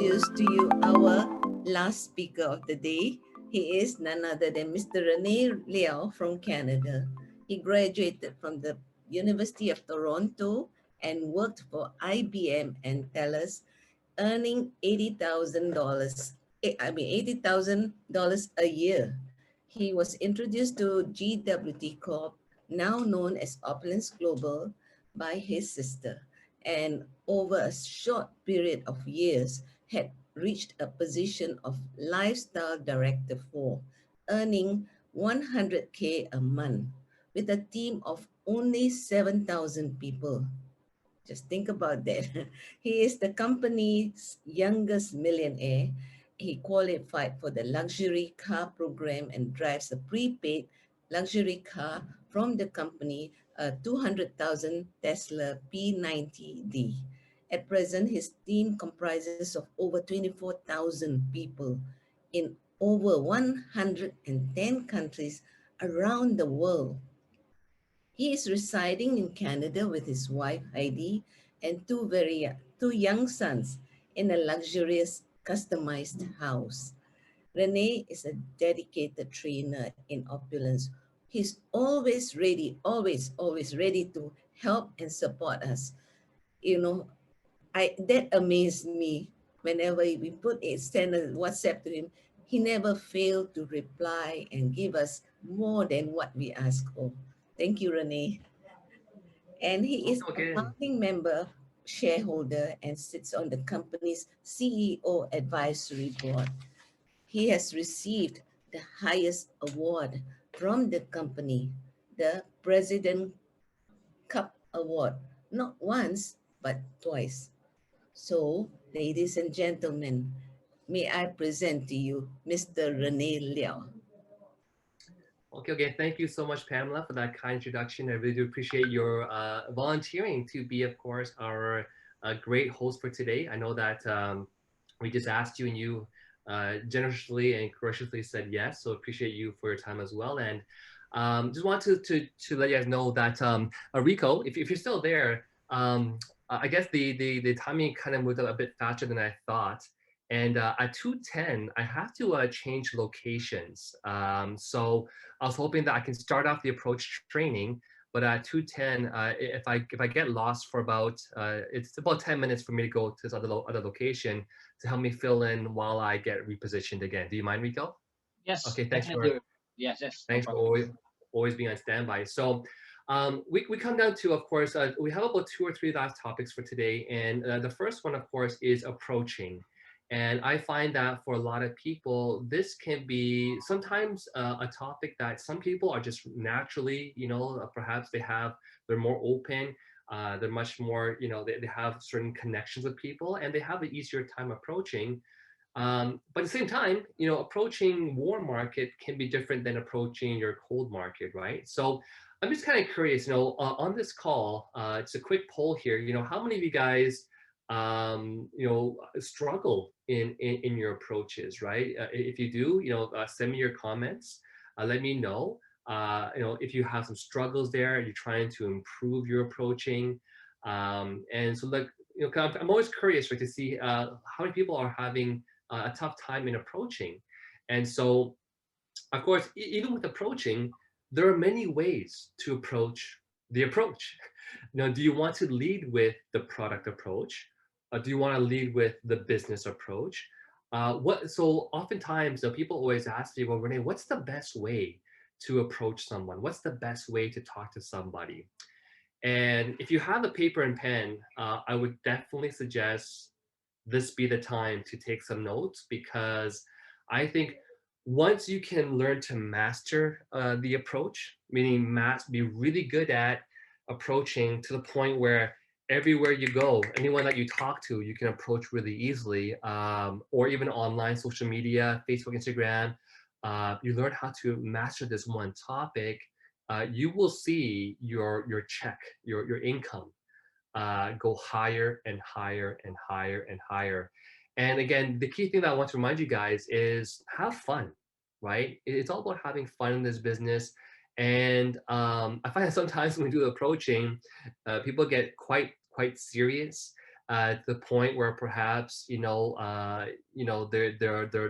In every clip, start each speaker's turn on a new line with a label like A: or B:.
A: introduce to you our last speaker of the day. He is none other than Mr. Rene Liao from Canada. He graduated from the University of Toronto and worked for IBM and TELUS, earning $80,000. $80,000 a year. He was introduced to GWT Corp, now known as Opulence Global, by his sister, and over a short period of years had reached a position of lifestyle director for, earning 100K a month with a team of only 7,000 people. Just think about that. He is the company's youngest millionaire. He qualified for the luxury car program and drives a prepaid luxury car from the company, a 200,000 Tesla P90D. At present, his team comprises of over 24,000 people in over 110 countries around the world. He is residing in Canada with his wife Heidi and two young sons in a luxurious customized house. Rene is a dedicated trainer in opulence. He's always ready to help and support us. You know, I that amazed me whenever we send a WhatsApp to him. He never failed to reply and give us more than what we ask for. Thank you, Rene. And he is a
B: Okay.
A: founding member, shareholder, and sits on the company's CEO advisory board. He has received the highest award from the company, the President Cup Award, not once, but twice. So, ladies and gentlemen, may I present to you Mr. Rene Liao.
B: Okay. Thank you so much, Pamela, for that kind introduction. I really do appreciate your volunteering to be, of course, our great host for today. I know that we just asked you, and you generously and graciously said yes. So appreciate you for your time as well. And just want to let you guys know that Rico, if you're still there, I guess the timing kind of moved a bit faster than I thought. And at 2:10, I have to change locations. So I was hoping that I can start off the approach training, but at 2:10, if I get lost for about it's about 10 minutes for me to go to this other location to help me fill in while I get repositioned again. Do you mind, Rico?
C: Yes,
B: Okay,
C: definitely. Yes, no
B: thanks for
C: problem.
B: always being on standby. So we come down to, of course, we have about two or three last topics for today, and the first one, of course, is approaching. And I find that for a lot of people, this can be sometimes a topic that some people are just naturally, perhaps they're more open, they're much more, they have certain connections with people and they have an easier time approaching. But at the same time, approaching warm market can be different than approaching your cold market, right? So I'm just kind of curious, on this call, it's a quick poll here, how many of you guys struggle in your approaches, right? If you do, send me your comments. Let me know. If you have some struggles there, you're trying to improve your approaching. And so, like, I'm always curious, right, to see how many people are having a tough time in approaching. And so, of course, even with approaching, there are many ways to approach the approach. Do you want to lead with the product approach? Do you want to lead with the business approach? So oftentimes, people always ask me, well, Renee, what's the best way to approach someone? What's the best way to talk to somebody? And if you have a paper and pen, I would definitely suggest this be the time to take some notes, because I think once you can learn to master the approach, meaning be really good at approaching to the point where everywhere you go, anyone that you talk to, you can approach really easily, or even online, social media, Facebook, Instagram, you learn how to master this one topic, you will see your check, your income go higher and higher and higher and higher. And again, the key thing that I want to remind you guys is have fun, right? It's all about having fun in this business. And I find that sometimes when we do approaching, people get quite serious. to the point where perhaps their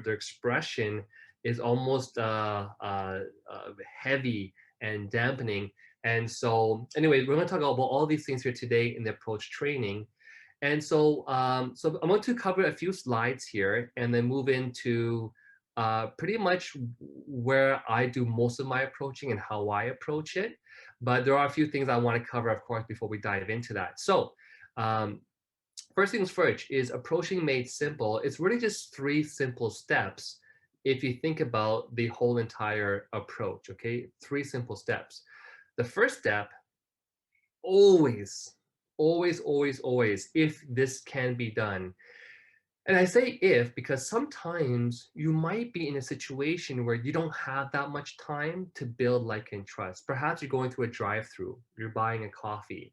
B: expression is almost heavy and dampening. And so, anyway, we're going to talk about all these things here today in the approach training. And so, so I'm going to cover a few slides here and then move into pretty much where I do most of my approaching and how I approach it. But there are a few things I want to cover, of course, before we dive into that. So, um, first things first is approaching made simple. It's really just three simple steps if you think about the whole entire approach, okay? Three simple steps. The first step, always, always, if this can be done. And I say if because sometimes you might be in a situation where you don't have that much time to build like and trust. Perhaps you're going through a drive-through, you're buying a coffee,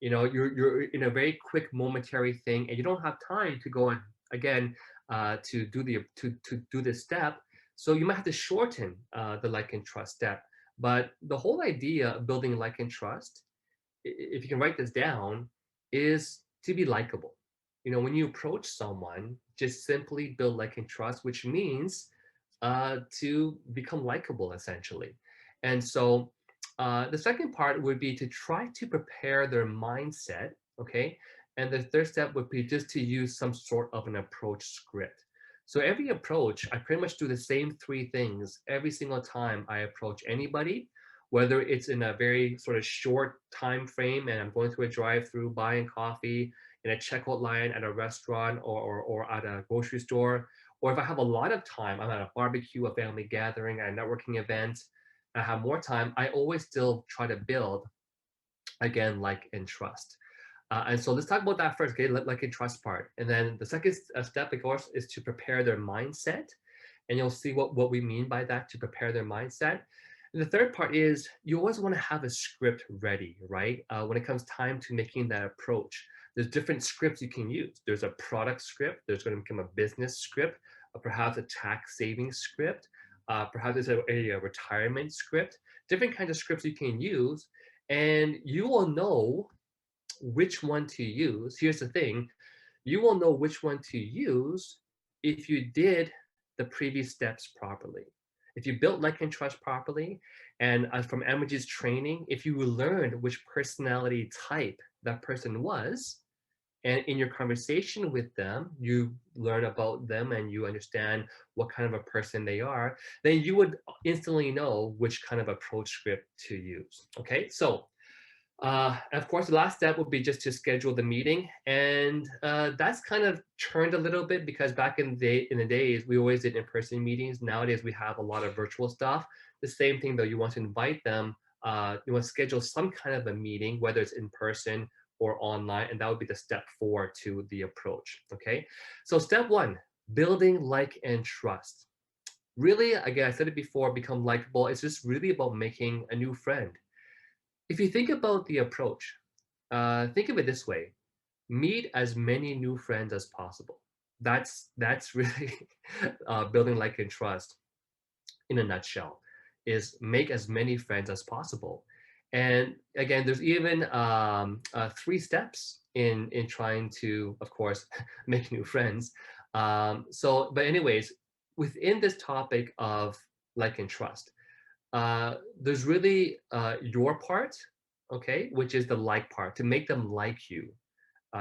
B: you're in a very quick momentary thing and you don't have time to go and again to do this step, so you might have to shorten the like and trust step. But the whole idea of building like and trust, if you can write this down, is to be likable. When you approach someone, just simply build like and trust, which means to become likable essentially. And so the second part would be to try to prepare their mindset, okay? And the third step would be just to use some sort of an approach script. So every approach, I pretty much do the same three things every single time I approach anybody, whether it's in a very sort of short time frame and I'm going through a drive-through, buying coffee, in a checkout line at a restaurant or at a grocery store, or if I have a lot of time, I'm at a barbecue, a family gathering, a networking event, I have more time, I always still try to build, again, like and trust. And so let's talk about that first, okay, like and trust part. And then the second step, of course, is to prepare their mindset. And you'll see what we mean by that, to prepare their mindset. And the third part is you always want to have a script ready, right? When it comes time to making that approach, there's different scripts you can use. There's a product script, there's going to become a business script, perhaps a tax savings script, perhaps there's a retirement script, different kinds of scripts you can use. And you will know which one to use. Here's the thing, you will know which one to use if you did the previous steps properly. If you built like and trust properly, and from Emoji's training, if you learned which personality type that person was, and in your conversation with them, you learn about them and you understand what kind of a person they are, then you would instantly know which kind of approach script to use. Okay, so and of course, the last step would be just to schedule the meeting, and that's kind of turned a little bit because back in the days we always did in-person meetings. Nowadays we have a lot of virtual stuff. The same thing though, you want to invite them, you want to schedule some kind of a meeting, whether it's in person or online, and that would be the step 4 to the approach. Okay, so step 1, building like and trust. Really, again, I said it before, become likable. It's just really about making a new friend. If you think about the approach, think of it this way: meet as many new friends as possible. That's really building like and trust in a nutshell. Is make as many friends as possible. And again, there's even 3 steps in trying to, of course, make new friends. But anyways, within this topic of like and trust, there's really your part, okay, which is the like part, to make them like you.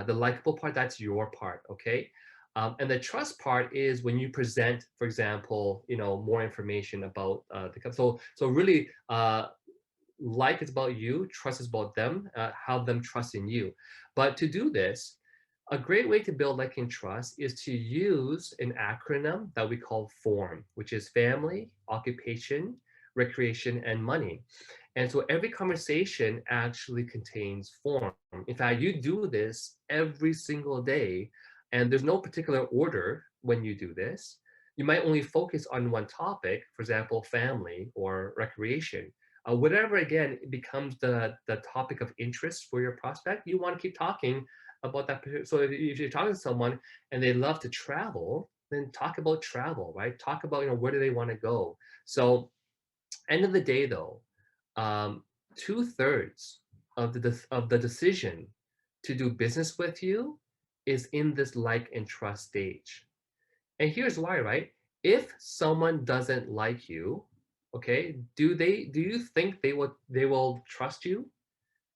B: The likable part, that's your part, okay? And the trust part is when you present, for example, more information about so really, like is about you, trust is about them, have them trust in you. But to do this, a great way to build like and trust is to use an acronym that we call FORM, which is family, occupation, recreation, and money. And so every conversation actually contains form. In fact, you do this every single day, and there's no particular order when you do this. You might only focus on one topic, for example, family or recreation. Whatever, again, it becomes the topic of interest for your prospect, you want to keep talking about that. So if you're talking to someone and they love to travel, then talk about travel, right? Talk about, where do they want to go? So end of the day, though, 2/3 of the decision to do business with you is in this like and trust stage. And here's why, right? If someone doesn't like you, okay, do you think they will trust you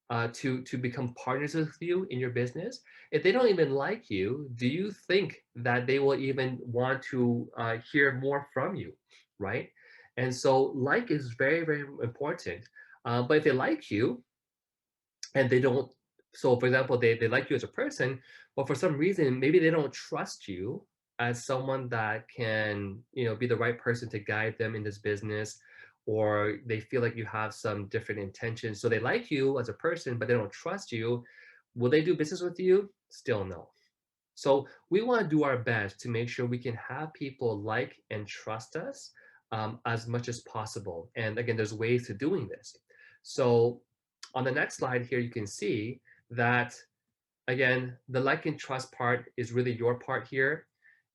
B: to become partners with you in your business? If they don't even like you, do you think that they will even want to hear more from you, right? And so like is very, very important. But if they like you and they don't, so for example, they like you as a person, but for some reason, maybe they don't trust you as someone that can, be the right person to guide them in this business, or they feel like you have some different intentions. So they like you as a person, but they don't trust you. Will they do business with you? Still no. So we want to do our best to make sure we can have people like and trust us as much as possible. And again, there's ways to doing this. So on the next slide here, you can see that, again, the like and trust part is really your part here.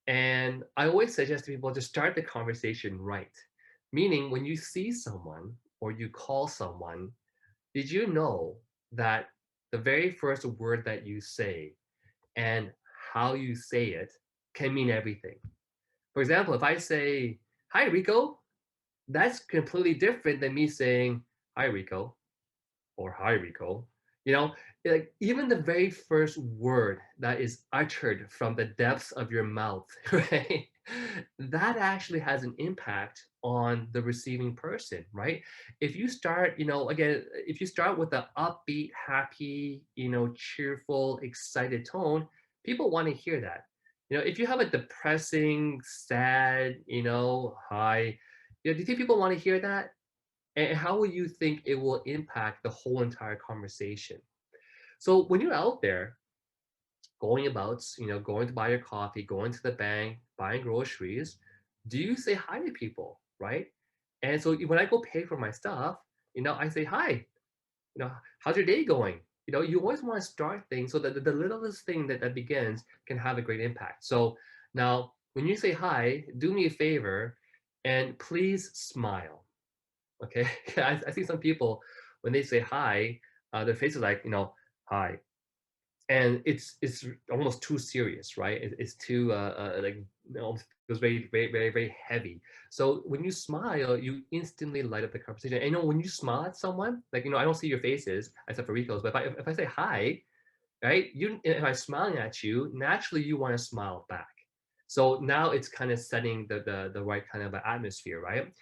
B: And I always suggest to people to start the conversation right. Meaning, when you see someone or you call someone, did you know that the very first word that you say and how you say it can mean everything? For example, if I say, "Hi, Rico," that's completely different than me saying, "Hi, Rico," or "Hi, Rico." You know, like even the very first word that is uttered from the depths of your mouth, right? That actually has an impact on the receiving person, right? If you start, again, if you start with the upbeat, happy, cheerful, excited tone, people want to hear that. If you have a depressing, sad, hi, do you think people want to hear that? And how will you think it will impact the whole entire conversation? So when you're out there going about, going to buy your coffee, going to the bank, buying groceries, do you say hi to people, right? And so when I go pay for my stuff, I say hi. How's your day going? You always want to start things so that the littlest thing that begins can have a great impact. So now, when you say hi, do me a favor and please smile. Okay, I see some people when they say hi, their face is like, hi, and it's almost too serious, right? It's too like, almost feels very, very, very, very heavy. So when you smile, you instantly light up the conversation. And when you smile at someone, like, I don't see your faces except for Rico's, but if I say hi, right, if I'm smiling at you, naturally you want to smile back. So now it's kind of setting the right kind of atmosphere, right?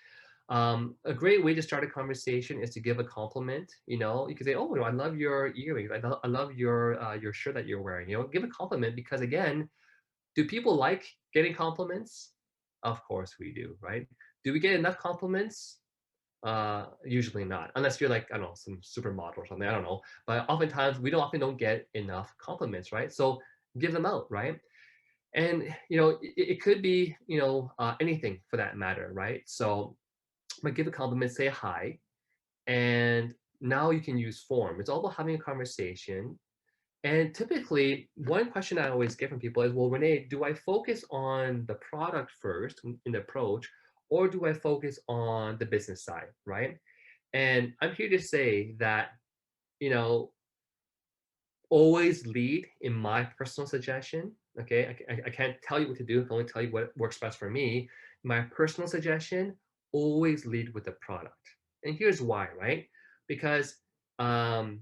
B: A great way to start a conversation is to give a compliment. You could say, "Oh, I love your earrings. I love your shirt that you're wearing." Give a compliment because, again, do people like getting compliments? Of course we do, right? Do we get enough compliments? Usually not, unless you're like, I don't know, some supermodel or something. I don't know, but oftentimes we don't get enough compliments, right? So give them out, right? And it could be anything for that matter, right? So but give a compliment, say hi, and now you can use form. It's all about having a conversation. And typically, one question I always get from people is, well, Renee, do I focus on the product first in the approach, or do I focus on the business side, right? And I'm here to say that, you know, always lead in my personal suggestion. Okay, I can't tell you what to do. I can only tell you what works best for me. My personal suggestion: always lead with the product. And here's why, right? Because um,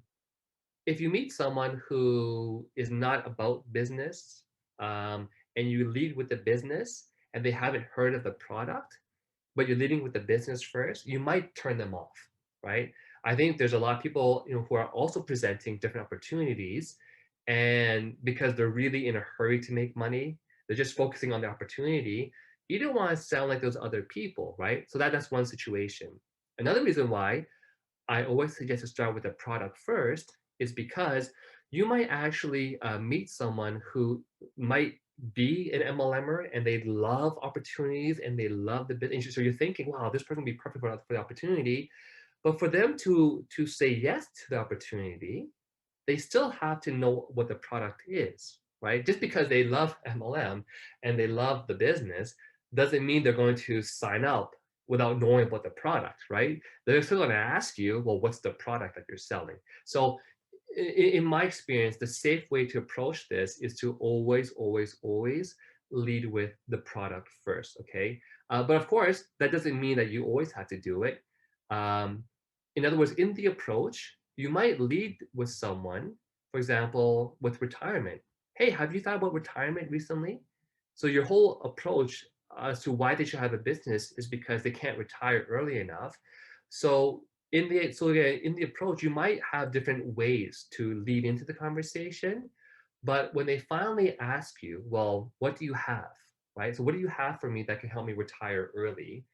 B: if you meet someone who is not about business, and you lead with the business and they haven't heard of the product, but you're leading with the business first, you might turn them off, right? I think there's a lot of people, who are also presenting different opportunities, and because they're really in a hurry to make money, they're just focusing on the opportunity. You don't want to sound like those other people, right? So that's one situation. Another reason why I always suggest to start with the product first is because you might actually meet someone who might be an MLMer and they love opportunities and they love the business. So you're thinking, wow, this person would be perfect for the opportunity. But for them to say yes to the opportunity, they still have to know what the product is, right? Just because they love MLM and they love the business doesn't mean they're going to sign up without knowing about the product, right? They're still going to ask you, well, what's the product that you're selling? So in my experience, the safe way to approach this is to always, always, always lead with the product first. Okay, but of course, that doesn't mean that you always have to do it. Um, in other words, in the approach, you might lead with someone, for example, with retirement. Hey, have you thought about retirement recently? So your whole approach as to why they should have a business is because they can't retire early enough. So in the approach, you might have different ways to lead into the conversation, but when they finally ask you, well, what do you have, right? So what do you have for me that can help me retire early?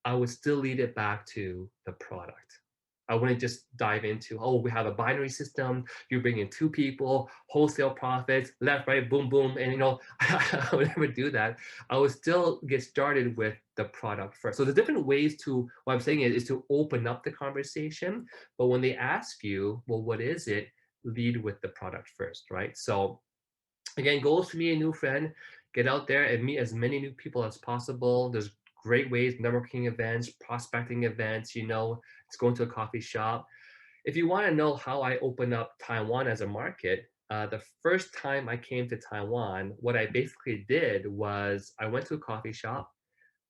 B: I would still lead it back to the product. I wouldn't just dive into, oh, we have a binary system, you bring in two people, wholesale profits, left, right, boom, boom. And I would never do that. I would still get started with the product first. So there's different ways to, what I'm saying is to open up the conversation. But when they ask you, well, what is it? Lead with the product first, right? So again, goals to meet a new friend, get out there and meet as many new people as possible. There's great ways, networking events, prospecting events, it's going to a coffee shop. If you want to know how I opened up Taiwan as a market, the first time I came to Taiwan, what I basically did was I went to a coffee shop,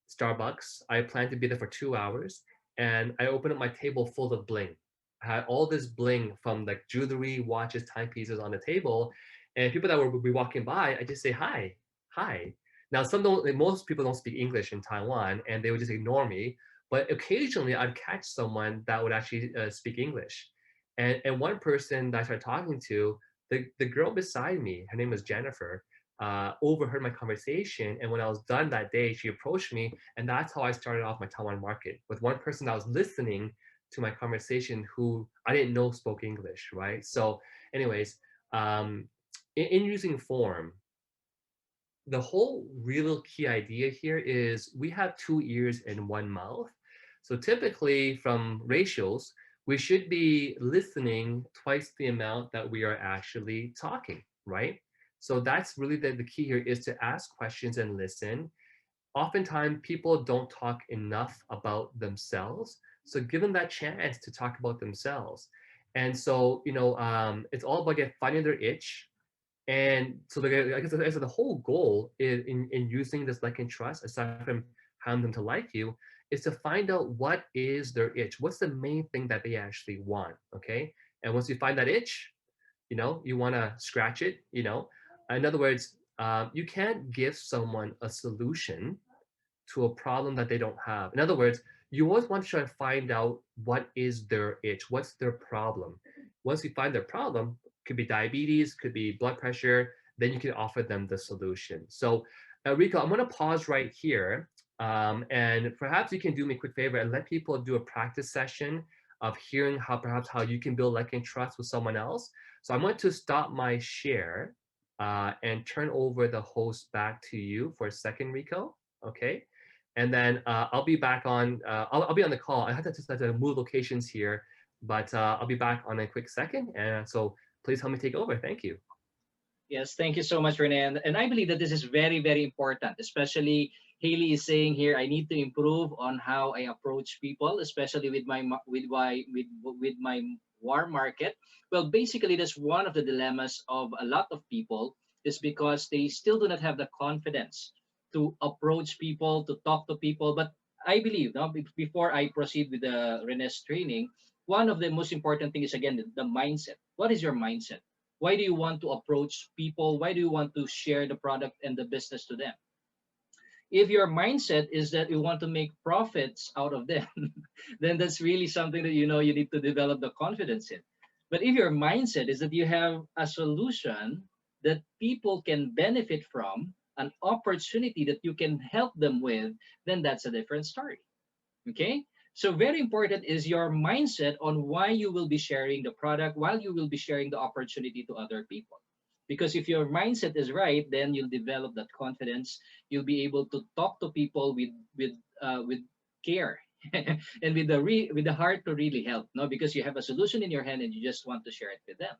B: Starbucks. I planned to be there for 2 hours, and I opened up my table full of bling. I had all this bling from like jewelry, watches, timepieces on the table, and people that would be walking by, I just say hi, hi. Now, most people don't speak English in Taiwan, and they would just ignore me. But occasionally, I'd catch someone that would actually speak English, and one person that I started talking to, the girl beside me, her name was Jennifer, overheard my conversation. And when I was done that day, she approached me. And that's how I started off my Taiwan market, with one person that was listening to my conversation who I didn't know spoke English, right? So, anyways, in using form, the whole real key idea here is we have two ears and one mouth. So typically from ratios, we should be listening twice the amount that we are actually talking, right? So that's really the key here, is to ask questions and listen. Oftentimes people don't talk enough about themselves. So give them that chance to talk about themselves. And so, it's all about finding their itch, and so I guess the whole goal in using this like and trust, aside from having them to like you, is to find out what is their itch. What's the main thing that they actually want? Okay. And once you find that itch, you want to scratch it. In other words, you can't give someone a solution to a problem that they don't have. In other words, you always want to try to find out what is their itch, what's their problem. Once you find their problem, could be diabetes, could be blood pressure, then you can offer them the solution. So, Rico, I'm going to pause right here. And perhaps you can do me a quick favor and let people do a practice session of hearing perhaps how you can build like and trust with someone else. So I'm going to stop my share and turn over the host back to you for a second, Rico. Okay. And then I'll be back on. I'll be on the call. I have to move locations here, but I'll be back on a quick second. And so please help me take over. Thank you.
C: Yes, thank you so much, Rene. And I believe that this is very, very important, especially Haley is saying here, I need to improve on how I approach people, especially with my warm market. Well, basically, that's one of the dilemmas of a lot of people, is because they still do not have the confidence to approach people, to talk to people. But I believe, now, before I proceed with the Rene's training, one of the most important thing is, again, the mindset. What is your mindset? Why do you want to approach people? Why do you want to share the product and the business to them? If your mindset is that you want to make profits out of them, then that's really something that you need to develop the confidence in. But if your mindset is that you have a solution that people can benefit from, an opportunity that you can help them with, then that's a different story. Okay? So very important is your mindset on why you will be sharing the product, while you will be sharing the opportunity to other people. Because if your mindset is right, then you'll develop that confidence. You'll be able to talk to people with care and with the heart to really help. No, because you have a solution in your hand and you just want to share it with them.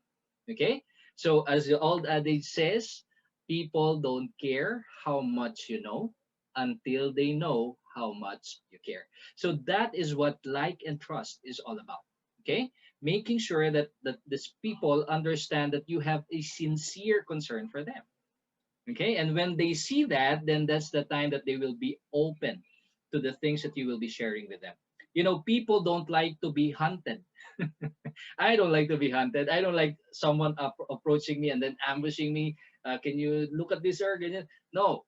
C: Okay. So as the old adage says, people don't care how much you know until they know how much you care. So that is what like and trust is all about. Okay. making sure that these people understand that you have a sincere concern for them. Okay, and when they see that, then that's the time that they will be open to the things that you will be sharing with them. You know, people don't like to be hunted. I don't like to be hunted. I don't like someone approaching me and then ambushing me. Can you look at this organ? No,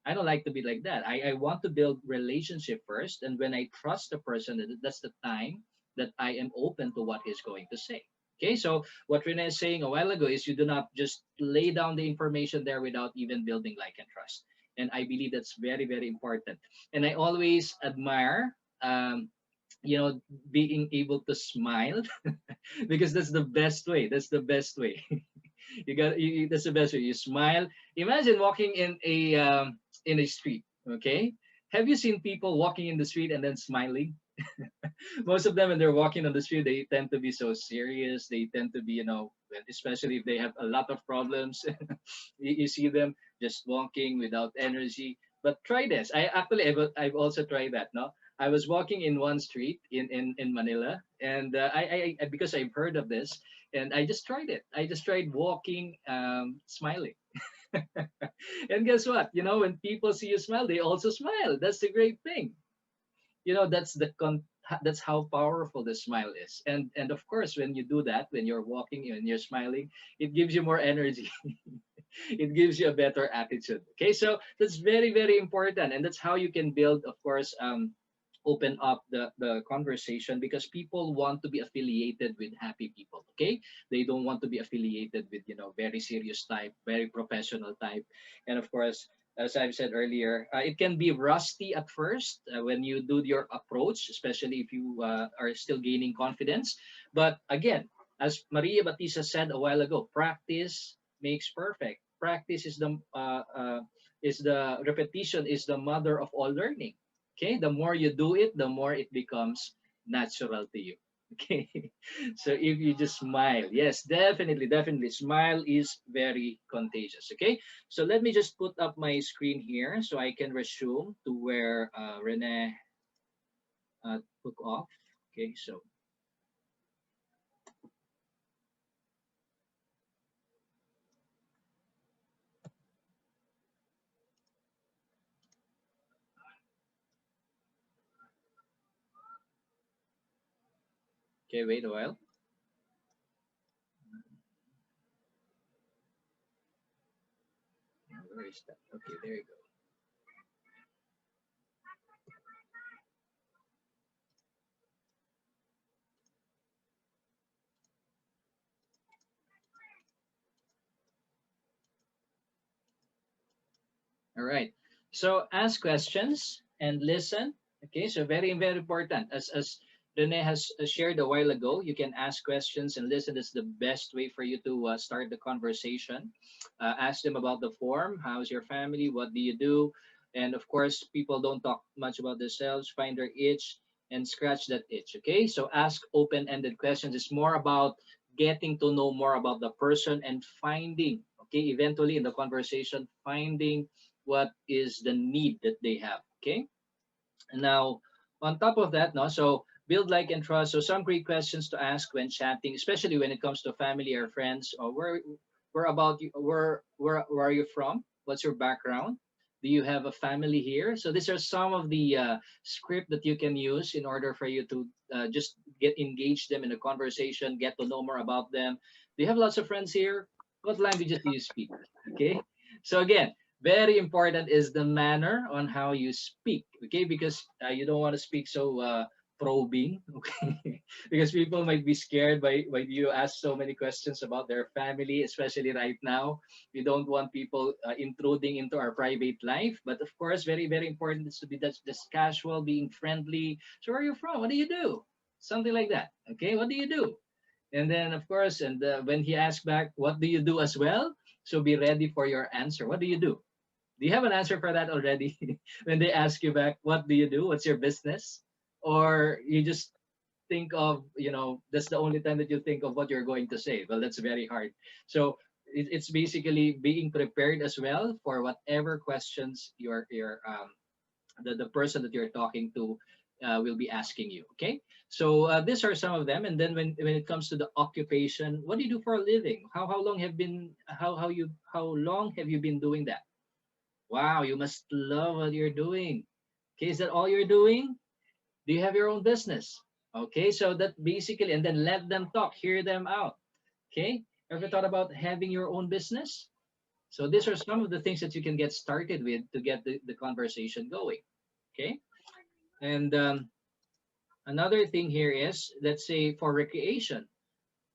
C: I don't like to be like that. I want to build relationship first, and when I trust the person, that's the time that I am open to what he's going to say. Okay, so what Rene is saying a while ago is you do not just lay down the information there without even building like and trust. And I believe that's very, very important. And I always admire, you know, being able to smile because that's the best way. That's the best way. That's the best way. You smile. Imagine walking in a street. Okay, have you seen people walking in the street and then smiling? Most of them, when they're walking on the street, they tend to be so serious. They tend to be, you know, especially if they have a lot of problems. You see them just walking without energy. But try this. I've also tried that. No, I was walking in one street in Manila, and because I've heard of this, and I just tried it. I just tried walking, smiling. And guess what? You know, when people see you smile, they also smile. That's the great thing. You know, that's how powerful the smile is. And of course, when you do that, when you're walking and you're smiling, it gives you more energy. It gives you a better attitude. Okay, so that's very, very important, and that's how you can build, of course, open up the conversation, because people want to be affiliated with happy people. Okay, they don't want to be affiliated with, you know, very serious type, very professional type. And of course, as I've said earlier, it can be rusty at first when you do your approach, especially if you are still gaining confidence. But again, as Maria Batista said a while ago, practice makes perfect. Practice is the repetition is the mother of all learning. Okay, the more you do it, the more it becomes natural to you. Okay, so if you just smile, yes, definitely, definitely, smile is very contagious. Okay, so let me just put up my screen here so I can resume to where Rene took off. Okay, so okay, wait a while. Where is that? Okay, there you go. All right. So ask questions and listen. Okay. So very, very important. As Rene has shared a while ago, you can ask questions and listen. That's the best way for you to start the conversation. Ask them about the form. How's your family? What do you do? And of course, people don't talk much about themselves. Find their itch and scratch that itch. Okay. So ask open-ended questions. It's more about getting to know more about the person and finding, okay, eventually in the conversation, finding what is the need that they have. Okay. And now, on top of that, no, so build like and trust. So some great questions to ask when chatting, especially when it comes to family or friends. Or where about you? Where are you from? What's your background? Do you have a family here? So these are some of the script that you can use in order for you to just get engage them in a conversation, get to know more about them. Do you have lots of friends here? What languages do you speak? Okay. So again, very important is the manner on how you speak. Okay, because you don't want to speak so probing. Okay, because people might be scared by when you ask so many questions about their family, especially right now. We don't want people intruding into our private life. But of course, very, very important is to be just casual, being friendly. So where are you from? What do you do? Something like that. Okay, what do you do? And then of course, and when he asks back, what do you do as well? So be ready for your answer. What do you do? Do you have an answer for that already? When they ask you back, what do you do? What's your business? Or you just think of, you know, that's the only time that you think of what you're going to say. Well, that's very hard. So it's basically being prepared as well for whatever questions the person that you're talking to will be asking you. Okay, so these are some of them. And then when it comes to the occupation, what do you do for a living? How long have been how long have you been doing that? Wow, you must love what you're doing. Okay, is that all you're doing? Do you have your own business? Okay, so that basically, and then let them talk, hear them out. Okay, ever thought about having your own business? So these are some of the things that you can get started with to get the conversation going. Okay, and another thing here is, let's say, for recreation.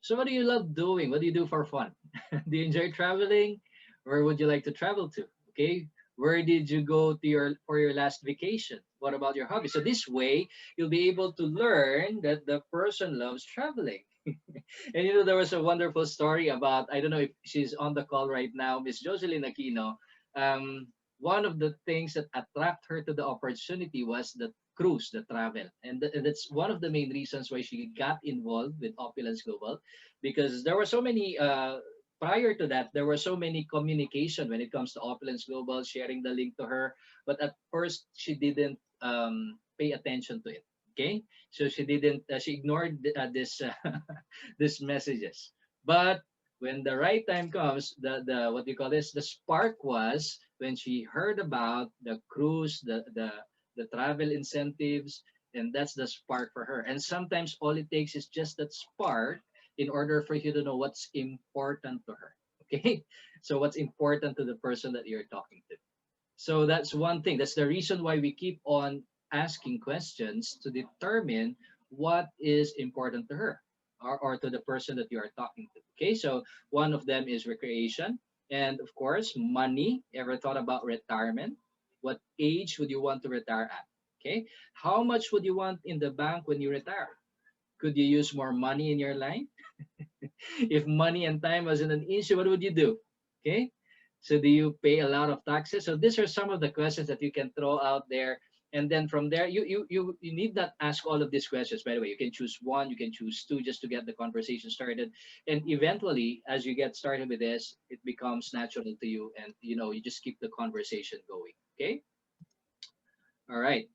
C: So what do you love doing? What do you do for fun? Do you enjoy traveling? Where would you like to travel to? Okay. Where did you go to your for your last vacation? What about your hobby? So this way you'll be able to learn that the person loves traveling. And you know, there was a wonderful story about, I don't know if she's on the call right now, Miss Jocelyn Aquino. Um, One of the things that attracted her to the opportunity was the cruise, the travel. And that's one of the main reasons why she got involved with Opulence Global, because there were so many, prior to that, there were so many communication when it comes to Opulence Global, sharing the link to her. But at first, she didn't pay attention to it. Okay, so she didn't, she ignored this these messages. But when the right time comes, the what do you call this? The spark was when she heard about the cruise, the travel incentives, and that's the spark for her. And sometimes all it takes is just that spark in order for you to know what's important to her. Okay, so what's important to the person that you're talking to. So that's one thing. That's the reason why we keep on asking questions to determine what is important to her, or to the person that you are talking to. Okay, so one of them is recreation. And of course, money. Ever thought about retirement? What age would you want to retire at? Okay, how much would you want in the bank when you retire? Could you use more money in your life? If money and time wasn't an issue, what would you do? Okay. So do you pay a lot of taxes? So these are some of the questions that you can throw out there. And then from there, you need not ask all of these questions. By the way, you can choose one, you can choose two, just to get the conversation started. And eventually, as you get started with this, it becomes natural to you, and you know, you just keep the conversation going. Okay. All right.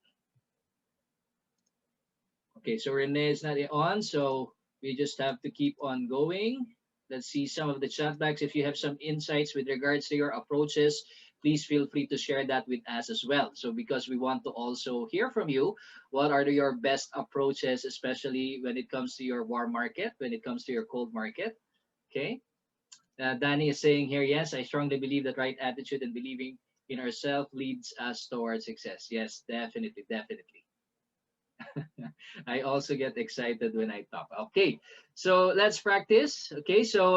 C: Okay, so Renee is not on, so we just have to keep on going. Let's see some of the chat backs. If you have some insights with regards to your approaches, please feel free to share that with us as well. So because we want to also hear from you, what are your best approaches, especially when it comes to your warm market, when it comes to your cold market? Okay. Danny is saying here, yes, I strongly believe that right attitude and believing in ourselves leads us towards success. Yes, definitely, definitely. I also get excited when I talk. Okay, so let's practice. Okay, so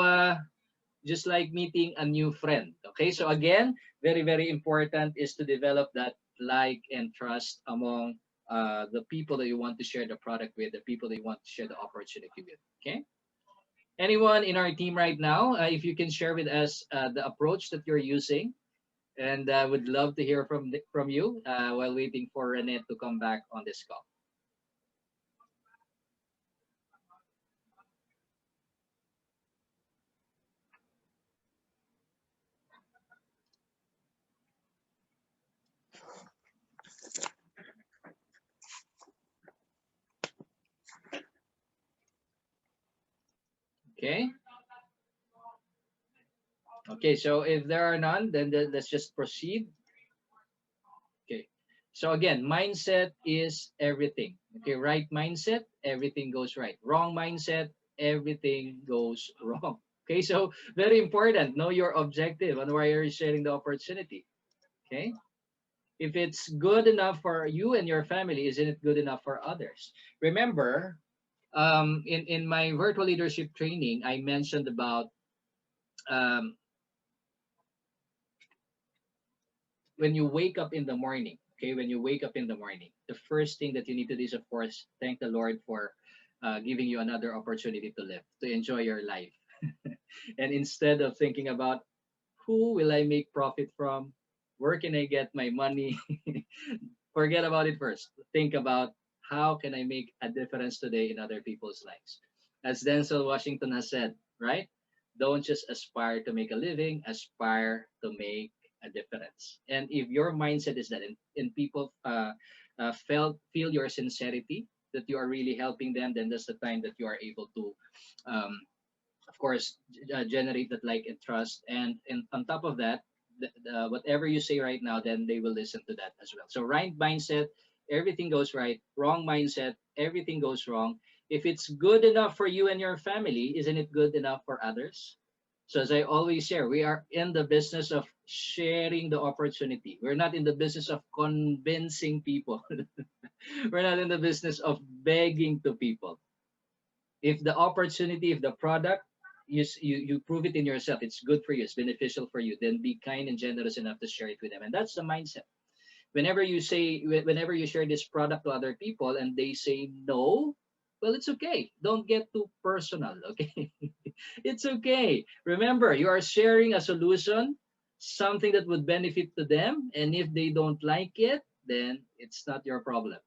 C: just like meeting a new friend. Okay, so again, very, very important is to develop that like and trust among the people that you want to share the product with, the people that you want to share the opportunity with. Okay, anyone in our team right now, if you can share with us the approach that you're using, and I would love to hear from you while waiting for Renee to come back on this call. Okay. Okay, so if there are none, then let's just proceed. Okay. So again, mindset is everything. Okay, right mindset, everything goes right. Wrong mindset, everything goes wrong. Okay, so very important. Know your objective and why you're sharing the opportunity. Okay. If it's good enough for you and your family, isn't it good enough for others? Remember, in my virtual leadership training, I mentioned about um, when you wake up in the morning, okay, when you wake up in the morning, the first thing that you need to do is, of course, thank the Lord for giving you another opportunity to live, to enjoy your life. And instead of thinking about who will I make profit from, where can I get my money, forget about it first. Think about how can I make a difference today in other people's lives. As Denzel Washington has said, right? Don't just aspire to make a living, aspire to make a difference. And if your mindset is that, and people feel your sincerity, that you are really helping them, then that's the time that you are able to, um, of course, generate that like and trust. And on top of that, whatever you say right now, then they will listen to that as well. So right mindset, everything goes right. Wrong mindset, everything goes wrong. If it's good enough for you and your family, isn't it good enough for others? So as I always share, we are in the business of sharing the opportunity. We're not in the business of convincing people. We're not in the business of begging to people. If the opportunity, if the product, you prove it in yourself, it's good for you, it's beneficial for you, then be kind and generous enough to share it with them. And that's the mindset. Whenever you share this product to other people and they say no, well, it's okay. Don't get too personal, okay? It's okay. Remember, you are sharing a solution, something that would benefit to them, and if they don't like it, then it's not your problem.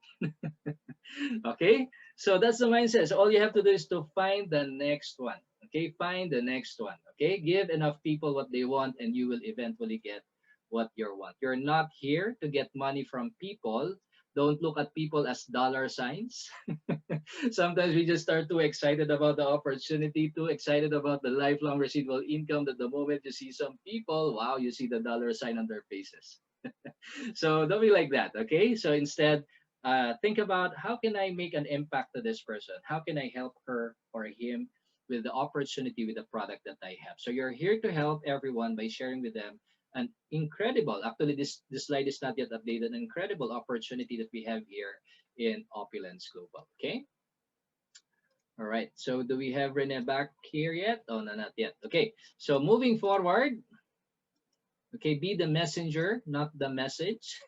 C: Okay, so that's the mindset. So all you have to do is to find the next one. Okay, find the next one. Okay, give enough people what they want and you will eventually get what you want. You're not here to get money from people. Don't look at people as dollar signs. Sometimes we just start too excited about the opportunity, too excited about the lifelong residual income, that the moment you see some people, wow, you see the dollar sign on their faces. So don't be like that, okay? So instead, think about, how can I make an impact to this person? How can I help her or him with the opportunity, with the product that I have? So you're here to help everyone by sharing with them an incredible, actually this slide is not yet updated, an incredible opportunity that we have here in Opulence Global. Okay. All right. So do we have Rene back here yet? Oh, no, not yet. Okay. So moving forward, okay, be the messenger, not the message.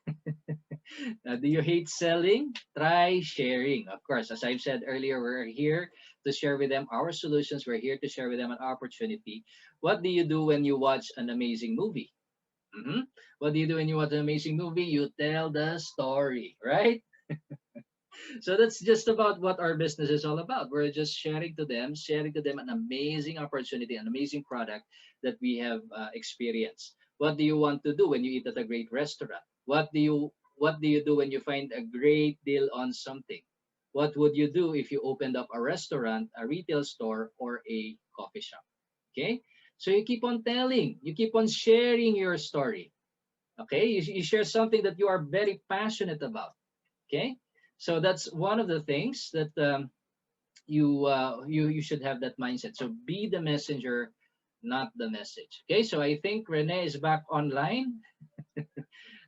C: Do you hate selling? Try sharing. Of course, as I've said earlier, we're here to share with them our solutions. We're here to share with them an opportunity. What do you do when you watch an amazing movie? What do you do when you watch an amazing movie? You tell the story, right? So that's just about what our business is all about. We're just sharing to them an amazing opportunity, an amazing product that we have experienced. What do you want to do when you eat at a great restaurant? What do you do when you find a great deal on something? What would you do if you opened up a restaurant, a retail store, or a coffee shop? Okay? So you keep on telling, you keep on sharing your story. Okay? You share something that you are very passionate about. Okay? So that's one of the things that you should have that mindset. So be the messenger, not the message. Okay, so I think Rene is back online.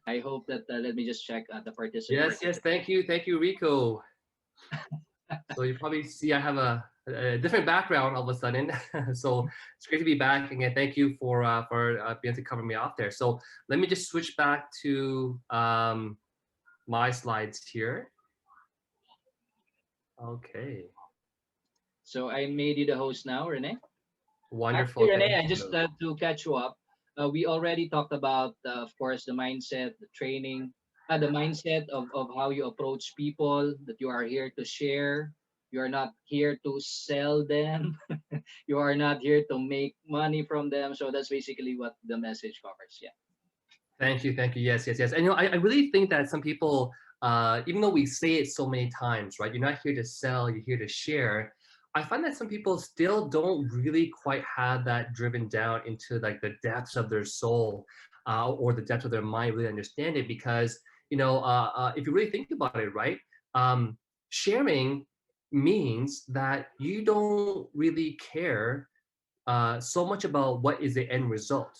C: I hope that let me just check the
B: Yes,
C: participants.
B: yes. Thank you, Rico. So you probably see I have a different background all of a sudden. So it's great to be back again. Thank you for being able to cover me off there. So let me just switch back to my slides here. Okay,
C: So I made you the host now, Rene. Actually,
B: wonderful.
C: Rene,
B: Thank
C: I just
B: you.
C: to catch you up. We already talked about, of course, the mindset, the training, the mindset of how you approach people. That you are here to share. You are not here to sell them. You are not here to make money from them. So that's basically what the message covers. Yeah.
B: Thank you. Thank you. Yes, yes, yes. And I really think that some people, even though we say it so many times, right? You're not here to sell, you're here to share. I find that some people still don't really quite have that driven down into like the depths of their soul, or the depths of their mind, really understand it. Because, if you really think about it, right? Sharing means that you don't really care so much about what is the end result.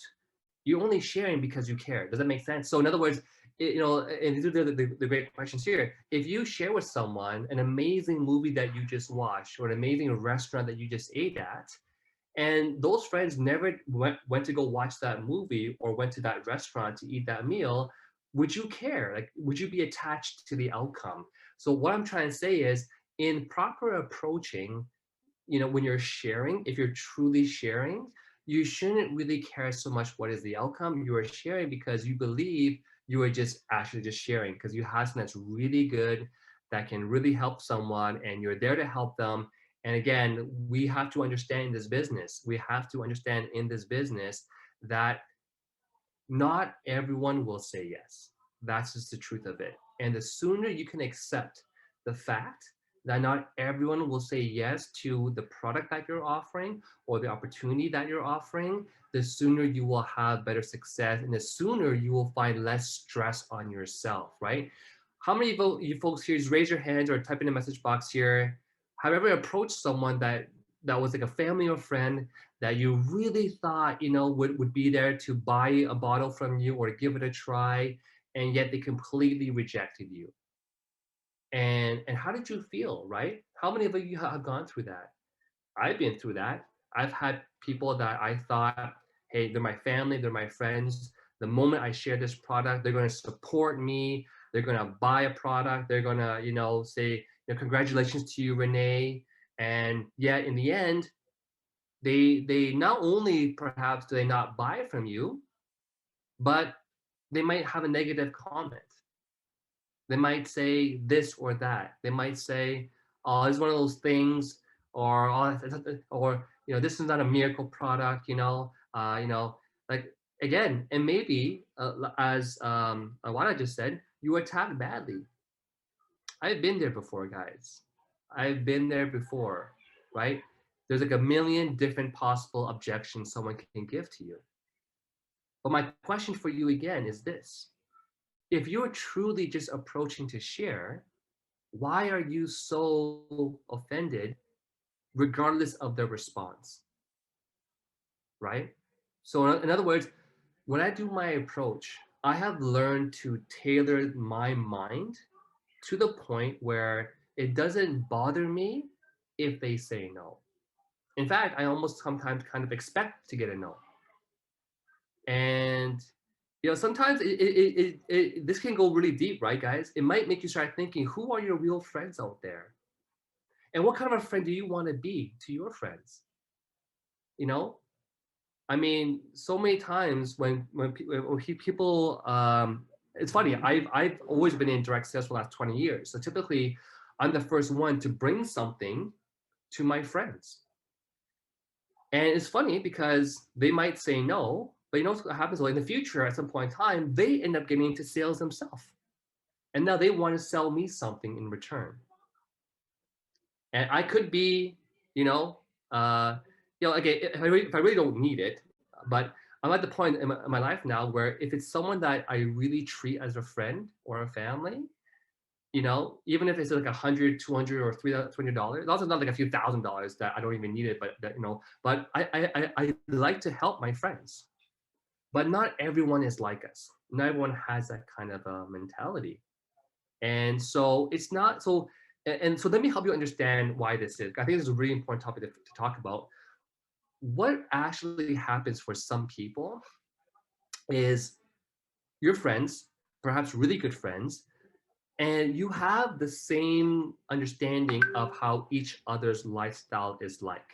B: You're only sharing because you care. Does that make sense? So in other words, and these are the great questions here. If you share with someone an amazing movie that you just watched, or an amazing restaurant that you just ate at, and those friends never went to go watch that movie or went to that restaurant to eat that meal, would you care? Like, would you be attached to the outcome? So what I'm trying to say is, in proper approaching, when you're sharing, if you're truly sharing, you shouldn't really care so much what is the outcome. You are sharing because you believe you are just actually just sharing because you have something that's really good, that can really help someone, and you're there to help them. And again, we have to understand in this business, that Not everyone will say yes. That's just the truth of it. And the sooner you can accept the fact that not everyone will say yes to the product that you're offering or the opportunity that you're offering, the sooner you will have better success and the sooner you will find less stress on yourself, right? How many of you folks here, just raise your hands or type in the message box here, have you ever approached someone that was like a family or friend that you really thought, would be there to buy a bottle from you or to give it a try, and yet they completely rejected you? And how did you feel, right? How many of you have gone through that? I've been through that. I've had people that I thought, hey, they're my family, they're my friends. The moment I share this product, they're going to support me. They're going to buy a product. They're going to, say, congratulations to you, Renee. And yet, in the end, they not only perhaps do they not buy from you, but they might have a negative comment. They might say this or that. They might say, "Oh, it's one of those things," or "Oh, or this is not a miracle product." Like again, and maybe as Awada just said, you attack badly. I've been there before, guys. I've been there before, right? There's like a million different possible objections someone can give to you. But my question for you again is this: if you're truly just approaching to share, why are you so offended regardless of their response, right? So in other words, when I do my approach, I have learned to tailor my mind to the point where it doesn't bother me if they say no. In fact, I almost sometimes kind of expect to get a no. And sometimes this can go really deep, right, guys? It might make you start thinking, who are your real friends out there? And what kind of a friend do you want to be to your friends? You know, I mean, so many times when people, it's funny. I've always been in direct sales for the last 20 years. So typically, I'm the first one to bring something to my friends. And it's funny because they might say no, but you know what happens? Well, in the future, at some point in time, they end up getting into sales themselves, and now they want to sell me something in return. And I could be, you know, okay, if I really don't need it, but I'm at the point in my life now where if it's someone that I really treat as a friend or a family, even if it's like 100, 200, or $300, it's also not like a few $1,000s that I don't even need it, but I like to help my friends. But not everyone is like us. Not everyone has that kind of a mentality. And so it's not so, and so let me help you understand why this is. I think this is a really important topic to talk about. What actually happens for some people is your friends, perhaps really good friends, and you have the same understanding of how each other's lifestyle is like.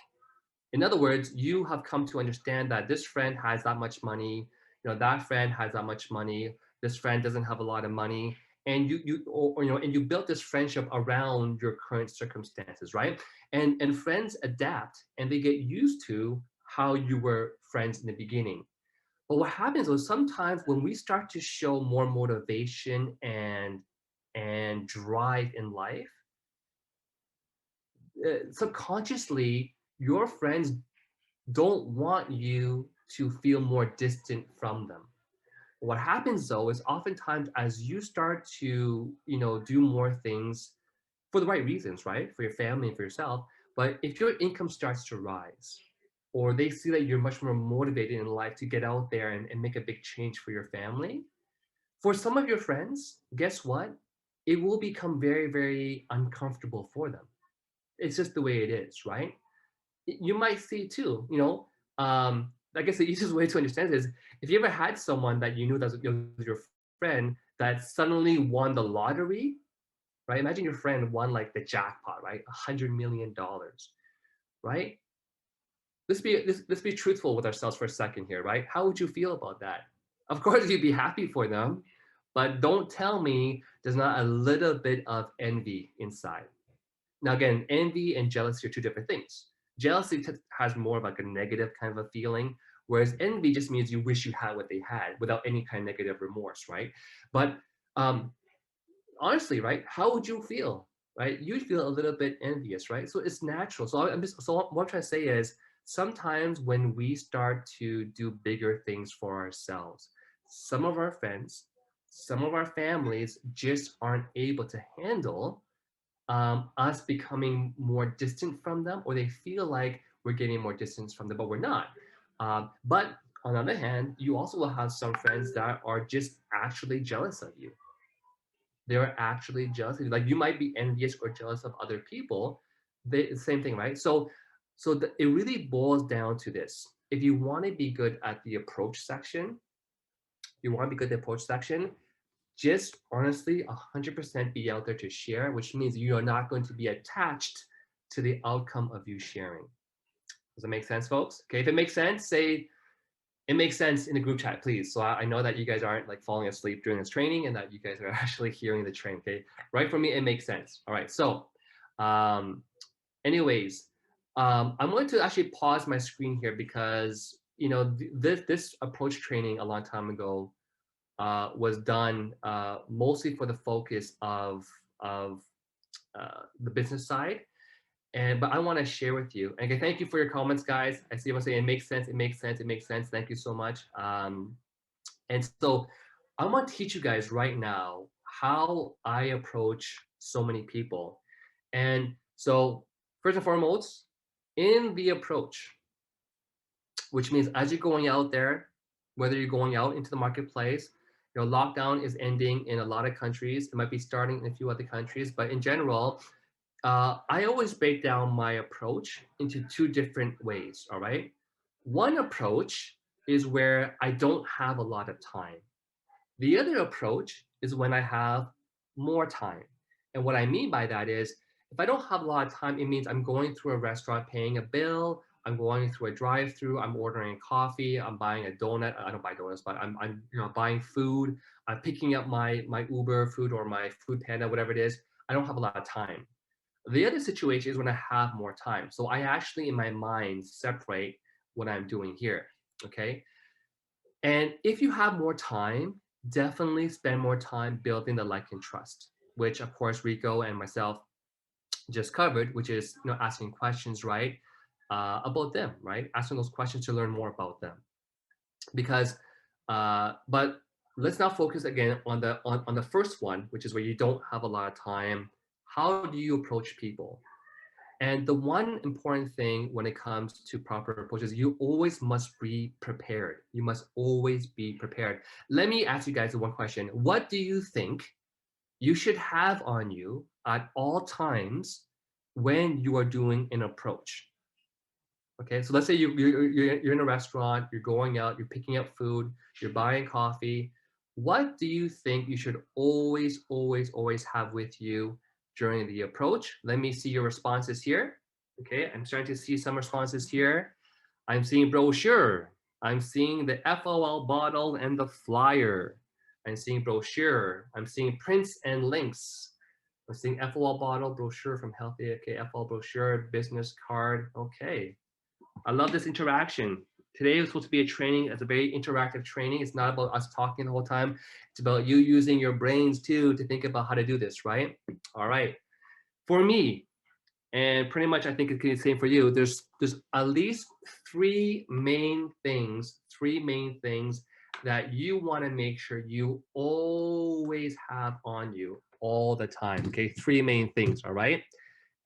B: In other words, you have come to understand that this friend has that much money, that friend has that much money, this friend doesn't have a lot of money, and you built this friendship around your current circumstances, right? And friends adapt and they get used to how you were friends in the beginning. But what happens is sometimes when we start to show more motivation and drive in life, subconsciously your friends don't want you to feel more distant from them. What happens though is oftentimes as you start to, do more things for the right reasons, right? For your family and for yourself. But if your income starts to rise, or they see that you're much more motivated in life to get out there and make a big change for your family, for some of your friends, guess what? It will become very, very uncomfortable for them. It's just the way it is, right? You might see too, I guess the easiest way to understand it is if you ever had someone that you knew that was your friend that suddenly won the lottery, right? Imagine your friend won like the jackpot, right? $100 million, right? Let's be truthful with ourselves for a second here, right? How would you feel about that? Of course, you'd be happy for them, but don't tell me there's not a little bit of envy inside. Now, again, envy and jealousy are two different things. Jealousy has more of like a negative kind of a feeling, Whereas envy just means you wish you had what they had without any kind of negative remorse, right? But um, honestly, right, how would you feel, right? You'd feel a little bit envious, right? So it's natural. So what I'm trying to say is sometimes when we start to do bigger things for ourselves, some of our friends, some of our families just aren't able to handle us becoming more distant from them, or they feel like we're getting more distance from them, but we're not. But on the other hand, you also will have some friends that are just actually jealous of you. They're actually jealous of you. Like you might be envious or jealous of other people. Same thing, right? It really boils down to this. If you want to be good at the approach section, you want to be good at the approach section, just honestly 100% be out there to share, which means you are not going to be attached to the outcome of you sharing. Does that make sense, folks? Okay, if it makes sense, say it makes sense in the group chat, please. So I know that you guys aren't like falling asleep during this training and that you guys are actually hearing the training. Okay, right, for me it makes sense. All right, so um anyways, I'm going to actually pause my screen here because this approach training a long time ago was done mostly for the focus of the business side. But I want to share with you. And again, thank you for your comments, guys. I see everyone saying it makes sense, it makes sense, it makes sense. Thank you so much. And so I want to teach you guys right now how I approach so many people. And so first and foremost, in the approach, which means as you're going out there, whether you're going out into the marketplace, lockdown is ending in a lot of countries. It might be starting in a few other countries, but in general, I always break down my approach into two different ways. All right. One approach is where I don't have a lot of time. The other approach is when I have more time. And what I mean by that is if I don't have a lot of time, it means I'm going through a restaurant paying a bill, I'm going through a drive-through, I'm ordering coffee, I'm buying a donut. I don't buy donuts, but I'm buying food, I'm picking up my Uber food or my Food Panda, whatever it is. I don't have a lot of time. The other situation is when I have more time. So I actually in my mind separate what I'm doing here. Okay. And if you have more time, definitely spend more time building the like and trust, which of course Rico and myself just covered, which is asking questions, right, about them, right? Asking those questions to learn more about them. Because, but let's now focus again on the first one, which is where you don't have a lot of time. How do you approach people? And the one important thing when it comes to proper approaches, you always must be prepared. You must always be prepared. Let me ask you guys one question. What do you think you should have on you at all times when you are doing an approach? Okay, so let's say you're in a restaurant, you're going out, you're picking up food, you're buying coffee. What do you think you should always, always, always have with you during the approach? Let me see your responses here. Okay, I'm starting to see some responses here. I'm seeing brochure. I'm seeing the FOL bottle and the flyer. I'm seeing brochure. I'm seeing prints and links. I'm seeing FOL bottle, brochure from Healthy. Okay, FOL brochure, business card. Okay. I love this interaction. Today is supposed to be a training. It's a very interactive training. It's not about us talking the whole time. It's about you using your brains too to think about how to do this, right? All right. For me, and pretty much I think it's the same for you, there's at least three main things that you want to make sure you always have on you all the time. Okay, three main things, all right?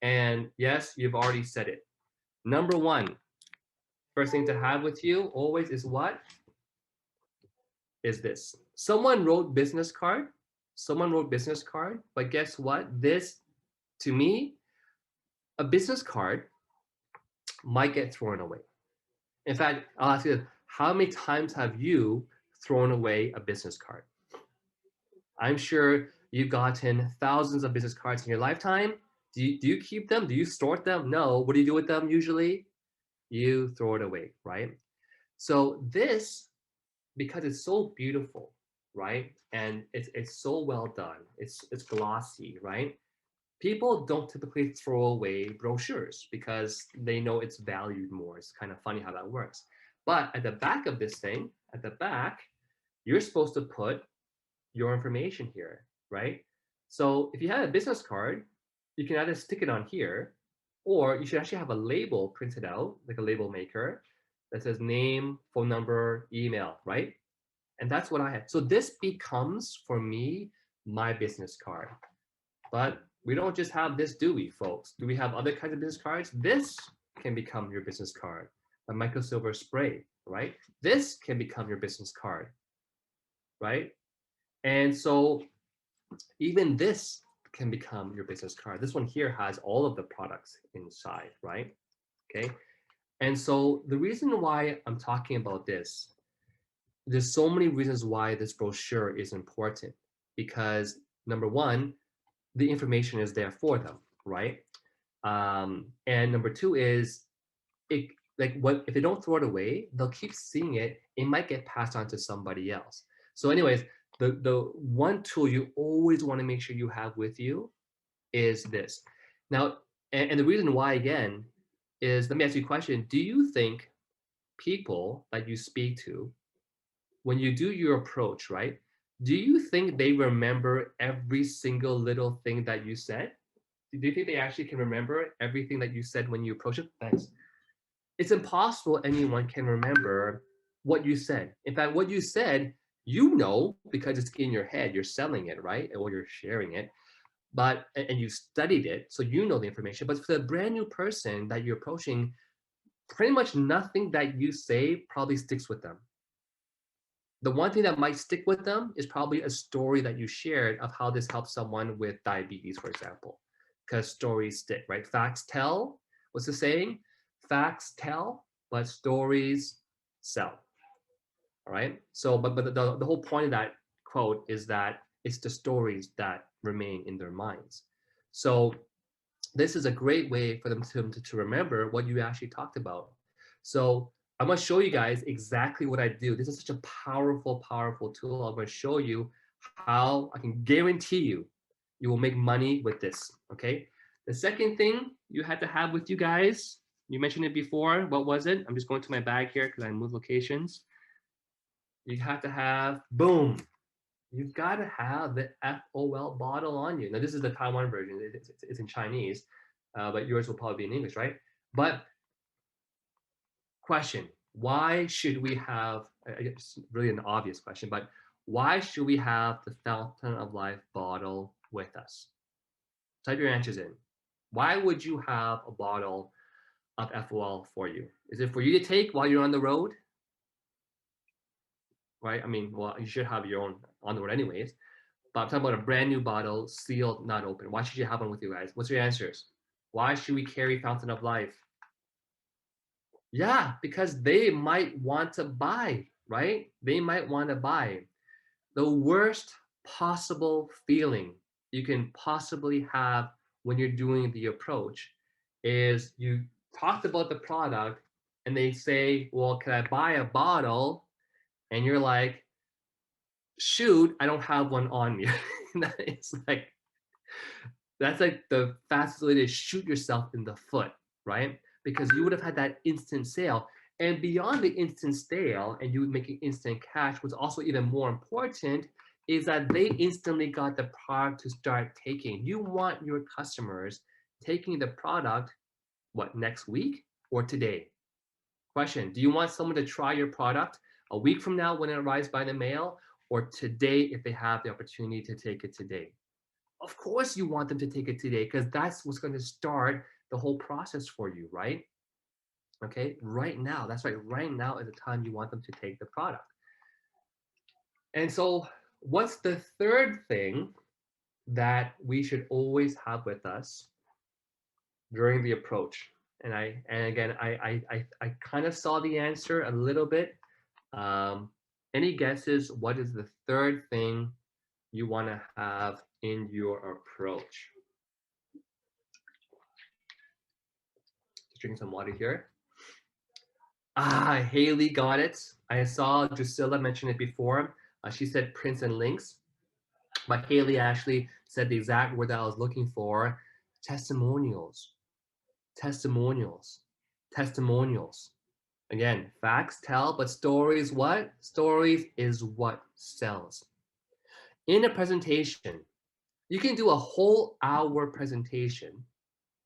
B: And yes, you've already said it. Number one, first thing to have with you always is what? Is this. Someone wrote business card. Someone wrote business card, but guess what? This, to me, a business card might get thrown away. In fact, I'll ask you, how many times have you thrown away a business card? I'm sure you've gotten thousands of business cards in your lifetime. Do you keep them? Do you store them? No. What do you do with them usually? You throw it away, right? So this, because it's so beautiful, right? And it's so well done. It's glossy, right? People don't typically throw away brochures because they know it's valued more. It's kind of funny how that works. But at the back of this thing, at the back, you're supposed to put your information here, right? So if you have a business card, you can either stick it on here, or you should actually have a label printed out, like a label maker, that says name, phone number, email, right? And that's what I had. So this becomes, for me, my business card. But we don't just have this, do we, folks? Do we have other kinds of business cards? This can become your business card. A microsilver spray, right? This can become your business card, right? And so even this can become your business card. This one here has all of the products inside, right? Okay. And so the reason why I'm talking about this, there's so many reasons why this brochure is important. Because number one, the information is there for them, right? And number two is, it, like, what if they don't throw it away, they'll keep seeing it. It might get passed on to somebody else. So anyways, the one tool you always want to make sure you have with you is this. Now, and the reason why, again, is, let me ask you a question. Do you think people that you speak to, when you do your approach, right, do you think they remember every single little thing that you said? Do you think they actually can remember everything that you said when you approach it? Thanks. It's impossible anyone can remember what you said. In fact, what you said, you know, because it's in your head, you're selling it, right? Or you're sharing it. But, and you studied it, so you know the information. But for the brand new person that you're approaching, pretty much nothing that you say probably sticks with them. The one thing that might stick with them is probably a story that you shared of how this helps someone with diabetes, for example, because stories stick, right? Facts tell. What's the saying? Facts tell, but stories sell. All right. So, but the whole point of that quote is that it's the stories that remain in their minds. So this is a great way for them to remember what you actually talked about. So I'm going to show you guys exactly what I do. This is such a powerful, powerful tool. I'm going to show you how I can guarantee you will make money with this. Okay. The second thing you had to have with you guys, you mentioned it before. What was it? I'm just going to my bag here because I moved locations. You have to have, boom, you've got to have the FOL bottle on you. Now, this is the Taiwan version. It's in Chinese, but yours will probably be in English, right? But question, why should we have, it's really an obvious question, but why should we have the Fountain of Life bottle with us? Type your answers in. Why would you have a bottle of FOL for you? Is it for you to take while you're on the road? Right? I mean, well, you should have your own on the road anyways. But I'm talking about a brand new bottle, sealed, not open. Why should you have one with you guys? What's your answers? Why should we carry Fountain of Life? Yeah, because they might want to buy, right? They might want to buy. The worst possible feeling you can possibly have when you're doing the approach is you talked about the product and they say, well, can I buy a bottle? And you're like, shoot, I don't have one on me. It's like, that's like the fastest way to shoot yourself in the foot, right? Because you would have had that instant sale. And beyond the instant sale and you making instant cash, what's also even more important is that they instantly got the product to start taking. You want your customers taking the product, what, next week or today? Question, do you want someone to try your product a week from now when it arrives by the mail, or today if they have the opportunity to take it today? Of course you want them to take it today because that's what's going to start the whole process for you, right? Okay, right now, that's right, right now is the time you want them to take the product. And so what's the third thing that we should always have with us during the approach? And again, I kind of saw the answer a little bit. Any guesses? What is the third thing you want to have in your approach? Just drinking some water here. Haley got it. I saw Drusilla mention it before. She said prints and links, but Haley actually said the exact word that I was looking for: testimonials, testimonials, testimonials. Again, facts tell, but stories what? Stories is what sells. In a presentation, you can do a whole hour presentation,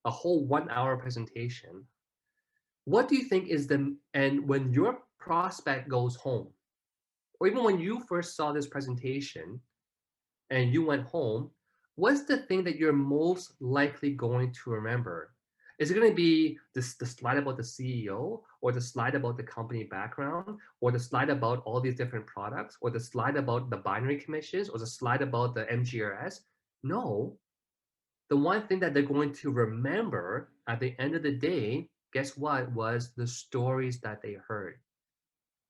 B: a whole 1 hour presentation. What do you think is the, and when your prospect goes home, or even when you first saw this presentation and you went home, what's the thing that you're most likely going to remember? Is it going to be this, the slide about the CEO, or the slide about the company background, or the slide about all these different products, or the slide about the binary commissions, or the slide about the MGRS? No, the one thing that they're going to remember at the end of the day, guess what, was the stories that they heard.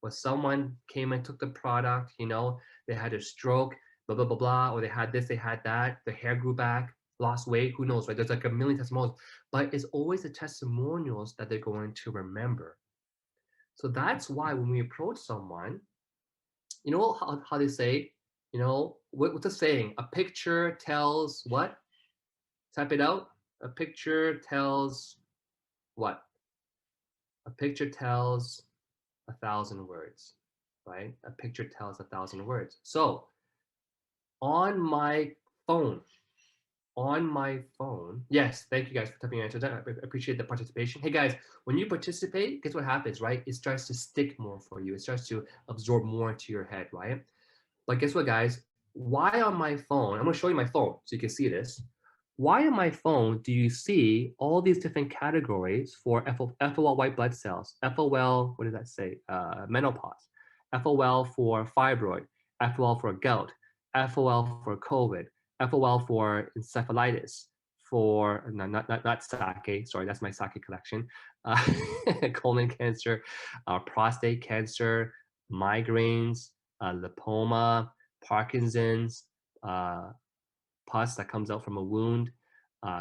B: Was someone came and took the product, they had a stroke, blah, blah, blah, blah, or they had this, they had that, the hair grew back, lost weight, who knows, right? There's like a million testimonials, but it's always the testimonials that they're going to remember. So that's why when we approach someone, how they say, what's the saying? A picture tells what? Type it out. A picture tells what? A picture tells 1,000 words, right? A picture tells 1,000 words. So on my phone, yes, thank you guys for typing answers. I appreciate the participation. Hey guys, when you participate, guess what happens, right? It starts to stick more for you. It starts to absorb more into your head, right? But guess what, guys? Why on my phone? I'm going to show you my phone so you can see this. Why on my phone do you see all these different categories for FOL white blood cells, FOL, what does that say? Menopause, FOL for fibroid, FOL for gout, FOL for COVID, FOL for encephalitis, for not sake, sorry, that's my sake collection, colon cancer, prostate cancer, migraines, lipoma, Parkinson's, pus that comes out from a wound,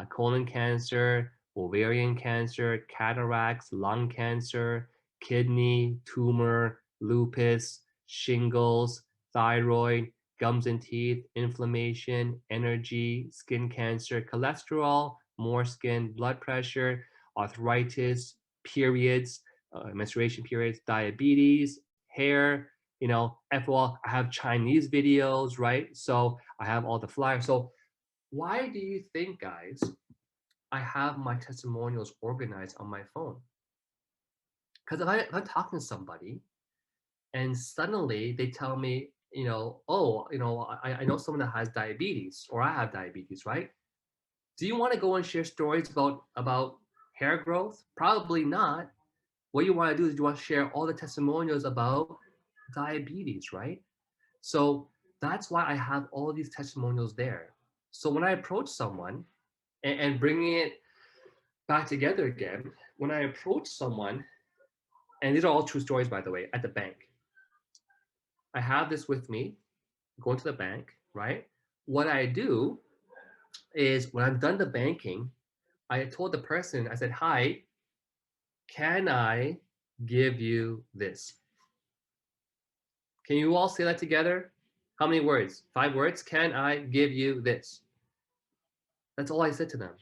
B: colon cancer, ovarian cancer, cataracts, lung cancer, kidney, tumor, lupus, shingles, thyroid, gums and teeth, inflammation, energy, skin cancer, cholesterol, more skin, blood pressure, arthritis, periods, menstruation periods, diabetes, hair, FOL. I have Chinese videos, right? So I have all the flyers. So why do you think, guys, I have my testimonials organized on my phone? Because if I'm talking to somebody and suddenly they tell me, oh, I know someone that has diabetes, or I have diabetes, right? Do you want to go and share stories about hair growth? Probably not. What you want to do is you want to share all the testimonials about diabetes, right? So that's why I have all these testimonials there. So when I approach someone, and bringing it back together again, when I approach someone, and these are all true stories, by the way, at the bank, I have this with me, going to the bank, right? What I do is when I'm done the banking, I told the person, I said, hi, can I give you this? Can you all say that together? How many words? 5 words? Can I give you this? That's all I said to them.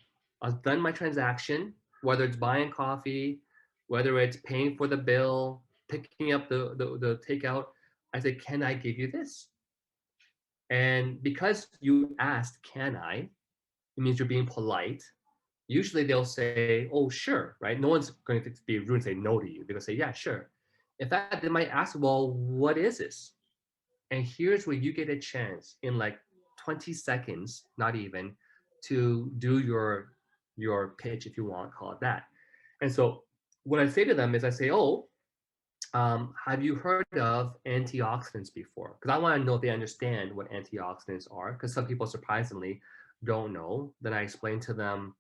B: I've done my transaction, whether it's buying coffee, whether it's paying for the bill, picking up the takeout. I said, can I give you this? And because you asked, can I, it means you're being polite. Usually they'll say, oh, sure, right? No one's going to be rude and say no to you. They're going to say, yeah, sure. In fact, they might ask, well, what is this? And here's where you get a chance in like 20 seconds, not even, to do your pitch, if you want, call it that. And so what I say to them is I say, oh, have you heard of antioxidants before? Because I want to know if they understand what antioxidants are, because some people surprisingly don't know. Then I explain to them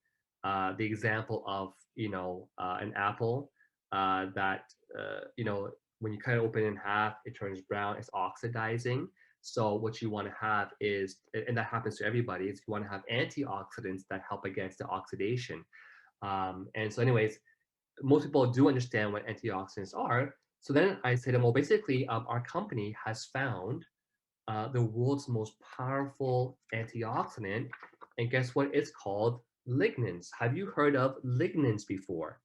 B: the example of, an apple that, when you cut it open in half, it turns brown, it's oxidizing. So what you want to have is, and that happens to everybody, is you want to have antioxidants that help against the oxidation. And so anyways, most people do understand what antioxidants are. So then I say to them, well, basically, our company has found the world's most powerful antioxidant. And guess what it's called? Lignans. Have you heard of lignans before?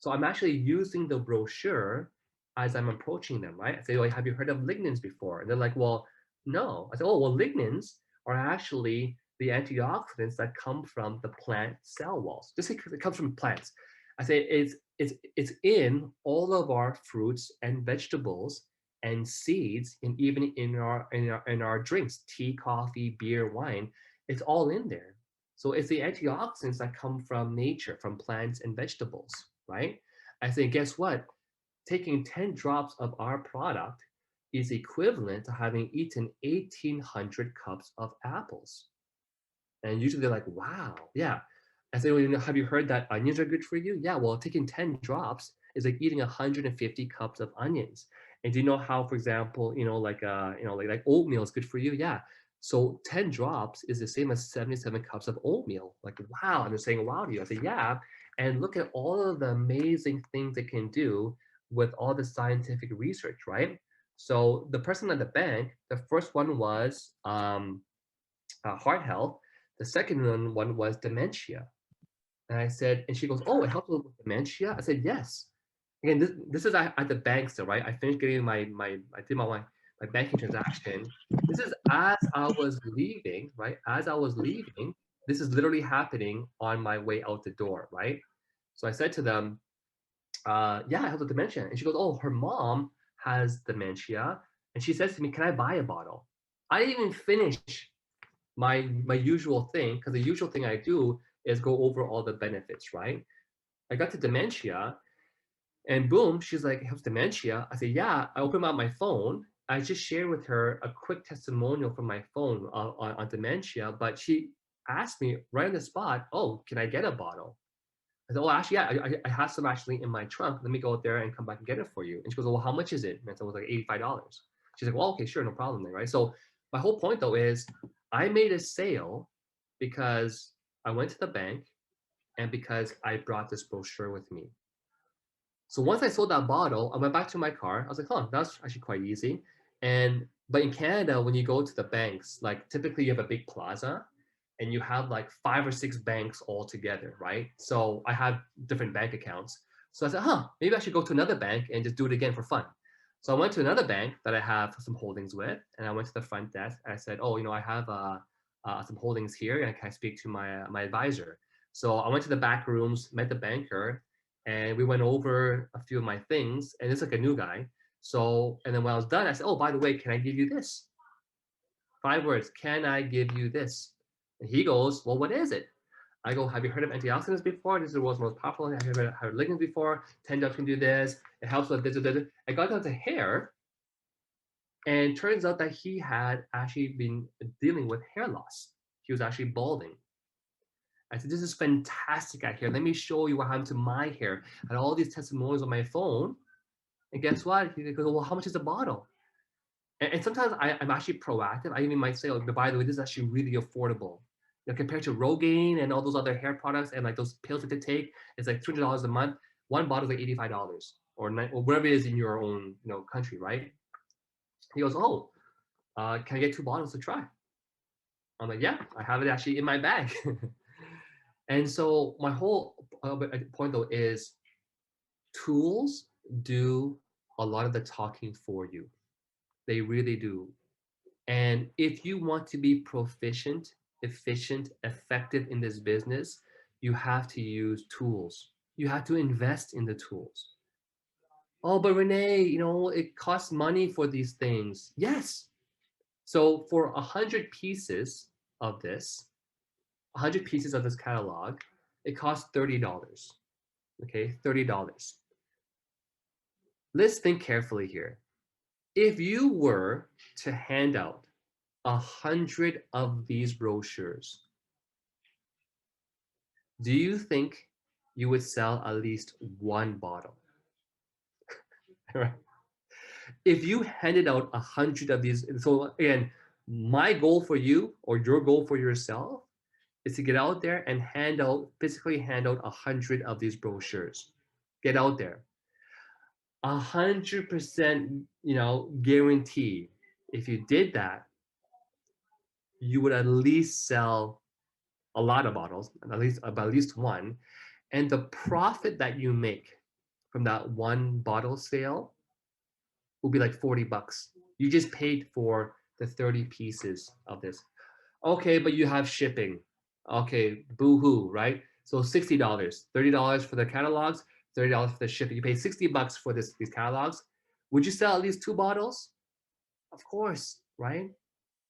B: So I'm actually using the brochure as I'm approaching them, right? I say, oh, have you heard of lignans before? And they're like, well, no. I say, oh, well, lignans are actually the antioxidants that come from the plant cell walls. Just because it comes from plants. I say it's in all of our fruits and vegetables and seeds, and even in our drinks, tea, coffee, beer, wine. It's all in there. So it's the antioxidants that come from nature, from plants and vegetables, right? I say, guess what? Taking 10 drops of our product is equivalent to having eaten 1,800 cups of apples. And usually they're like, wow, yeah. I say, well, have you heard that onions are good for you? Yeah, well, taking 10 drops is like eating 150 cups of onions. And do you know how, for example, like oatmeal is good for you? Yeah. So 10 drops is the same as 77 cups of oatmeal. Like, wow. And they're saying, wow to you. I say, yeah. And look at all of the amazing things it can do with all the scientific research, right? So the person at the bank, the first one was heart health. The second one was dementia. And I said, and she goes, oh, it helps with dementia? I said, yes. Again, this is at the bank still, right? I finished getting I did my banking transaction. This is as I was leaving, right? As I was leaving, this is literally happening on my way out the door, right? So I said to them, yeah, I have the dementia. And she goes, oh, her mom has dementia. And she says to me, can I buy a bottle? I didn't even finish my usual thing, because the usual thing I do is go over all the benefits, right? I got to dementia, and boom, she's like, "Have dementia?" I said, "Yeah." I opened up my phone. I just shared with her a quick testimonial from my phone on dementia, but she asked me right on the spot, "Oh, can I get a bottle?" I said, "Oh, actually, yeah, I have some actually in my trunk. Let me go out there and come back and get it for you." And she goes, "Well, how much is it?" And I said, "It was like $85." She's like, "Well, okay, sure, no problem then, right?" So my whole point though is I made a sale because I went to the bank and because I brought this brochure with me. So once I sold that bottle, I went back to my car. I was like, huh, that's actually quite easy. And but in Canada, when you go to the banks, like typically you have a big plaza and you have like 5 or 6 banks all together, right? So I have different bank accounts. So I said, huh, maybe I should go to another bank and just do it again for fun. So I went to another bank that I have some holdings with, and I went to the front desk. I said, oh, I have some holdings here, and can I speak to my advisor? So I went to the back rooms, met the banker, and we went over a few of my things. And it's like a new guy. So, and then when I was done, I said, oh, by the way, can I give you this? 5 words, can I give you this? And he goes, well, what is it? I go, have you heard of antioxidants before? This is the world's most powerful. Have you heard of lignans before? 10 drops can do this. It helps with this, this, this. I got down to hair, and turns out that he had actually been dealing with hair loss. He was actually balding. I said, this is fantastic out here. Let me show you what happened to my hair. I had all these testimonials on my phone. And guess what? He goes, well, how much is the bottle? And sometimes I'm actually proactive. I even might say, oh, by the way, this is actually really affordable. Compared to Rogaine and all those other hair products and like those pills that they take, it's like $200 a month. One bottle is like $85 or whatever it is in your own country, right? He goes, oh, can I get 2 bottles to try? I'm like, yeah, I have it actually in my bag. And so my whole point though is tools do a lot of the talking for you. They really do. And if you want to be proficient, efficient, effective in this business, you have to use tools. You have to invest in the tools. Oh, but Renee, it costs money for these things. Yes. So for 100 pieces of this, 100 pieces of this catalog, it costs $30. Okay, $30. Let's think carefully here. If you were to hand out 100 of these brochures, do you think you would sell at least one bottle? Right? If you handed out 100 of these, so again, my goal for you or your goal for yourself is to get out there and physically hand out 100 of these brochures. Get out there. 100%, guarantee. If you did that, you would at least sell a lot of bottles, at least one, and the profit that you make from that one bottle sale will be like $40. You just paid for the 30 pieces of this. Okay, but you have shipping. Okay, boo-hoo, right? So $60, $30 for the catalogs, $30 for the shipping. You pay $60 for these catalogs. Would you sell at least 2 bottles? Of course, right?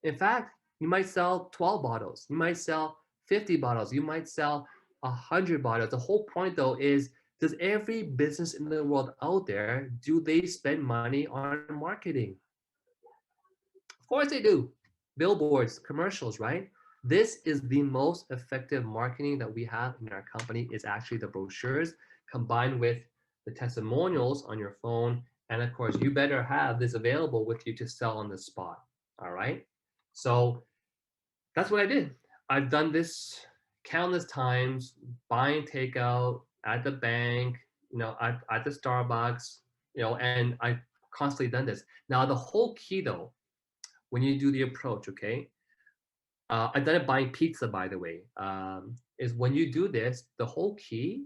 B: In fact, you might sell 12 bottles. You might sell 50 bottles. You might sell 100 bottles. The whole point though is, does every business in the world out there, do they spend money on marketing? Of course they do. Billboards, commercials, right? This is the most effective marketing that we have in our company, is actually the brochures combined with the testimonials on your phone. And of course, you better have this available with you to sell on the spot. All right. So that's what I did. I've done this countless times, buying takeout at the bank, at the Starbucks, and I've constantly done this. Now, the whole key though, when you do the approach, okay, I've done it buying pizza, by the way, is when you do this, the whole key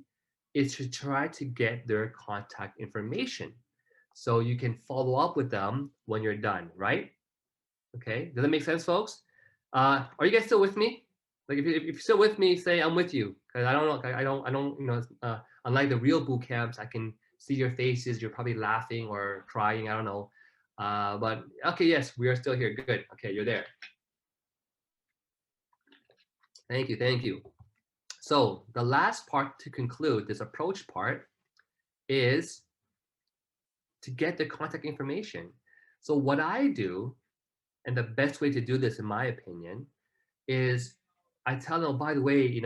B: is to try to get their contact information so you can follow up with them when you're done, right? Okay, does that make sense, folks? Are you guys still with me? Like, if you're still with me, say I'm with you, because I don't know, I don't, unlike the real boot camps, I can see your faces. You're probably laughing or crying. I don't know, but okay, yes, we are still here. Good. Okay, you're there. Thank you, thank you. So the last part to conclude this approach part is to get the contact information. So what I do, and the best way to do this, in my opinion, is I tell them, by the way,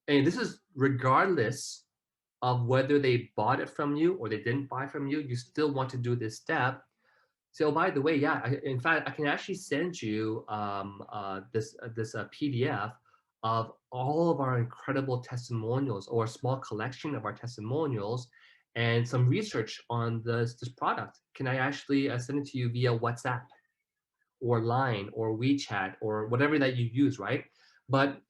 B: and this is regardless of whether they bought it from you or they didn't buy from you, you still want to do this step. So by the way, yeah, in fact, I can actually send you this PDF of all of our incredible testimonials, or a small collection of our testimonials, and some research on this product. Can I actually send it to you via WhatsApp or Line or WeChat or whatever that you use, right? But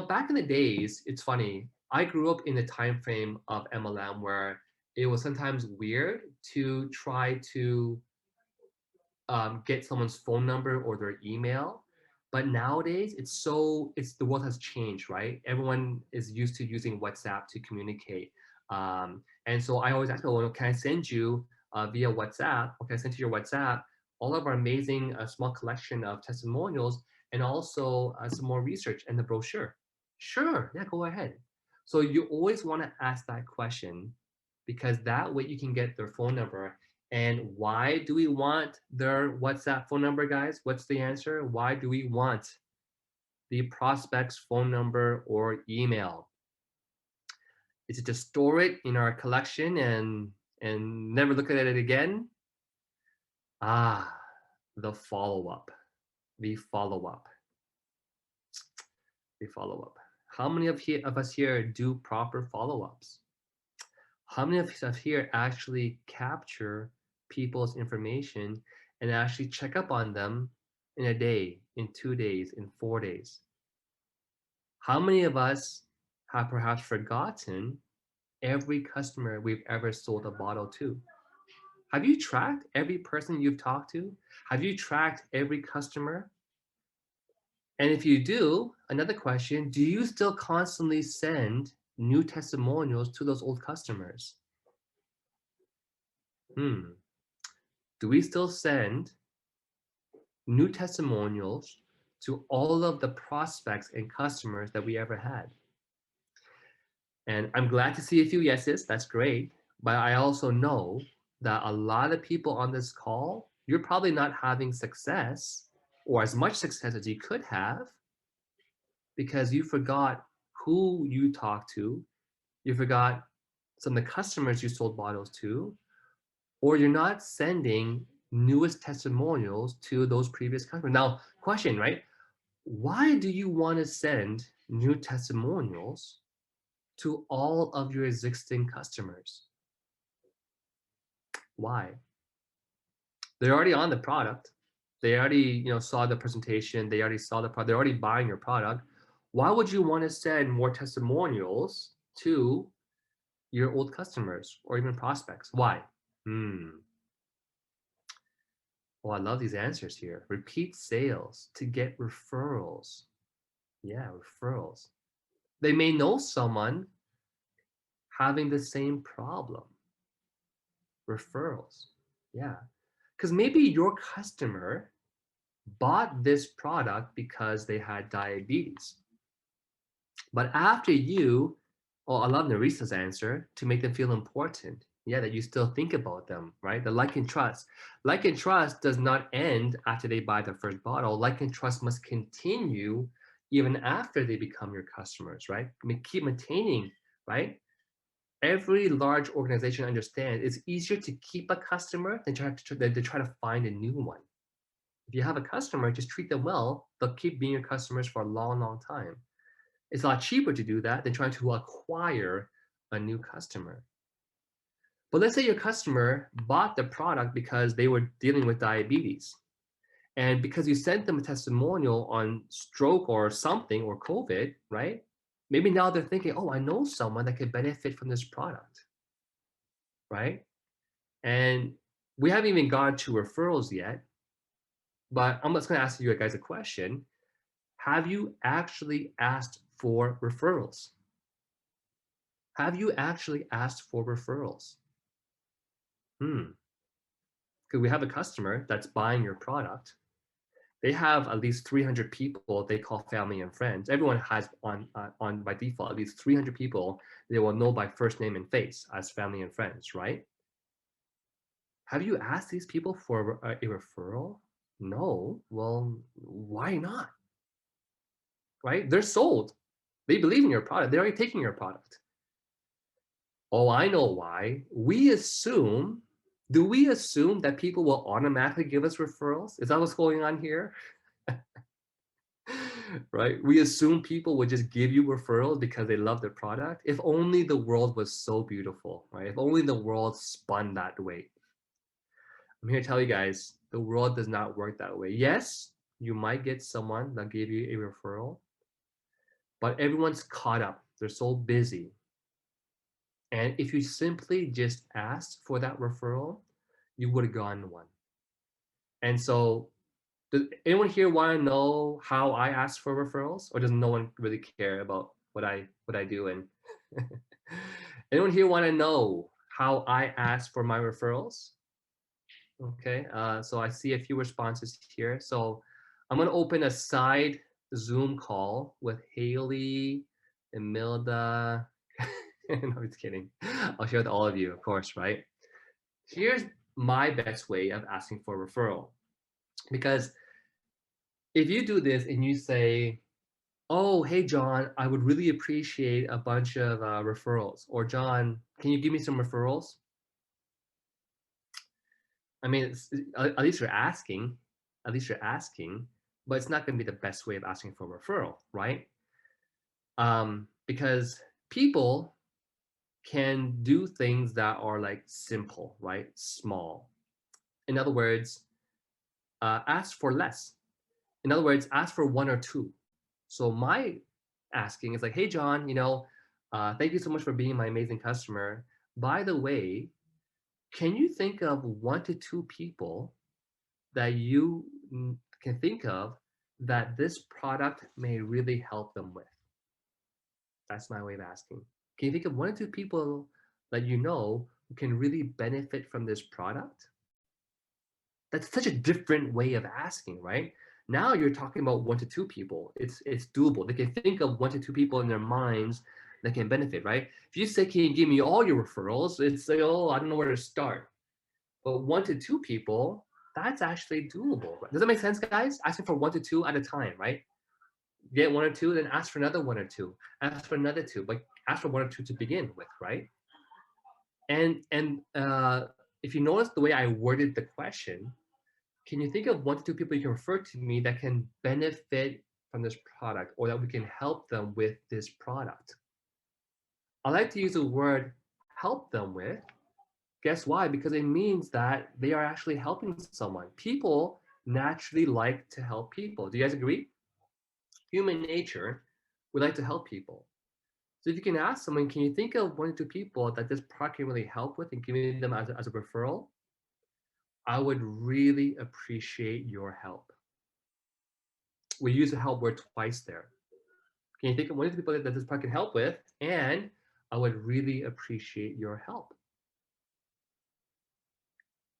B: back in the days, it's funny. I grew up in the time frame of MLM where it was sometimes weird to try to get someone's phone number or their email. But nowadays, it's the world has changed, right? Everyone is used to using WhatsApp to communicate. And so I always ask people, can I send you via WhatsApp? Or can I send to your WhatsApp all of our amazing small collection of testimonials, and also some more research and the brochure? Sure, yeah, go ahead. So you always want to ask that question, because that way you can get their phone number. And why do we want their WhatsApp phone number, guys? What's the answer? Why do we want the prospect's phone number or email? Is it to store it in our collection and never look at it again? Ah, the follow-up, the follow-up, the follow-up. How many of us here do proper follow-ups? How many of us here actually capture people's information and actually check up on them in a day, in 2 days, in 4 days? How many of us have perhaps forgotten every customer we've ever sold a bottle to? Have you tracked every person you've talked to? Have you tracked every customer? And if you do, another question, do you still constantly send new testimonials to those old customers? Do we still send new testimonials to all of the prospects and customers that we ever had? And I'm glad to see a few yeses. That's great. But I also know that a lot of people on this call, you're probably not having success, or as much success as you could have, because you forgot who you talked to. You forgot some of the customers you sold bottles to, or you're not sending newest testimonials to those previous customers. Now, question, right? Why do you want to send new testimonials to all of your existing customers? Why? They're already on the product. They already, saw the presentation. They already saw the product. They're already buying your product. Why would you want to send more testimonials to your old customers or even prospects. Why? Hmm. Oh, I love these answers here. Repeat sales to get referrals. Yeah, referrals. They may know someone having the same problem. Referrals. Yeah. Because maybe your customer bought this product because they had diabetes. But after you, oh, I love Narisa's answer to make them feel important. Yeah, that you still think about them, right? The like and trust. Like and trust does not end after they buy their first bottle. Like and trust must continue even after they become your customers, right? I mean, keep maintaining, right? Every large organization understands it's easier to keep a customer than to try to find a new one. If you have a customer, just treat them well. They'll keep being your customers for a long, long time. It's a lot cheaper to do that than trying to acquire a new customer. But let's say your customer bought the product because they were dealing with diabetes. And because you sent them a testimonial on stroke or something or COVID, right? Maybe now they're thinking, oh, I know someone that could benefit from this product, right? And we haven't even gone to referrals yet, but I'm just going to ask you guys a question. Have you actually asked for referrals? Have you actually asked for referrals? Because we have a customer that's buying your product. They have at least 300 people they call family and friends. Everyone has on by default at least 300 people they will know by first name and face as family and friends, right? Have you asked these people for a referral? No. Well, why not? Right? They're sold. They believe in your product. They're already taking your product. Oh, I know why. Do we assume that people will automatically give us referrals? Is that what's going on here? Right? We assume people would just give you referrals because they love their product. If only the world was so beautiful, right? If only the world spun that way. I'm here to tell you guys, the world does not work that way. Yes, you might get someone that gave you a referral, but everyone's caught up. They're so busy. And if you simply just asked for that referral, you would have gotten one. And so, does anyone here want to know how I ask for referrals, or does no one really care about what I do? And anyone here want to know how I ask for my referrals? Okay, so I see a few responses here. So I'm gonna open a side Zoom call with Haley, Imelda. No, I'm just kidding. I'll share with all of you, of course, right? Here's my best way of asking for a referral. Because if you do this and you say, oh, hey, John, I would really appreciate a bunch of referrals. Or, John, can you give me some referrals? I mean, at least you're asking, but it's not going to be the best way of asking for a referral, right? Because people can do things that are like simple, right? Small. In other words, ask for less. In other words, ask for one or two. So my asking is like, hey, John, thank you so much for being my amazing customer. By the way, can you think of one to two people that you can think of that this product may really help them with? That's my way of asking. Can you think of one or two people that you know who can really benefit from this product? That's such a different way of asking, right? Now you're talking about one to two people. It's doable. They can think of one to two people in their minds that can benefit, right? If you say, can you give me all your referrals? It's like, oh, I don't know where to start. But one to two people, that's actually doable. Does that make sense, guys? Asking for one to two at a time, right? Get one or two, then ask for another one or two. Ask for another two, but ask for one or two to begin with, right? And if you notice the way I worded the question, can you think of one to two people you can refer to me that can benefit from this product or that we can help them with this product? I like to use the word help them with. Guess why? Because it means that they are actually helping someone. People naturally like to help people. Do you guys agree? Human nature, we like to help people. So if you can ask someone, can you think of 1 or 2 people that this product can really help with and giving them as a referral? I would really appreciate your help. We use the help word twice there. Can you think of 1 or 2 people that this product can help with? And I would really appreciate your help.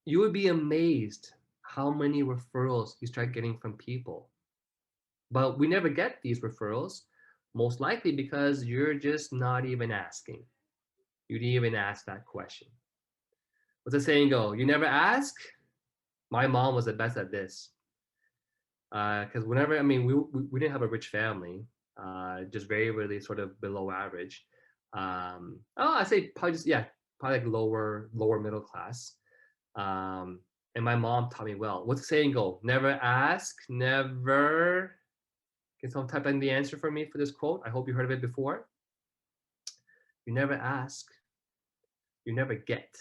B: You would be amazed how many referrals you start getting from people. But we never get these referrals, most likely because you're just not even asking. You didn't even ask that question. What's the saying go? You never ask? My mom was the best at this. Because whenever, I mean, we didn't have a rich family, just very, really sort of below average. I say probably just, yeah, probably like lower middle class. And my mom taught me well. What's the saying go? Never ask, never. Can someone type in the answer for me for this quote? I hope you heard of it before. You never ask, you never get.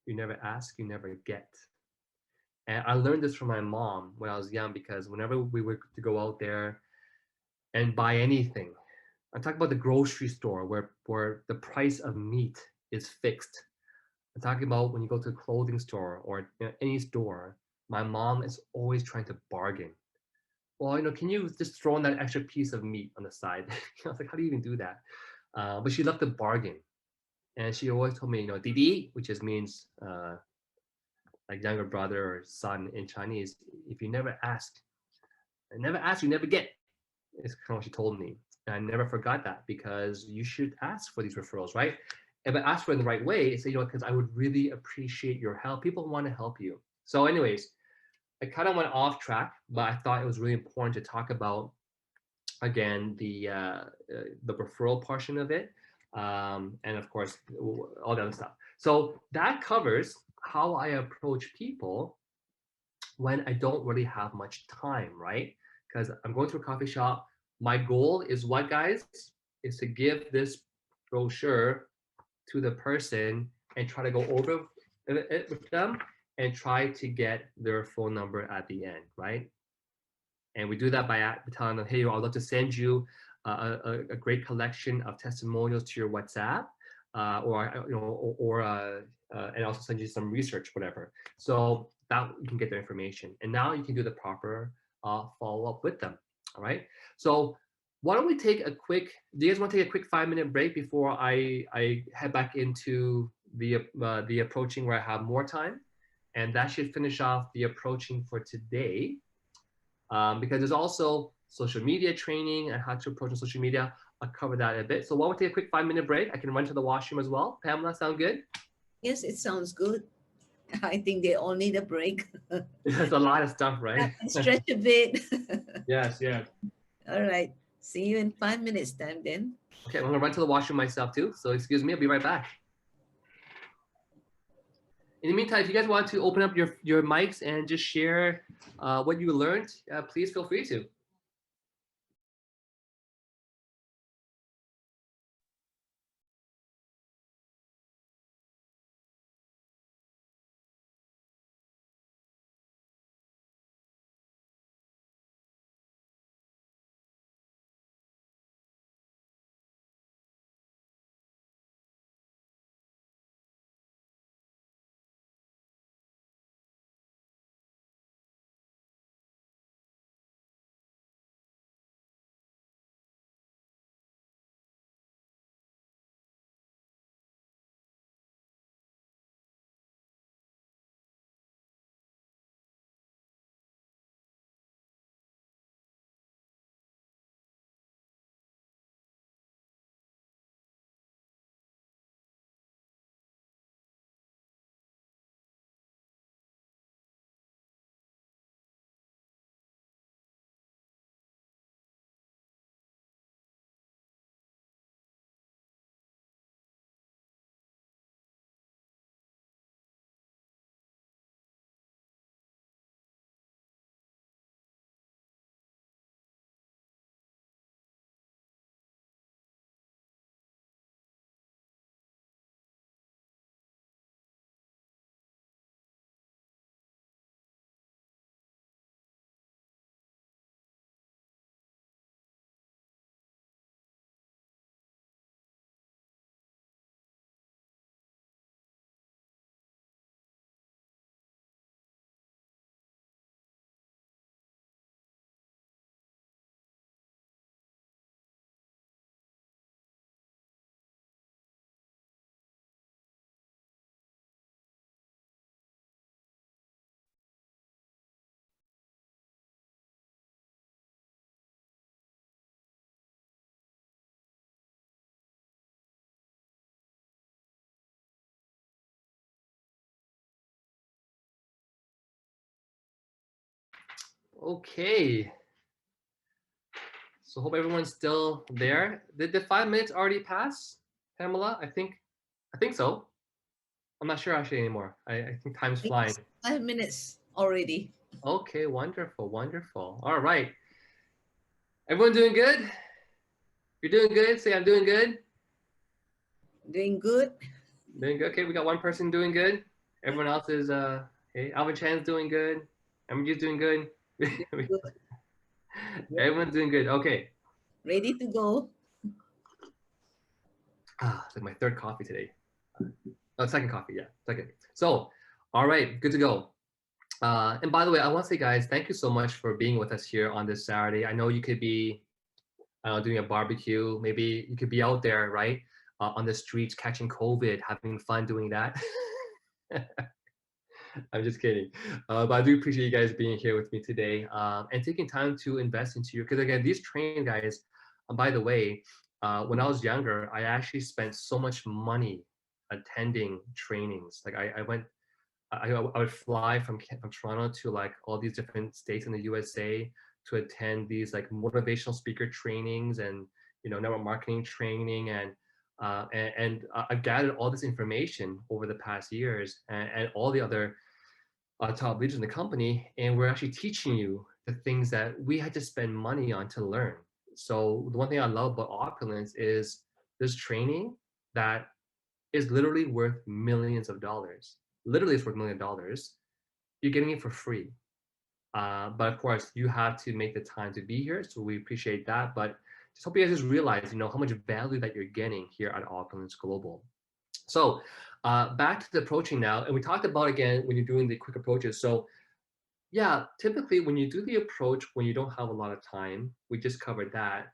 B: You never ask, you never get. And I learned this from my mom when I was young because whenever we were to go out there and buy anything, I'm talking about the grocery store where the price of meat is fixed. I'm talking about when you go to a clothing store or any store, my mom is always trying to bargain. Well, can you just throw in that extra piece of meat on the side? I was like, how do you even do that? But she loved to bargain. And she always told me, Didi, which just means like younger brother or son in Chinese, if you never ask, you never get. It's kind of what she told me. And I never forgot that because you should ask for these referrals, right? And but ask for it in the right way. Say, because I would really appreciate your help. People want to help you. So, anyways, I kind of went off track, but I thought it was really important to talk about again the referral portion of it, and of course all the other stuff. So that covers how I approach people when I don't really have much time, right? Because I'm going to a coffee shop. My goal is what, guys? Is to give this brochure to the person and try to go over it with them and try to get their phone number at the end, right? And we do that by telling them, hey, I'd love to send you a great collection of testimonials to your WhatsApp, and also send you some research, whatever. So that you can get their information. And now you can do the proper follow-up with them. All right. So why don't we take a quick, do you guys want to take a quick 5-minute break before I head back into the approaching where I have more time? And that should finish off the approaching for today. Because there's also social media training and how to approach on social media. I'll cover that a bit. So while we take a quick 5-minute break, I can run to the washroom as well. Pamela, sound good?
A: Yes, it sounds good. I think they all need a break.
B: There's a lot of stuff, right?
A: Stretch a bit.
B: Yes, yeah.
A: All right. See you in 5 minutes time then.
B: Okay, I'm gonna run to the washroom myself too. So excuse me, I'll be right back. In the meantime, if you guys want to open up your mics and just share what you learned, please feel free to. Okay. So hope everyone's still there. Did the 5 minutes already pass, Pamela? I think so. I'm not sure actually anymore. I think time's
A: I think
B: flying.
A: it's 5 minutes already.
B: Okay, wonderful, wonderful. All right. Everyone doing good? You're doing good? Say I'm doing good.
A: Doing good.
B: Doing good. Okay, we got one person doing good. Everyone else is hey, Alvin Chan's doing good. Emily's doing good.
A: Doing good. Yep.
B: Everyone's doing good. Okay.
A: Ready to go.
B: It's like my third coffee today. Oh, second coffee, yeah. Second. So, all right, good to go. And by the way, I want to say, guys, thank you so much for being with us here on this Saturday. I know you could be doing a barbecue. Maybe you could be out there, right, on the streets catching COVID, having fun doing that. I'm just kidding. But I do appreciate you guys being here with me today and taking time to invest into you. Because again, these training guys, by the way, when I was younger, I actually spent so much money attending trainings. Like I went I would fly from Toronto to like all these different states in the USA to attend these like motivational speaker trainings and network marketing training and I've gathered all this information over the past years and all the other top leaders in the company, and we're actually teaching you the things that we had to spend money on to learn. So the one thing I love about Opulence is this training that is literally worth millions of dollars. Literally, it's worth $1 million. You're getting it for free. But of course, you have to make the time to be here. So we appreciate that. But just hope you guys just realize, how much value that you're getting here at Opulence Global. So back to the approaching now. And we talked about, again, when you're doing the quick approaches. So yeah, typically when you do the approach, when you don't have a lot of time, we just covered that.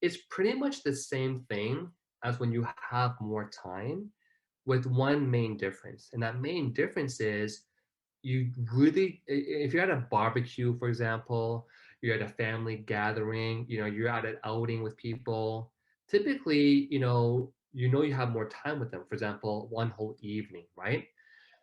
B: It's pretty much the same thing as when you have more time, with one main difference. And that main difference is you really, if you're at a barbecue, for example, you're at a family gathering, you're at an outing with people, typically, you have more time with them, for example, one whole evening, right?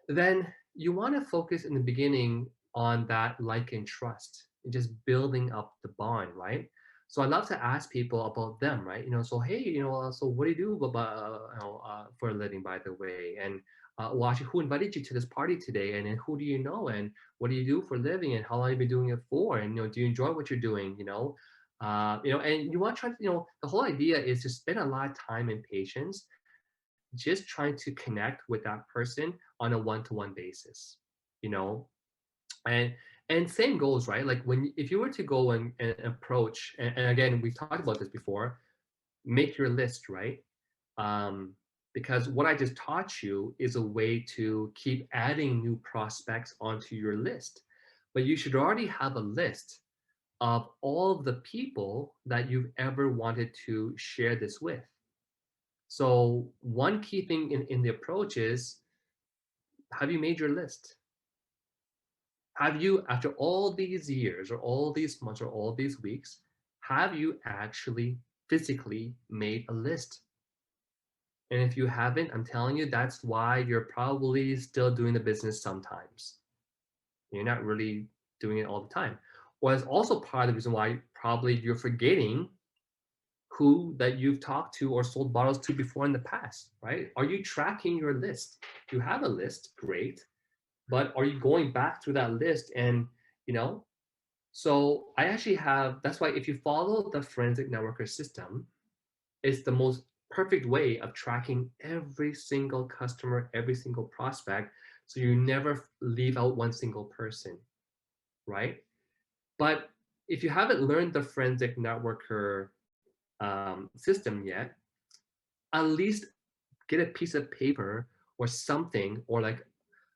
B: Then you want to focus in the beginning on that like and trust and just building up the bond, right? So I love to ask people about them, right? So hey, so what do you do about, for a living, by the way? And well, actually, who invited you to this party today? And then who do you know? And what do you do for a living? And how long have you been doing it for? And do you enjoy what you're doing? And you want to try to, the whole idea is to spend a lot of time and patience just trying to connect with that person on a one-to-one basis, you know and same goes, right? Like if you were to go and approach, and again, we've talked about this before, make your list, right? Because what I just taught you is a way to keep adding new prospects onto your list, but you should already have a list of all of the people that you've ever wanted to share this with. So one key thing in the approach is, have you made your list? Have you, after all these years or all these months or all these weeks, have you actually physically made a list? And if you haven't, I'm telling you, that's why you're probably still doing the business sometimes. You're not really doing it all the time. Or it's also part of the reason why probably you're forgetting who that you've talked to or sold bottles to before in the past, right? Are you tracking your list? You have a list, great. But are you going back through that list and, so I actually have, that's why if you follow the forensic networker system, it's the most perfect way of tracking every single customer, every single prospect. So you never leave out one single person, right? But if you haven't learned the forensic networker system yet, at least get a piece of paper or something, or like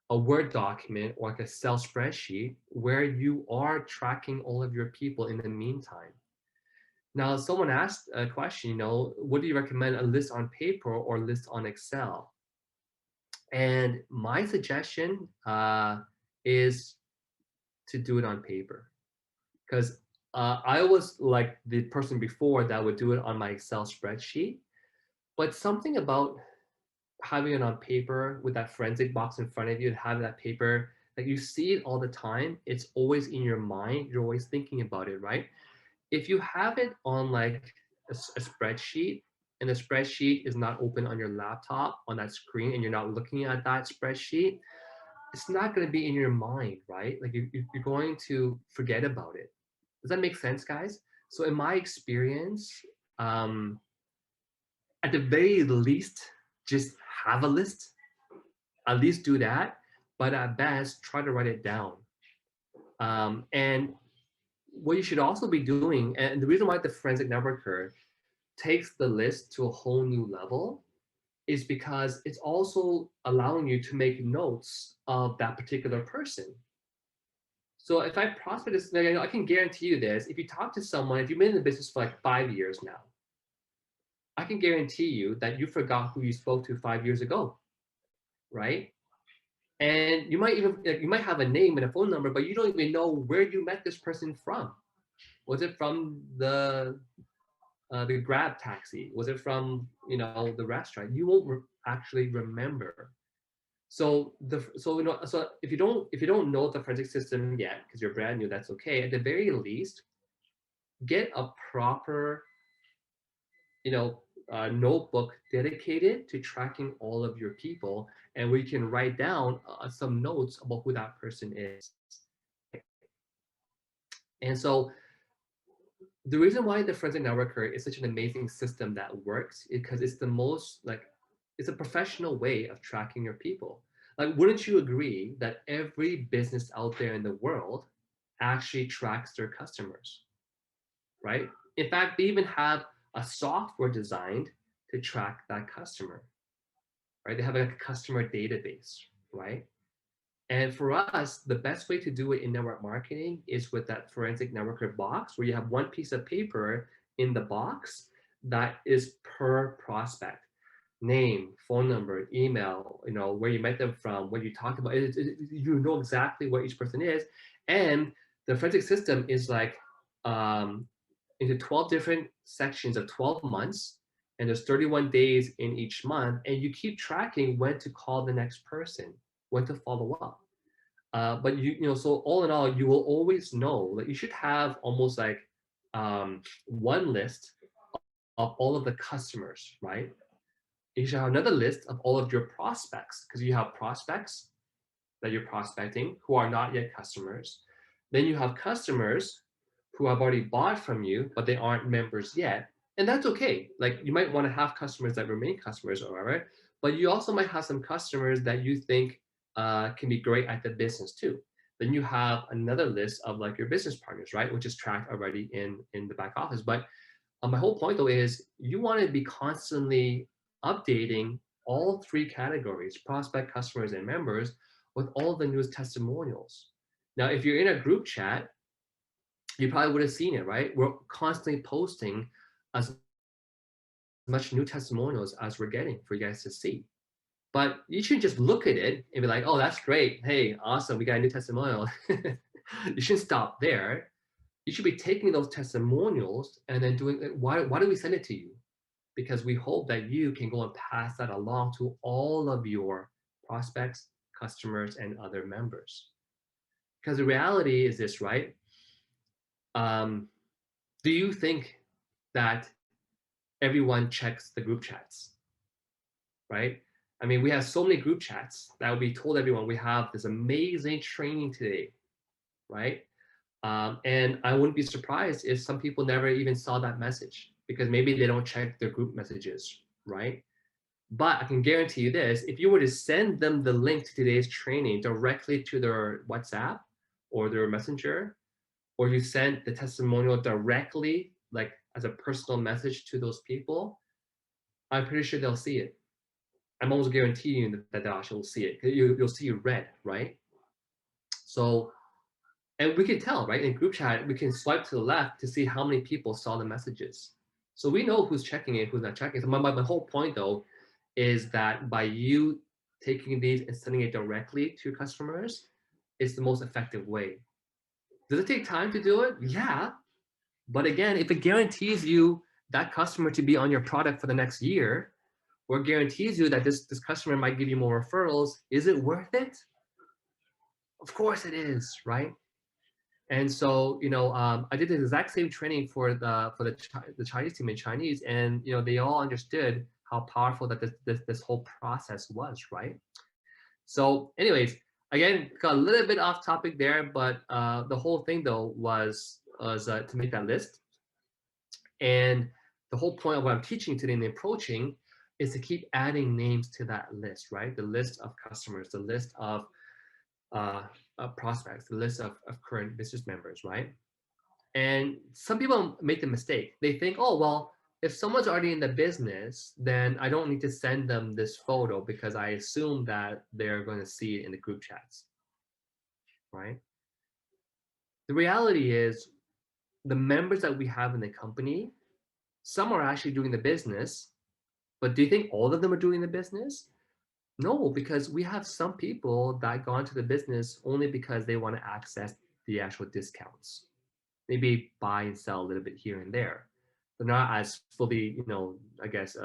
B: a Word document or like a Excel spreadsheet where you are tracking all of your people in the meantime. Now, someone asked a question, what do you recommend, a list on paper or a list on Excel? And my suggestion is to do it on paper, because I was like the person before that would do it on my Excel spreadsheet, but something about having it on paper with that forensic box in front of you and having that paper Like you see it all the time. It's always in your mind. You're always thinking about it, right? If you have it on like a spreadsheet, and the spreadsheet is not open on your laptop on that screen, and you're not looking at that spreadsheet, it's not going to be in your mind, right? Like you're going to forget about it. Does that make sense, guys? So in my experience, um, at the very least, just have a list. At least do that. But at best, try to write it down. And what you should also be doing, and the reason why the forensic networker takes the list to a whole new level is because it's also allowing you to make notes of that particular person. So if I prospect this, I can guarantee you this. If you talk to someone, if you've been in the business for like 5 years now, I can guarantee you that you forgot who you spoke to 5 years ago, right? And you might even like, you might have a name and a phone number, but you don't even know where you met this person from. Was it from the Grab taxi? Was it from the restaurant? You won't actually remember. So if you don't know the forensic system yet because you're brand new, that's okay. At the very least, get a proper notebook dedicated to tracking all of your people, and we can write down some notes about who that person is. And so the reason why the forensic networker is such an amazing system that works is because it's the most it's a professional way of tracking your people. Like, wouldn't you agree that every business out there in the world actually tracks their customers, right? In fact, they even have a software designed to track that customer, right? They have a customer database, right? And for us, the best way to do it in network marketing is with that forensic networker box, where you have one piece of paper in the box that is per prospect. Name, phone number, email, where you met them from, what you talked about. You know exactly what each person is. And the forensic system is like into 12 different sections of 12 months, and there's 31 days in each month, and you keep tracking when to call the next person, when to follow up. But so all in all, you will always know. Like, you should have almost like one list of all of the customers, right? You should have another list of all of your prospects, because you have prospects that you're prospecting who are not yet customers. Then you have customers who have already bought from you, but they aren't members yet. And that's okay. Like, you might want to have customers that remain customers or whatever, but you also might have some customers that you think can be great at the business too. Then you have another list of like your business partners, right? Which is tracked already in the back office. But my whole point though is you want to be constantly updating all three categories: prospect, customers, and members, with all the newest testimonials. Now, if you're in a group chat, you probably would have seen it, right? We're constantly posting as much new testimonials as we're getting for you guys to see. But you should just look at it and be like, oh, that's great. Hey, awesome. We got a new testimonial. You shouldn't stop there. You should be taking those testimonials and then doing, why do we send it to you? Because we hope that you can go and pass that along to all of your prospects, customers, and other members. Because the reality is this, right? Do you think that everyone checks the group chats, right? I mean, we have so many group chats that we told everyone we have this amazing training today, right? And I wouldn't be surprised if some people never even saw that message because maybe they don't check their group messages, right? But I can guarantee you this: if you were to send them the link to today's training directly to their WhatsApp or their Messenger, or you sent the testimonial directly, like as a personal message to those people, I'm pretty sure they'll see it. I'm almost guaranteeing that they actually will see it. You'll see red, right? So, and we can tell, right? In group chat, we can swipe to the left to see how many people saw the messages. So we know who's checking it, who's not checking it. So my whole point though is that by you taking these and sending it directly to your customers, it's the most effective way. Does it take time to do it? Yeah. But again, if it guarantees you that customer to be on your product for the next year, or guarantees you that this customer might give you more referrals, is it worth it? Of course it is, right? And so, I did the exact same training for the Chinese team in Chinese, and they all understood how powerful that this whole process was, right? So, anyways, again, got a little bit off topic there, but the whole thing though was to make that list, and the whole point of what I'm teaching today in the approaching is to keep adding names to that list, right? The list of customers, the list uh, of prospects, the list of current business members, right? And some people make the mistake. They think, oh, well, if someone's already in the business, then I don't need to send them this photo because I assume that they're going to see it in the group chats, right? The reality is the members that we have in the company, some are actually doing the business, but do you think all of them are doing the business? No, because we have some people that go into the business only because they want to access the actual discounts. Maybe buy and sell a little bit here and there. They're not as fully, I guess,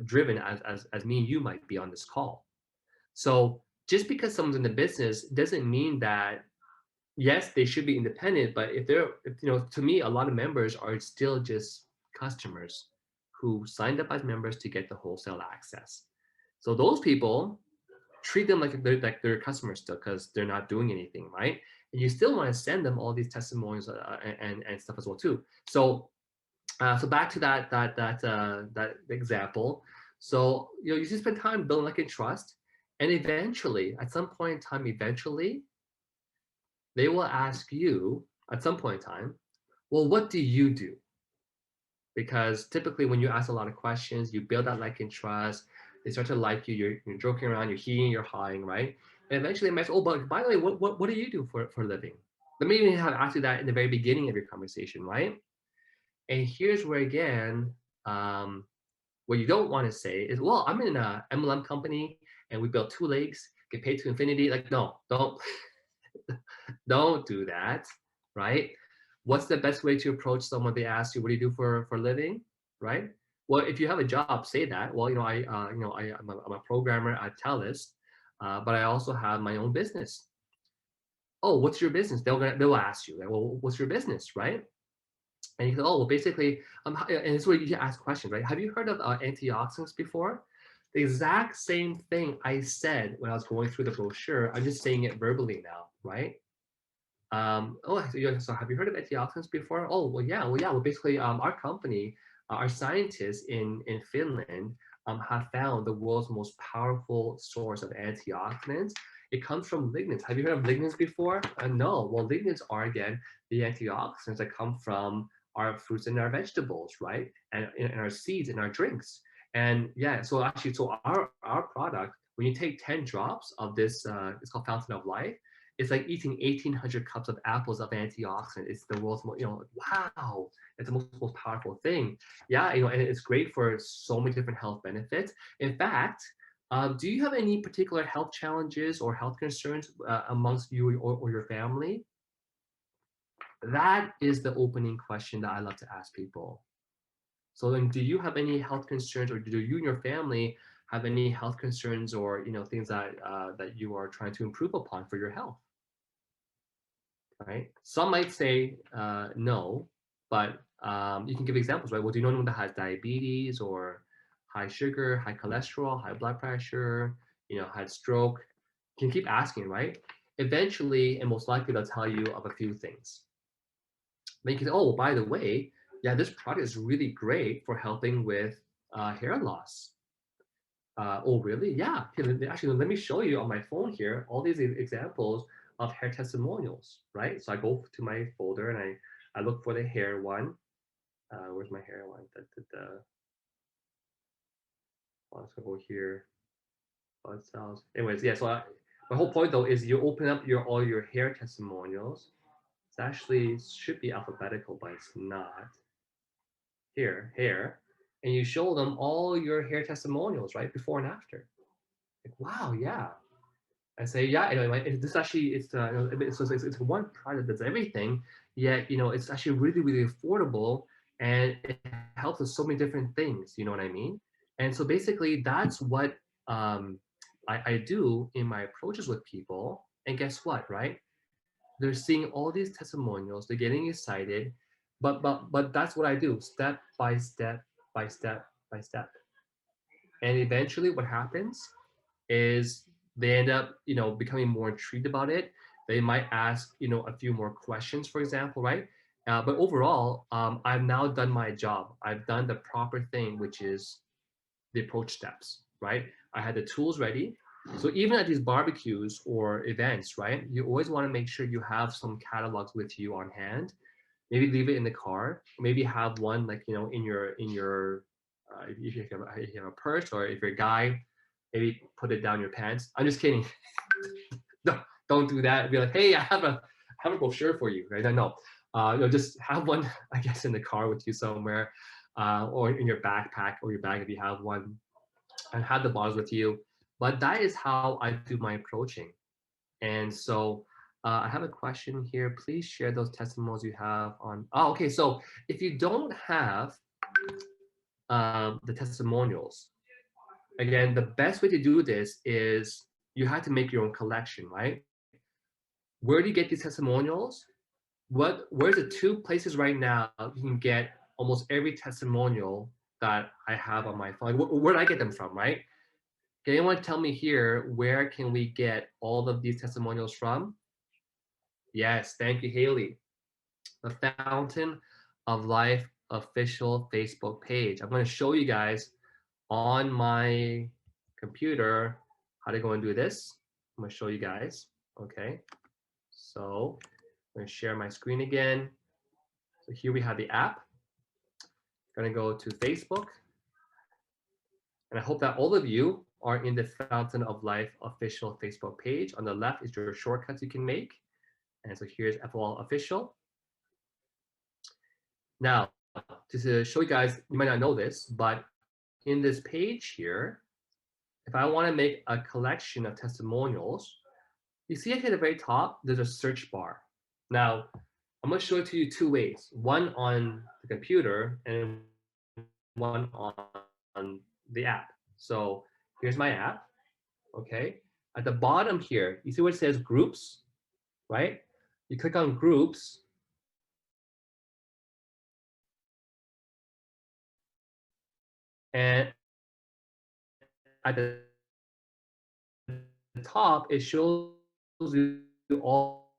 B: driven as me and you might be on this call. So just because someone's in the business doesn't mean that yes, they should be independent. But to me, a lot of members are still just customers who signed up as members to get the wholesale access. So those people treat them like they're customers still because they're not doing anything, right? And you still want to send them all these testimonials and stuff as well too. So back to that example. So you just spend time building like and trust, and eventually, at some point in time, they will ask you at some point in time, well, what do you do? Because typically when you ask a lot of questions, you build that like and trust, they start to like you, you're joking around, you're heating, you're hawing, right? And eventually they might say, oh, but by the way, what do you do for a living? Let me even have asked you that in the very beginning of your conversation, right? And here's where again, what you don't want to say is, well, I'm in a MLM company and we built 2 legs, get paid to infinity. Like, no, don't do that, right? What's the best way to approach someone? They ask you, what do you do for a living, right? Well, if you have a job, say that. Well, I'm a programmer at Telus, but I also have my own business. Oh, what's your business? They'll ask you, like, well, what's your business, right? And you go, oh, well, basically, and it's where you ask questions, right? Have you heard of antioxidants before? The exact same thing I said when I was going through the brochure. I'm just saying it verbally now, right? So have you heard of antioxidants before? Oh, well, yeah. Well, basically, our company, our scientists in Finland, have found the world's most powerful source of antioxidants. It comes from lignans. Have you heard of lignans before? No. Well, lignans are again the antioxidants that come from our fruits and our vegetables, right? And our seeds and our drinks. And yeah, so actually, so our product, when you take 10 drops of this, it's called Fountain of Life. It's like eating 1,800 cups of apples of antioxidant. It's the world's most, wow, it's the most powerful thing. Yeah, and it's great for so many different health benefits. In fact, do you have any particular health challenges or health concerns amongst you or your family? That is the opening question that I love to ask people. So then, do you have any health concerns, or do you and your family have any health concerns, or things that you are trying to improve upon for your health? Right? Some might say no, but you can give examples, right? Well, do you know anyone that has diabetes or high sugar, high cholesterol, high blood pressure, had stroke? You can keep asking, right? Eventually, and most likely, they'll tell you of a few things. Then you can say, oh, by the way, yeah, this product is really great for helping with hair loss. Oh, really? Yeah. Actually, let me show you on my phone here all these examples of hair testimonials, right? So I go to my folder and I look for the hair one. Where's my hair one? Let's go here. Blood cells. Anyways, yeah. So my whole point though is you open up all your hair testimonials. It's actually should be alphabetical, but it's not. Here, hair, and you show them all your hair testimonials, right, before and after. Like, wow, yeah. I say, yeah, this actually it's one product that's everything, yet it's actually really really affordable, and it helps with so many different things. You know what I mean? And so basically, that's what I do in my approaches with people. And guess what, right? They're seeing all these testimonials, they're getting excited, but that's what I do, step by step by step by step. And eventually what happens is they end up, becoming more intrigued about it. They might ask, a few more questions, for example, right? But overall, I've now done my job. I've done the proper thing, which is the approach steps, right? I had the tools ready. So even at these barbecues or events, right, you always want to make sure you have some catalogs with you on hand. Maybe leave it in the car. Maybe have one like in your if you have a purse, or if you're a guy, maybe put it down your pants. I'm just kidding. No, don't do that. Be like, hey, I have a brochure for you, right? No, just have one, I guess, in the car with you somewhere, or in your backpack or your bag if you have one, and have the bottles with you. But that is how I do my approaching. And so I have a question here. Please share those testimonials you have on. Oh, okay. So if you don't have the testimonials, again, the best way to do this is you have to make your own collection, right? Where do you get these testimonials? Where's the two places right now you can get almost every testimonial that I have on my phone? Where do I get them from, right? Can anyone tell me here, where can we get all of these testimonials from? Yes, thank you, Haley. The Fountain of Life official Facebook page. I'm going to show you guys on my computer how to go and do this. I'm going to show you guys. Okay, so I'm going to share my screen again. So here we have the app. I'm going to go to Facebook. And I hope that all of you are in the Fountain of Life official Facebook page. On the left is your shortcuts you can make. And so here's FOL official. Now, to show you guys, you might not know this, but in this page here, if I want to make a collection of testimonials, you see at the very top, there's a search bar. Now, I'm going to show it to you two ways, one on the computer and one on the app. So here's my app, okay? At the bottom here, you see where it says groups, right? You click on groups, and at the top, it shows you all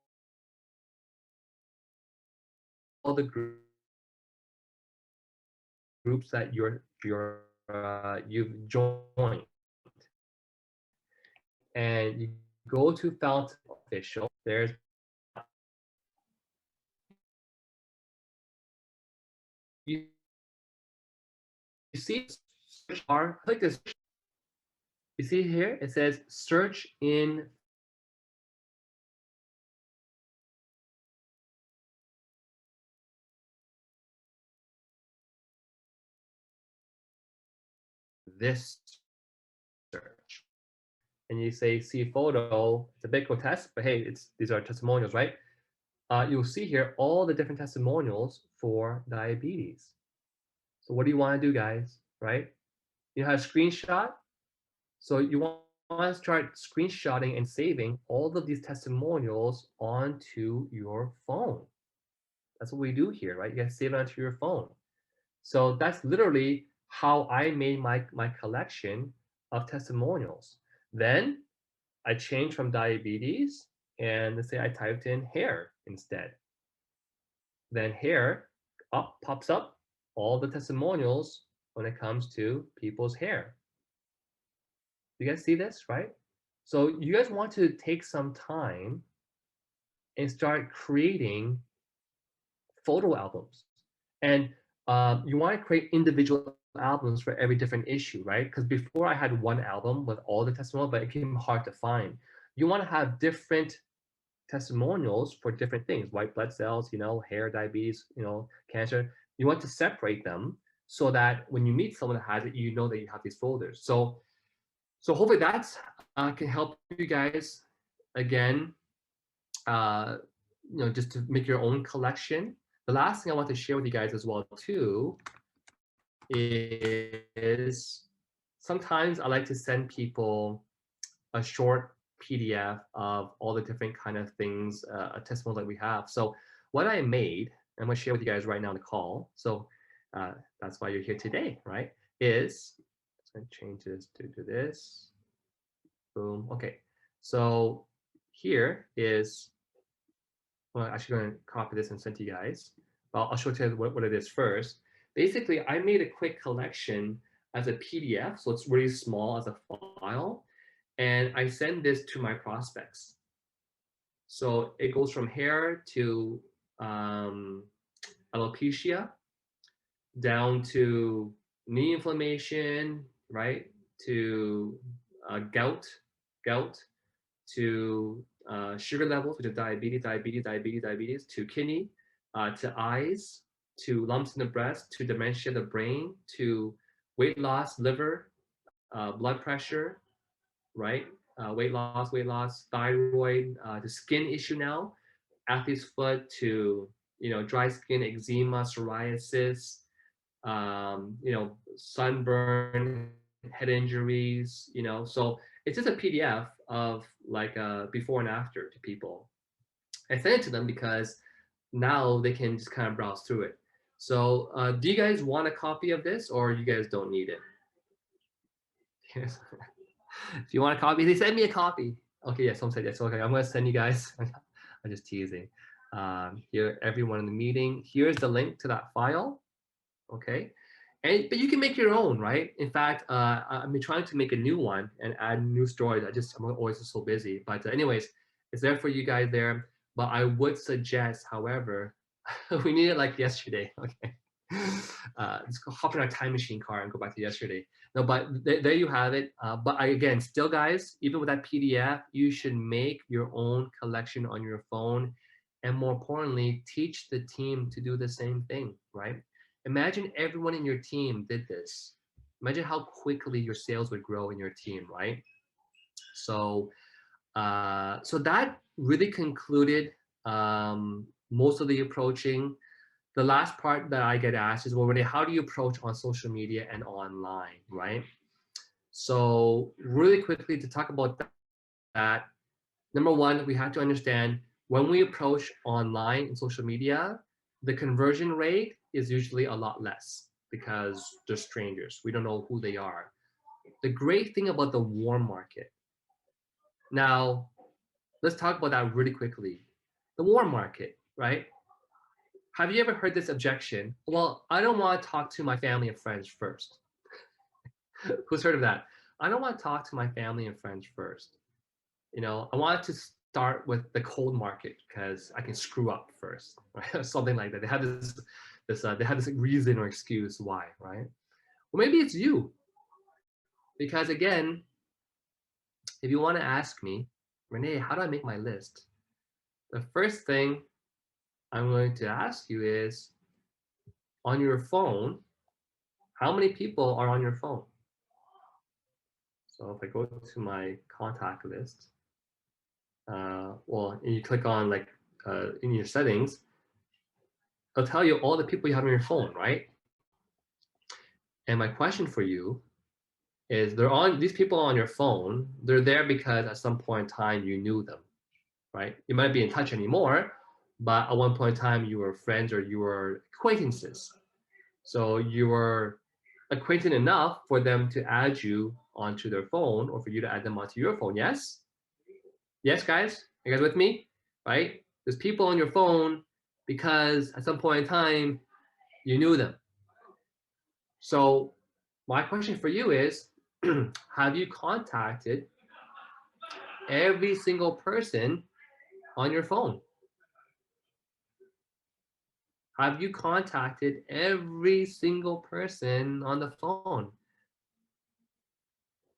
B: the groups that you've joined. And you go to Fountain Official. There's you, you see search bar. Click this. You see here it says search in this search. And you say see photo. It's a bit grotesque, but hey, these are testimonials, right? You'll see here all the different testimonials for diabetes. So what do you want to do, guys? Right? You have a screenshot. So you want to start screenshotting and saving all of these testimonials onto your phone. That's what we do here, right? You guys save it onto your phone. So that's literally how I made my collection of testimonials. Then I changed from diabetes, and let's say I typed in hair instead. Then hair pops up all the testimonials when it comes to people's hair. You guys see this, right? So you guys want to take some time and start creating photo albums. And you want to create individual albums for every different issue, right? Because before I had one album with all the testimonials, but it became hard to find. You want to have different testimonials for different things, white blood cells, hair, diabetes, cancer. You want to separate them so that when you meet someone that has it, you know that you have these folders. So hopefully that's can help you guys again, just to make your own collection. The last thing I want to share with you guys as well too is sometimes I like to send people a short PDF of all the different kind of things, testimonials that we have. So what I made, I'm going to share with you guys right now on the call. So that's why you're here today, right? Is I'm going to change this to do this. Boom. Okay. So here is, well, I'm actually going to copy this and send to you guys. I'll show you what it is first. Basically, I made a quick collection as a PDF, so it's really small as a file, and I send this to my prospects. So it goes from hair to alopecia, down to knee inflammation, right? To gout, to sugar levels, which is diabetes, to kidney, to eyes, to lumps in the breast, to dementia of the brain, to weight loss, liver, blood pressure, right? Weight loss, thyroid, the skin issue now, athlete's foot, to dry skin, eczema, psoriasis, sunburn, head injuries, So it's just a PDF of like before and after to people. I send it to them because now they can just kind of browse through it. So do you guys want a copy of this, or you guys don't need it? Yes. If you want a copy, they send me a copy. Okay, yes, someone said yes. Okay, I'm gonna send you guys. I'm just teasing. Here, everyone in the meeting. Here's the link to that file. Okay, but you can make your own, right? In fact, I've been trying to make a new one and add new stories. I'm always so busy. But anyways, it's there for you guys there. But I would suggest, however, we need it like yesterday. Okay, let's go hop in our time machine car and go back to yesterday. No, but there you have it. But again, still, guys, even with that PDF, you should make your own collection on your phone, and more importantly, teach the team to do the same thing, right? Imagine everyone in your team did this. Imagine how quickly your sales would grow in your team, right? So, so that really concluded most of the approaching. The last part that I get asked is, well, Renee, how do you approach on social media and online, right? So really quickly to talk about that, number one, we have to understand when we approach online and social media, the conversion rate is usually a lot less because they're strangers. We don't know who they are. The great thing about the warm market. Now, let's talk about that really quickly. The warm market, right? Have you ever heard this objection? Well, I don't want to talk to my family and friends first. Who's heard of that? I don't want to talk to my family and friends first. I want to start with the cold market because I can screw up first, right? Something like that. They have this reason or excuse why, right? Well, maybe it's you, because again, if you want to ask me, Renee, how do I make my list? The first thing I'm going to ask you is, on your phone, how many people are on your phone? So if I go to my contact list, well, and you click on like in your settings, it'll tell you all the people you have on your phone, right? And my question for you is, these people on your phone, they're there because at some point in time you knew them, right? You might be in touch anymore, but at one point in time you were friends or you were acquaintances. So you were acquainted enough for them to add you onto their phone or for you to add them onto your phone. Yes? Yes, guys? You guys with me? Right? There's people on your phone because at some point in time you knew them. So my question for you is, have you contacted every single person on your phone? Have you contacted every single person on the phone?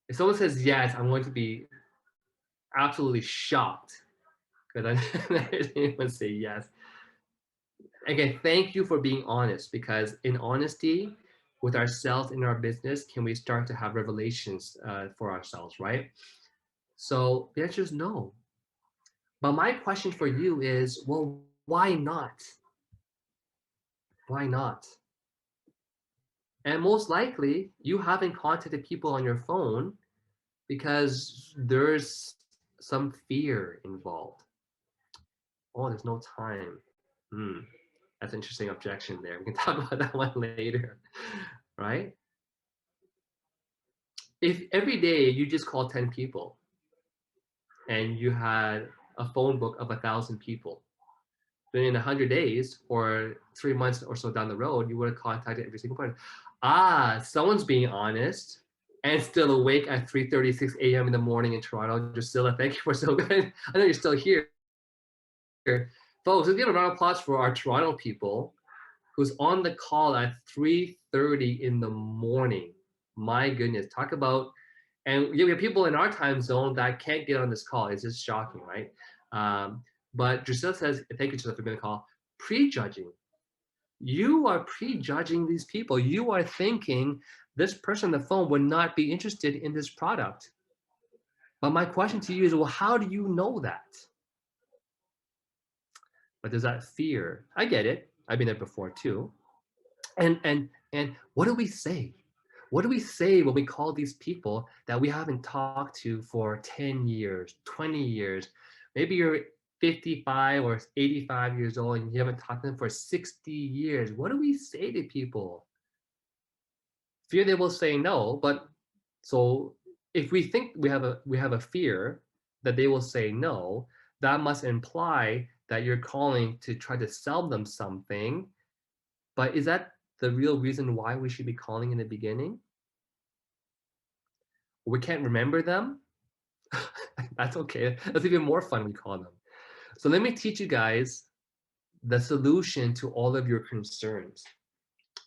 B: If someone says yes, I'm going to be absolutely shocked because I didn't even say yes. Again, thank you for being honest, because in honesty with ourselves in our business, can we start to have revelations for ourselves, right? So the answer is no. But my question for you is, well, why not? Why not? And most likely, you haven't contacted people on your phone because there's some fear involved. Oh, there's no time. Hmm, that's an interesting objection there. We can talk about that one later, right? If every day you just call 10 people and you had a phone book of 1,000 people, then in 100 days or 3 months or so down the road, you would have contacted every single person. Ah, someone's being honest and still awake at 3:36 a.m. in the morning in Toronto. Drusilla, thank you for so good. I know you're still here. Folks, let's give a round of applause for our Toronto people who's on the call at 3:30 in the morning. My goodness, talk about, and we have people in our time zone that can't get on this call. It's just shocking, right? But Drusilla says, thank you, Drusilla, for being on the call. Prejudging. You are prejudging these people. You are thinking this person on the phone would not be interested in this product. But my question to you is, well, how do you know that? But there's that fear. I get it. I've been there before too. And what do we say? What do we say when we call these people that we haven't talked to for 10 years, 20 years? Maybe you're 55 or 85 years old and you haven't talked to them for 60 years. What do we say to people? Fear they will say no, but so if we think we have a fear that they will say no, that must imply that you're calling to try to sell them something. But is that the real reason why we should be calling in the beginning? We can't remember them. That's okay. That's even more fun we call them. So let me teach you guys the solution to all of your concerns,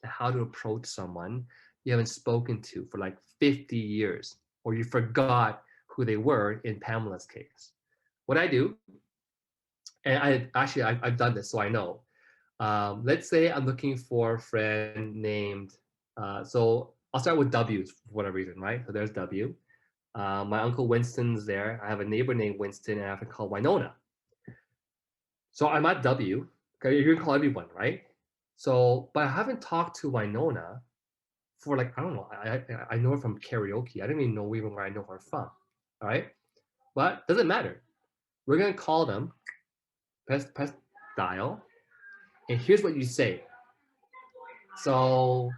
B: how to approach someone you haven't spoken to for like 50 years, or you forgot who they were in Pamela's case. What I do, and I've done this, so I know. Let's say I'm looking for a friend named, so I'll start with W's for whatever reason, right? So there's W. My uncle Winston's there. I have a neighbor named Winston, and I have a friend called Winona. So I'm at W. Okay, you can call everyone, right? So, but I haven't talked to Winona for like, I don't know. I know her from karaoke. I don't even know even where I know her from. All right, but doesn't matter. We're gonna call them. Press dial, and here's what you say. So,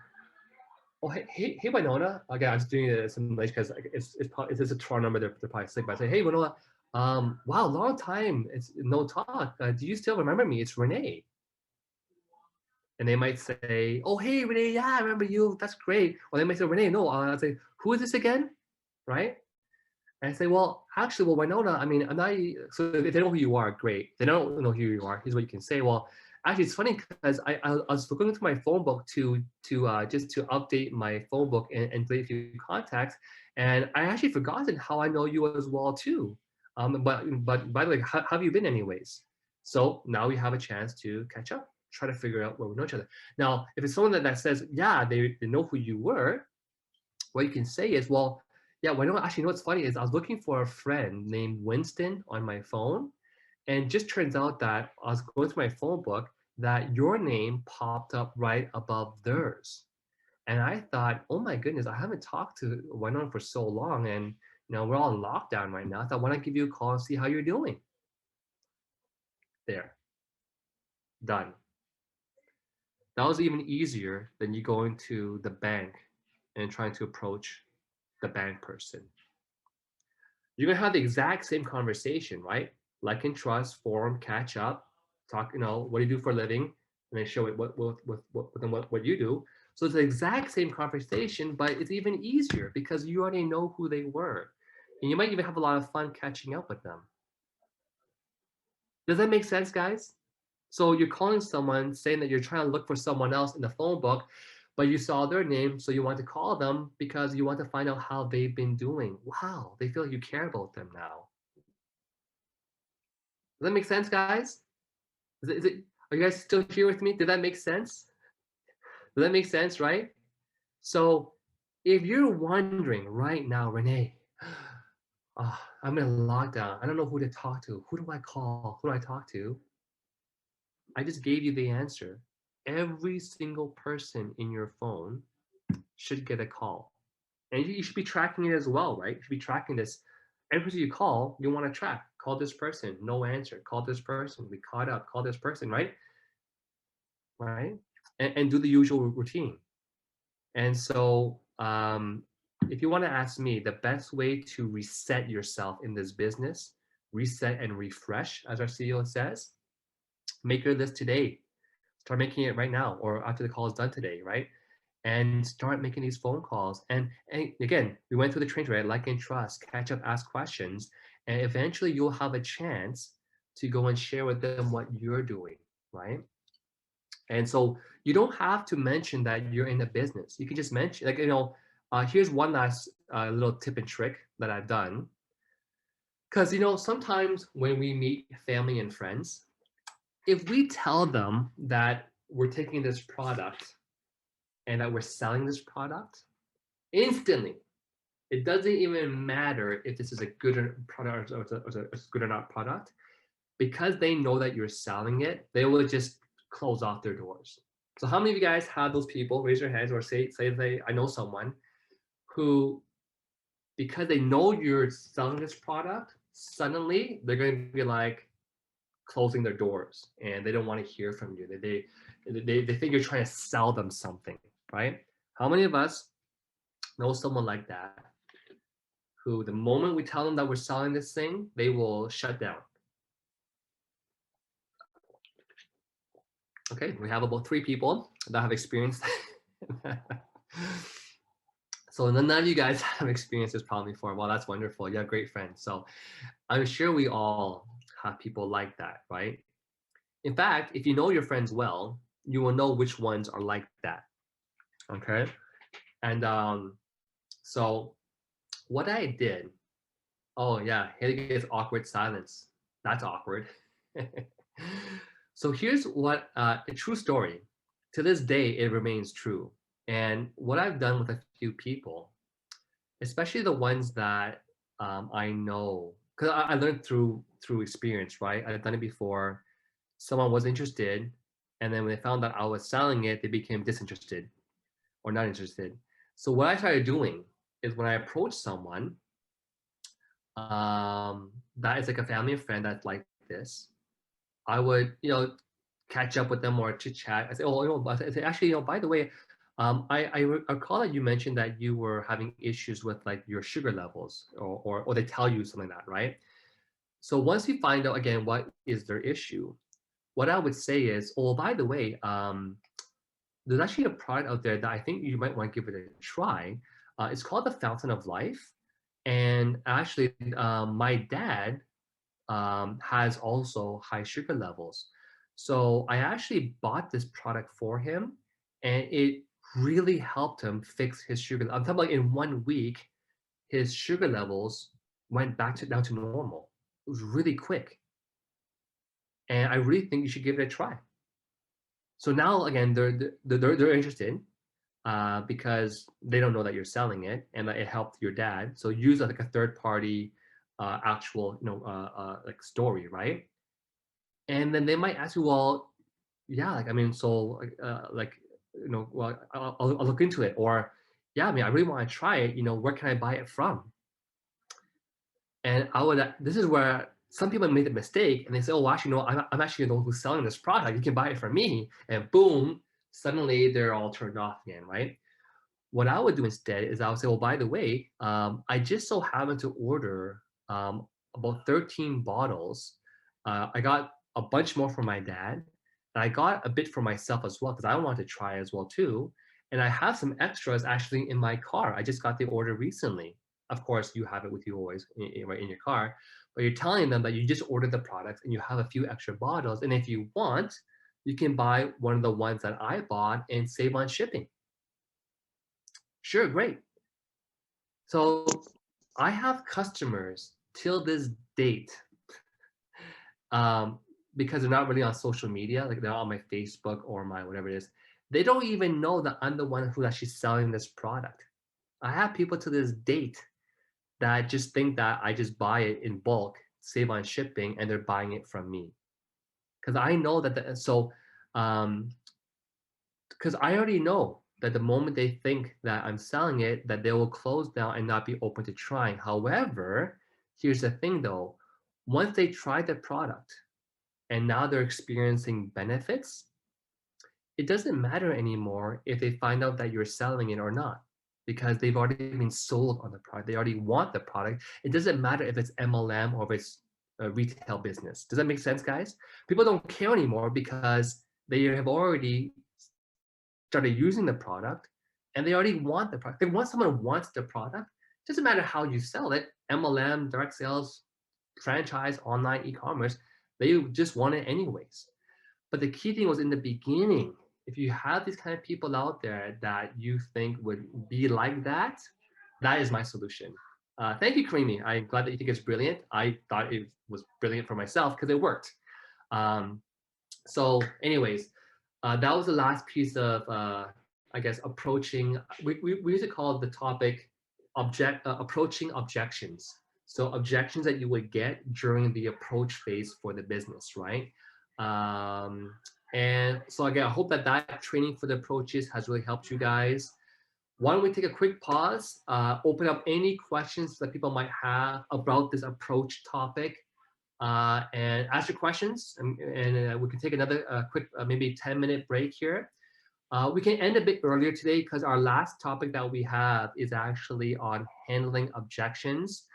B: oh hey Winona. Okay, I'm just doing it in English because it's a Toronto number. They're probably sick. But I say, hey Winona. Wow, long time. It's no talk. Do you still remember me? It's Renee. And they might say, oh hey Renee, yeah, I remember you. That's great. Or they might say, Renee, no. I'll say, who is this again? Right? And I say, well, actually, well, Winona, I mean, I'm not, so if they know who you are, great. If they don't know who you are, here's what you can say. Well, actually, it's funny because I was looking into my phone book to just to update my phone book and delete a few contacts, and I actually forgotten how I know you as well too. But by the way, how have you been anyways? So now we have a chance to catch up, try to figure out where we know each other. Now, if it's someone that says, yeah, they know who you were, what you can say is, well, yeah, well, actually, you know what's funny is I was looking for a friend named Winston on my phone, and just turns out that I was going through my phone book that your name popped up right above theirs. And I thought, oh my goodness, I haven't talked to Winona for so long, and we're all in lockdown right now. I thought, why not give you a call and see how you're doing? There, done. That was even easier than you going to the bank and trying to approach the bank person. You're gonna have the exact same conversation, right? Like and trust, form, catch up, talk. What do you do for a living, and then show it what you do. So it's the exact same conversation, but it's even easier because you already know who they were, and you might even have a lot of fun catching up with them. Does that make sense, guys? So you're calling someone saying that you're trying to look for someone else in the phone book, but you saw their name, so you want to call them because you want to find out how they've been doing. Wow, they feel like you care about them now. Does that make sense, guys? Are you guys still here with me? Did that make sense? Does that make sense, right? So if you're wondering right now, Renee, I'm in lockdown. I don't know who to talk to. Who do I call? Who do I talk to? I just gave you the answer. Every single person in your phone should get a call. And you should be tracking it as well, right? You should be tracking this. every person you call, you want to track. Call this person, no answer. Call this person, we caught up. Call this person, right? Right? And do the usual routine. And so, if you want to ask me, the best way to reset yourself in this business, reset and refresh, as our CEO says, make your list today. Start making it right now or after the call is done today, right? And start making these phone calls. And again, we went through the training, right? Like and trust, catch up, ask questions, and eventually you'll have a chance to go and share with them what you're doing, right? And so you don't have to mention that you're in a business. You can just mention, like, here's one last little tip and trick that I've done. Because, sometimes when we meet family and friends, if we tell them that we're taking this product and that we're selling this product, instantly, it doesn't even matter if this is a good product or it's a good or not product, because they know that you're selling it, they will just close off their doors. So how many of you guys have those people, raise your hands or say they, I know someone who, because they know you're selling this product, suddenly they're going to be like closing their doors and they don't want to hear from you. They think you're trying to sell them something, right? How many of us know someone like that who the moment we tell them that we're selling this thing, they will shut down? Okay, we have about 3 people that have experienced so none of you guys have experienced this problem before. Well, that's wonderful. You have great friends. So I'm sure we all have people like that, right? In fact, if you know your friends well, you will know which ones are like that. Okay. And so what I did, oh yeah, here gets awkward silence. That's awkward. So here's what a true story. To this day, it remains true. And what I've done with a few people, especially the ones that I know, because I learned through experience, right? I've done it before. Someone was interested, and then when they found out I was selling it, they became disinterested or not interested. So what I started doing is when I approach someone that is like a family or friend that's like this, I would, catch up with them or chit chat. I say, oh, I say, actually, by the way, I recall that you mentioned that you were having issues with like your sugar levels, or they tell you something like that, right? So once you find out again what is their issue, what I would say is, oh, by the way, there's actually a product out there that I think you might want to give it a try. It's called the Fountain of Life, and actually, my dad has also high sugar levels. So I actually bought this product for him, and it really helped him fix his sugar. I'm talking about in 1 week, his sugar levels went back to down to normal. It was really quick, and I really think you should give it a try. So now again, they're interested because they don't know that you're selling it and that it helped your dad. So use like a third party actual like story, right? And then they might ask you, well, yeah, like I mean, so like well, I'll look into it, or yeah, I mean, I really want to try it. Where can I buy it from? And I would. This is where some people made the mistake, and they say, "Oh, actually, no, I'm actually the one who's selling this product. You can buy it from me." And boom, suddenly they're all turned off again, right? What I would do instead is I would say, "Well, by the way, I just so happened to order about 13 bottles. I got a bunch more for my dad, and I got a bit for myself as well because I wanted to try as well too. And I have some extras actually in my car. I just got the order recently. Of course, you have it with you always right in your car, but you're telling them that you just ordered the product and you have a few extra bottles. And if you want, you can buy one of the ones that I bought and save on shipping. Sure, great. So I have customers till this date, um, because they're not really on social media, like they're on my Facebook or my whatever it is. They don't even know that I'm the one who's actually selling this product. I have people to this date that just think that I just buy it in bulk, save on shipping, and they're buying it from me. Because I know that um, because I already know that the moment they think that I'm selling it, that they will close down and not be open to trying. However, Here's the thing though, once they try the product and now they're experiencing benefits, it doesn't matter anymore if they find out that you're selling it or not, because they've already been sold on the product. They already want the product. It doesn't matter if it's MLM or if it's a retail business. Does that make sense, guys? People don't care anymore because they have already started using the product and they already want the product. They want someone who wants the product. It doesn't matter how you sell it, MLM, direct sales, franchise, online e-commerce, they just want it anyways. But the key thing was in the beginning, if you have these kind of people out there that you think would be like that, that is my solution. Thank you, Karimi. I'm glad that you think it's brilliant. I thought it was brilliant for myself because it worked. Um, so anyways, that was the last piece of, I guess, approaching, we used to call the topic approaching objections. So objections that you would get during the approach phase for the business, right? And so again, I hope that that training for the approaches has really helped you guys. Why don't we take a quick pause, open up any questions that people might have about this approach topic, and ask your questions, and we can take another quick, maybe 10-minute break here. We can end a bit earlier today because our last topic that we have is actually on handling objections.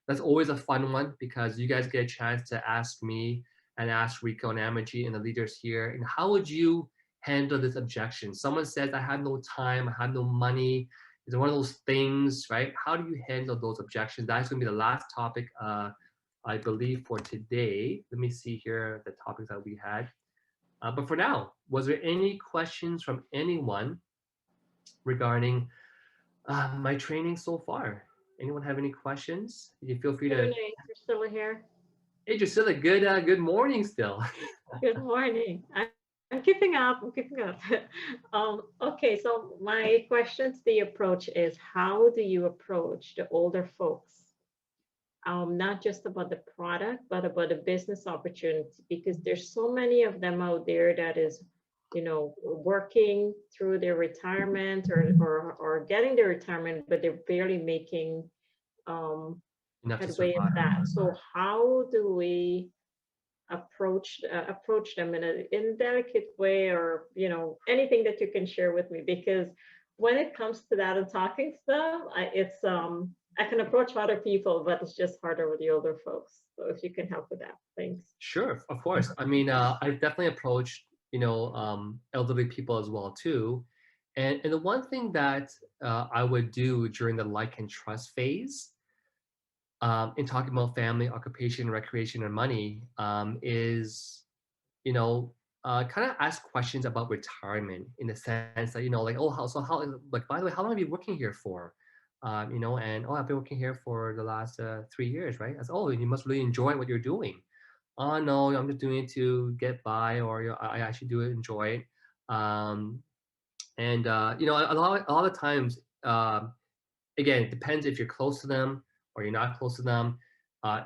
B: That's always a fun one because you guys get a chance to ask me and ask Rico and Amaji and the leaders here, and how would you handle this objection? Someone says, I have no time, I have no money. It's one of those things, right? How do you handle those objections? That's going to be the last topic, I believe, for today. Let me see here the topics that we had. But for now, was there any questions from anyone regarding my training so far? Anyone have any questions? You feel free
D: Good
B: to.
D: morning, Priscilla here.
B: Hey, Drusilla, good morning still.
D: Good morning. I'm keeping up. I'm keeping up. Okay, so my question to the approach is, how do you approach the older folks? Not just about the product, but about the business opportunity, because there's so many of them out there that is, working through their retirement or getting their retirement, but they're barely making
B: Enough to
D: headway in
B: survive.
D: that. So how do we approach them in a delicate way, or anything that you can share with me? Because when it comes to that and talking stuff, I can approach other people, but it's just harder with the older folks. So if you can help with that, thanks.
B: Sure, of course. I mean, I've definitely approached, elderly people as well too. And the one thing that I would do during the like and trust phase, in talking about family, occupation, recreation, and money, is, kind of ask questions about retirement in the sense that, like, oh, like, by the way, how long have you been working here for? And oh, I've been working here for the last 3 years, right? That's, oh, you must really enjoy what you're doing. Oh no, I'm just doing it to get by, or I actually do enjoy it. And a lot of times, again, it depends if you're close to them or you're not close to them.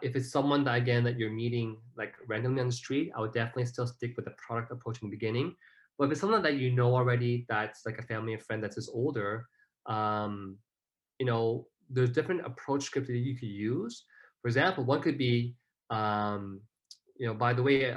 B: If it's someone that, again, that you're meeting like randomly on the street, I would definitely still stick with the product approach in the beginning. But if it's someone that you know already, that's like a family and friend that's just older, um, there's different approach scripts that you could use. For example, one could be, by the way,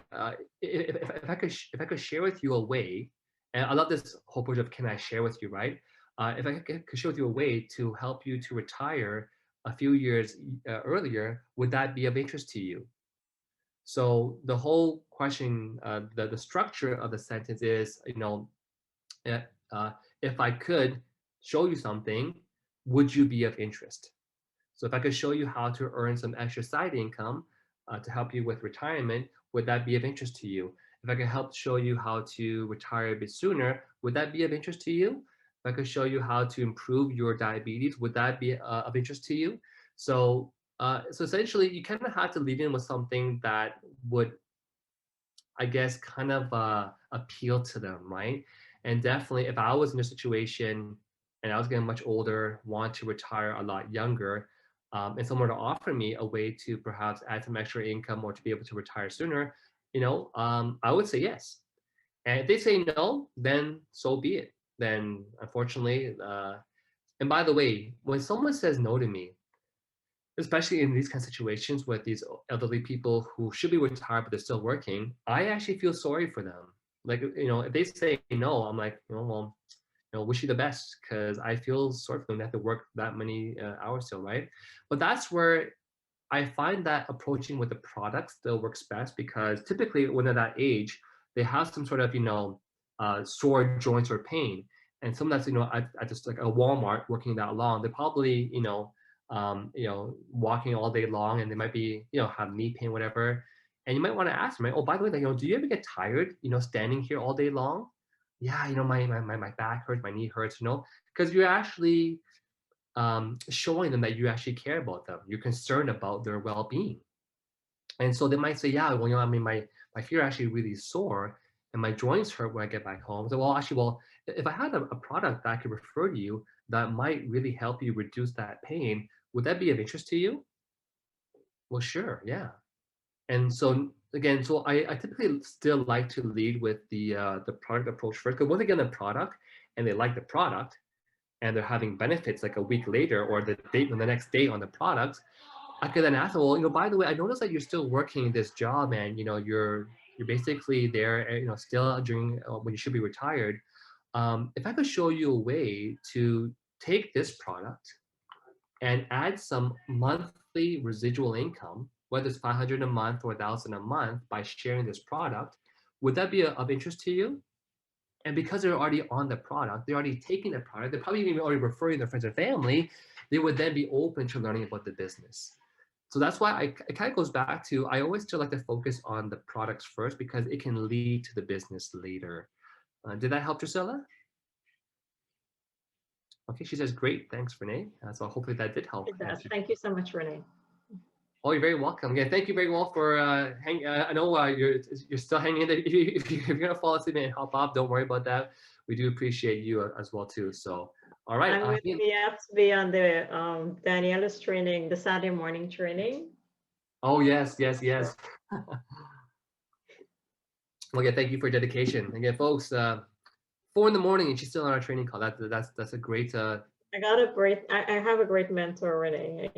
B: if I could share with you a way, and I love this whole approach of can I share with you, right? If I could share with you a way to help you to retire a few years earlier, would that be of interest to you? So the whole question, the structure of the sentence is, uh, uh, if I could show you something, would you be of interest? So if I could show you how to earn some extra side income to help you with retirement, would that be of interest to you? If I could help show you how to retire a bit sooner, would that be of interest to you? If I could show you how to improve your diabetes, would that be of interest to you? So, so essentially, you kind of have to lead in with something that would, I guess, kind of appeal to them, right? And definitely, if I was in a situation and I was getting much older, want to retire a lot younger, and someone to offer me a way to perhaps add some extra income or to be able to retire sooner, I would say yes. And if they say no, then so be it. Then unfortunately, and by the way, when someone says no to me, especially in these kind of situations with these elderly people who should be retired but they're still working, I actually feel sorry for them. Like, if they say no, I'm like, well, wish you the best, because I feel sorry for them. They have to work that many hours still, right? But that's where I find that approaching with the product still works best, because typically when they're that age, they have some sort of, sore joints or pain. And someone that's, at just like a Walmart working that long, they're probably, walking all day long, and they might be, have knee pain, whatever. And you might want to ask them, right? Oh, by the way, like, do you ever get tired, standing here all day long? Yeah, my back hurts, my knee hurts, because you're actually showing them that you actually care about them. You're concerned about their well-being. And so they might say, yeah, well, I mean, my feet are actually really sore and my joints hurt when I get back home. So, well, actually, well, if I had a product that I could refer to you that might really help you reduce that pain, would that be of interest to you? Well, sure, yeah. And so again, so I typically still like to lead with the product approach first. Because once they get the product and they like the product, and they're having benefits like a week later or the next day on the products, I could then ask them, well, by the way, I noticed that you're still working this job, and you're basically there, still during when you should be retired. If I could show you a way to take this product and add some monthly residual income, whether it's 500 a month or 1,000 a month, by sharing this product, would that be of interest to you? And because they're already on the product, they're already taking the product, they're probably even already referring their friends and family, they would then be open to learning about the business. So that's why it kind of goes back to, I always still like to focus on the products first, because it can lead to the business later. Did that help, Drusilla? Okay, she says, great, thanks, Renee. So hopefully that did help.
D: It does. Thank you so much, Renee.
B: Oh, you're very welcome. Again, thank you very well for I know you're still hanging in there. If you're gonna fall asleep and hop off, don't worry about that. We do appreciate you as well too. So, all right.
D: I'm going to be asked to be on the Daniela's training, the Saturday morning training.
B: Oh yes. Well, yeah, thank you for your dedication. Again, folks, 4 in the morning and she's still on our training call. That's a great.
D: I have a great mentor, Renee.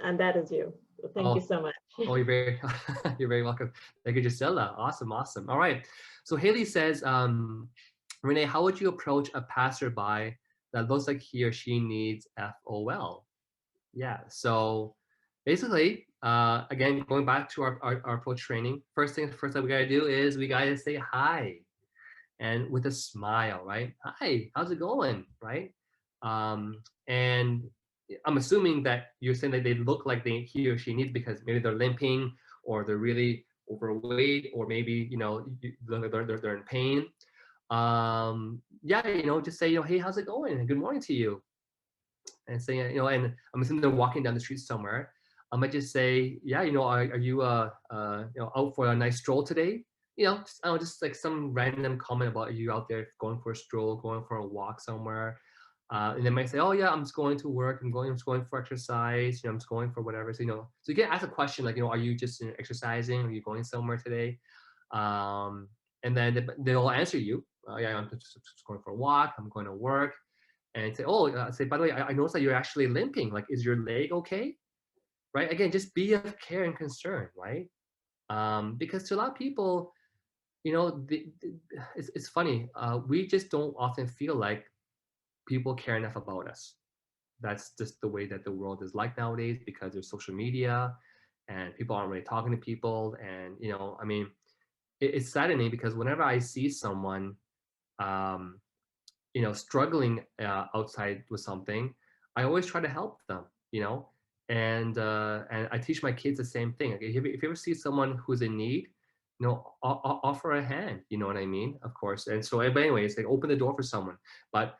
D: And that is you. So thank you so much.
B: Oh, you're very you're very welcome. Thank you, Gisela. Awesome. All right. So Haley says, Renee, how would you approach a passerby that looks like he or she needs FOL? Yeah. So basically, again, going back to our approach training, first thing first that we gotta do is we gotta say hi, and with a smile, right? Hi, how's it going, right? And I'm assuming that you're saying that they look like he or she needs, because maybe they're limping or they're really overweight, or maybe they're in pain. Yeah, just say, hey, how's it going? And good morning to you. And say, and I'm assuming they're walking down the street somewhere. I might just say, yeah, are you out for a nice stroll today? Just like some random comment about, you out there going for a stroll, going for a walk somewhere. And they might say, oh yeah, I'm just going to work. I'm just going for exercise. I'm just going for whatever. So, so you can ask a question like, are you just exercising? Are you going somewhere today? And then they'll answer you. Yeah, I'm just going for a walk. I'm going to work. And say, say, by the way, I noticed that you're actually limping. Like, is your leg okay? Right? Again, just be of care and concern, right? Because to a lot of people, it's funny. We just don't often feel like people care enough about us. That's just the way that the world is like nowadays, because there's social media and people aren't really talking to people. And, I mean, it's saddening, because whenever I see someone, struggling outside with something, I always try to help them, and I teach my kids the same thing. Like, if you ever see someone who's in need, offer a hand, you know what I mean? Of course. And so, but anyway, it's like, open the door for someone. But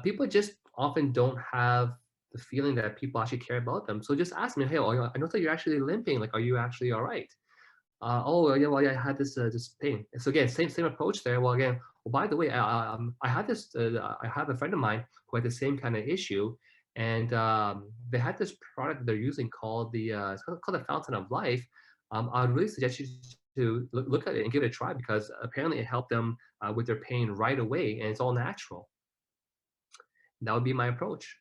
B: people just often don't have the feeling that people actually care about them. So just ask me, hey, I know that you're actually limping. Like, are you actually all right? Oh yeah, well, yeah, I had this pain. So again, same approach there. Well, again, well, by the way, I had this. I have a friend of mine who had the same kind of issue, and they had this product they're using called it's called the Fountain of Life. I would really suggest you to look at it and give it a try, because apparently it helped them with their pain right away, and it's all natural. That would be my approach.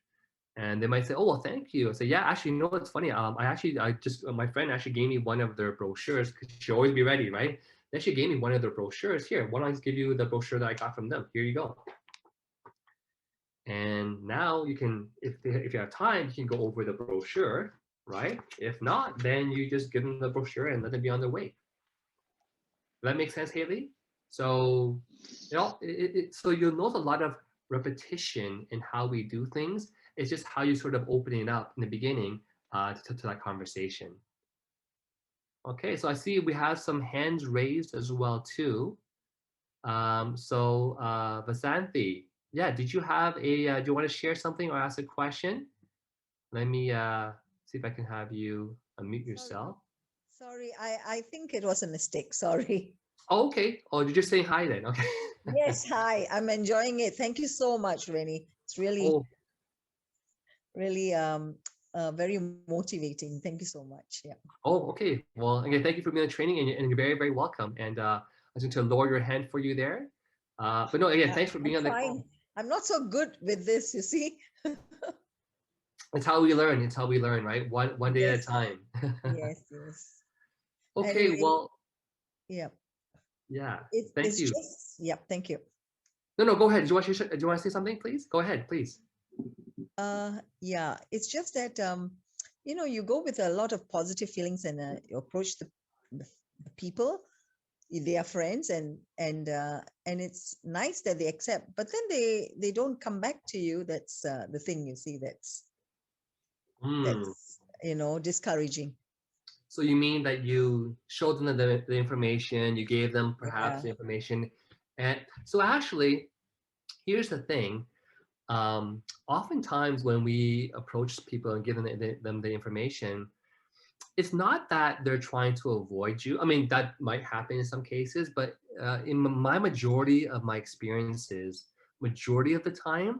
B: And they might say, "Oh, well, thank you." I say, "Yeah, actually, you know what's funny? I just my friend actually gave me one of their brochures because she always be ready, right? They actually gave me one of their brochures. Here, why don't I just give you the brochure that I got from them? Here you go." And now you can, if you have time, you can go over the brochure, right? If not, then you just give them the brochure and let them be on their way. Does that make sense, Haley? So, so you'll notice a lot of repetition in how we do things. It's just how you sort of open it up in the beginning to that conversation. Okay, so I see we have some hands raised as well too. Vasanthi, yeah, did you have do you want to share something or ask a question? Let me see if I can have you unmute
E: Sorry,
B: yourself.
E: sorry, I think it was a mistake. Sorry.
B: Oh, okay. Oh, you're just saying hi then. Okay.
E: Yes, hi. I'm enjoying it. Thank you so much, Rennie. It's really,
B: Oh,
E: really very motivating. Thank you so much. Yeah.
B: oh, okay. Well, again, thank you for being on training, and you're very, very welcome. And I was going to lower your hand for you there. But no, again, thanks for
E: I'm
B: being on the
E: trying.
B: call.
E: I'm not so good with this, you see.
B: It's how we learn. It's how we learn, right? One day at a
E: Yes,
B: time.
E: yes, yes.
B: Okay.
E: Anyway,
B: Well,
E: yeah.
B: yeah. Thank
E: It's
B: you.
E: just, yeah, thank you.
B: No, no. Go ahead. Do you want to say something, please? Go ahead, please.
E: Yeah, it's just that you go with a lot of positive feelings and you approach the people, they are friends, and it's nice that they accept, but then they don't come back to you. That's the thing, you see, that's
B: Hmm.
E: discouraging.
B: So you mean that you showed them the information, you gave them perhaps
E: Yeah.
B: the information, and so actually, here's the thing. Oftentimes when we approach people and give them the information, it's not that they're trying to avoid you. I mean, that might happen in some cases, but in my majority of my experiences, majority of the time,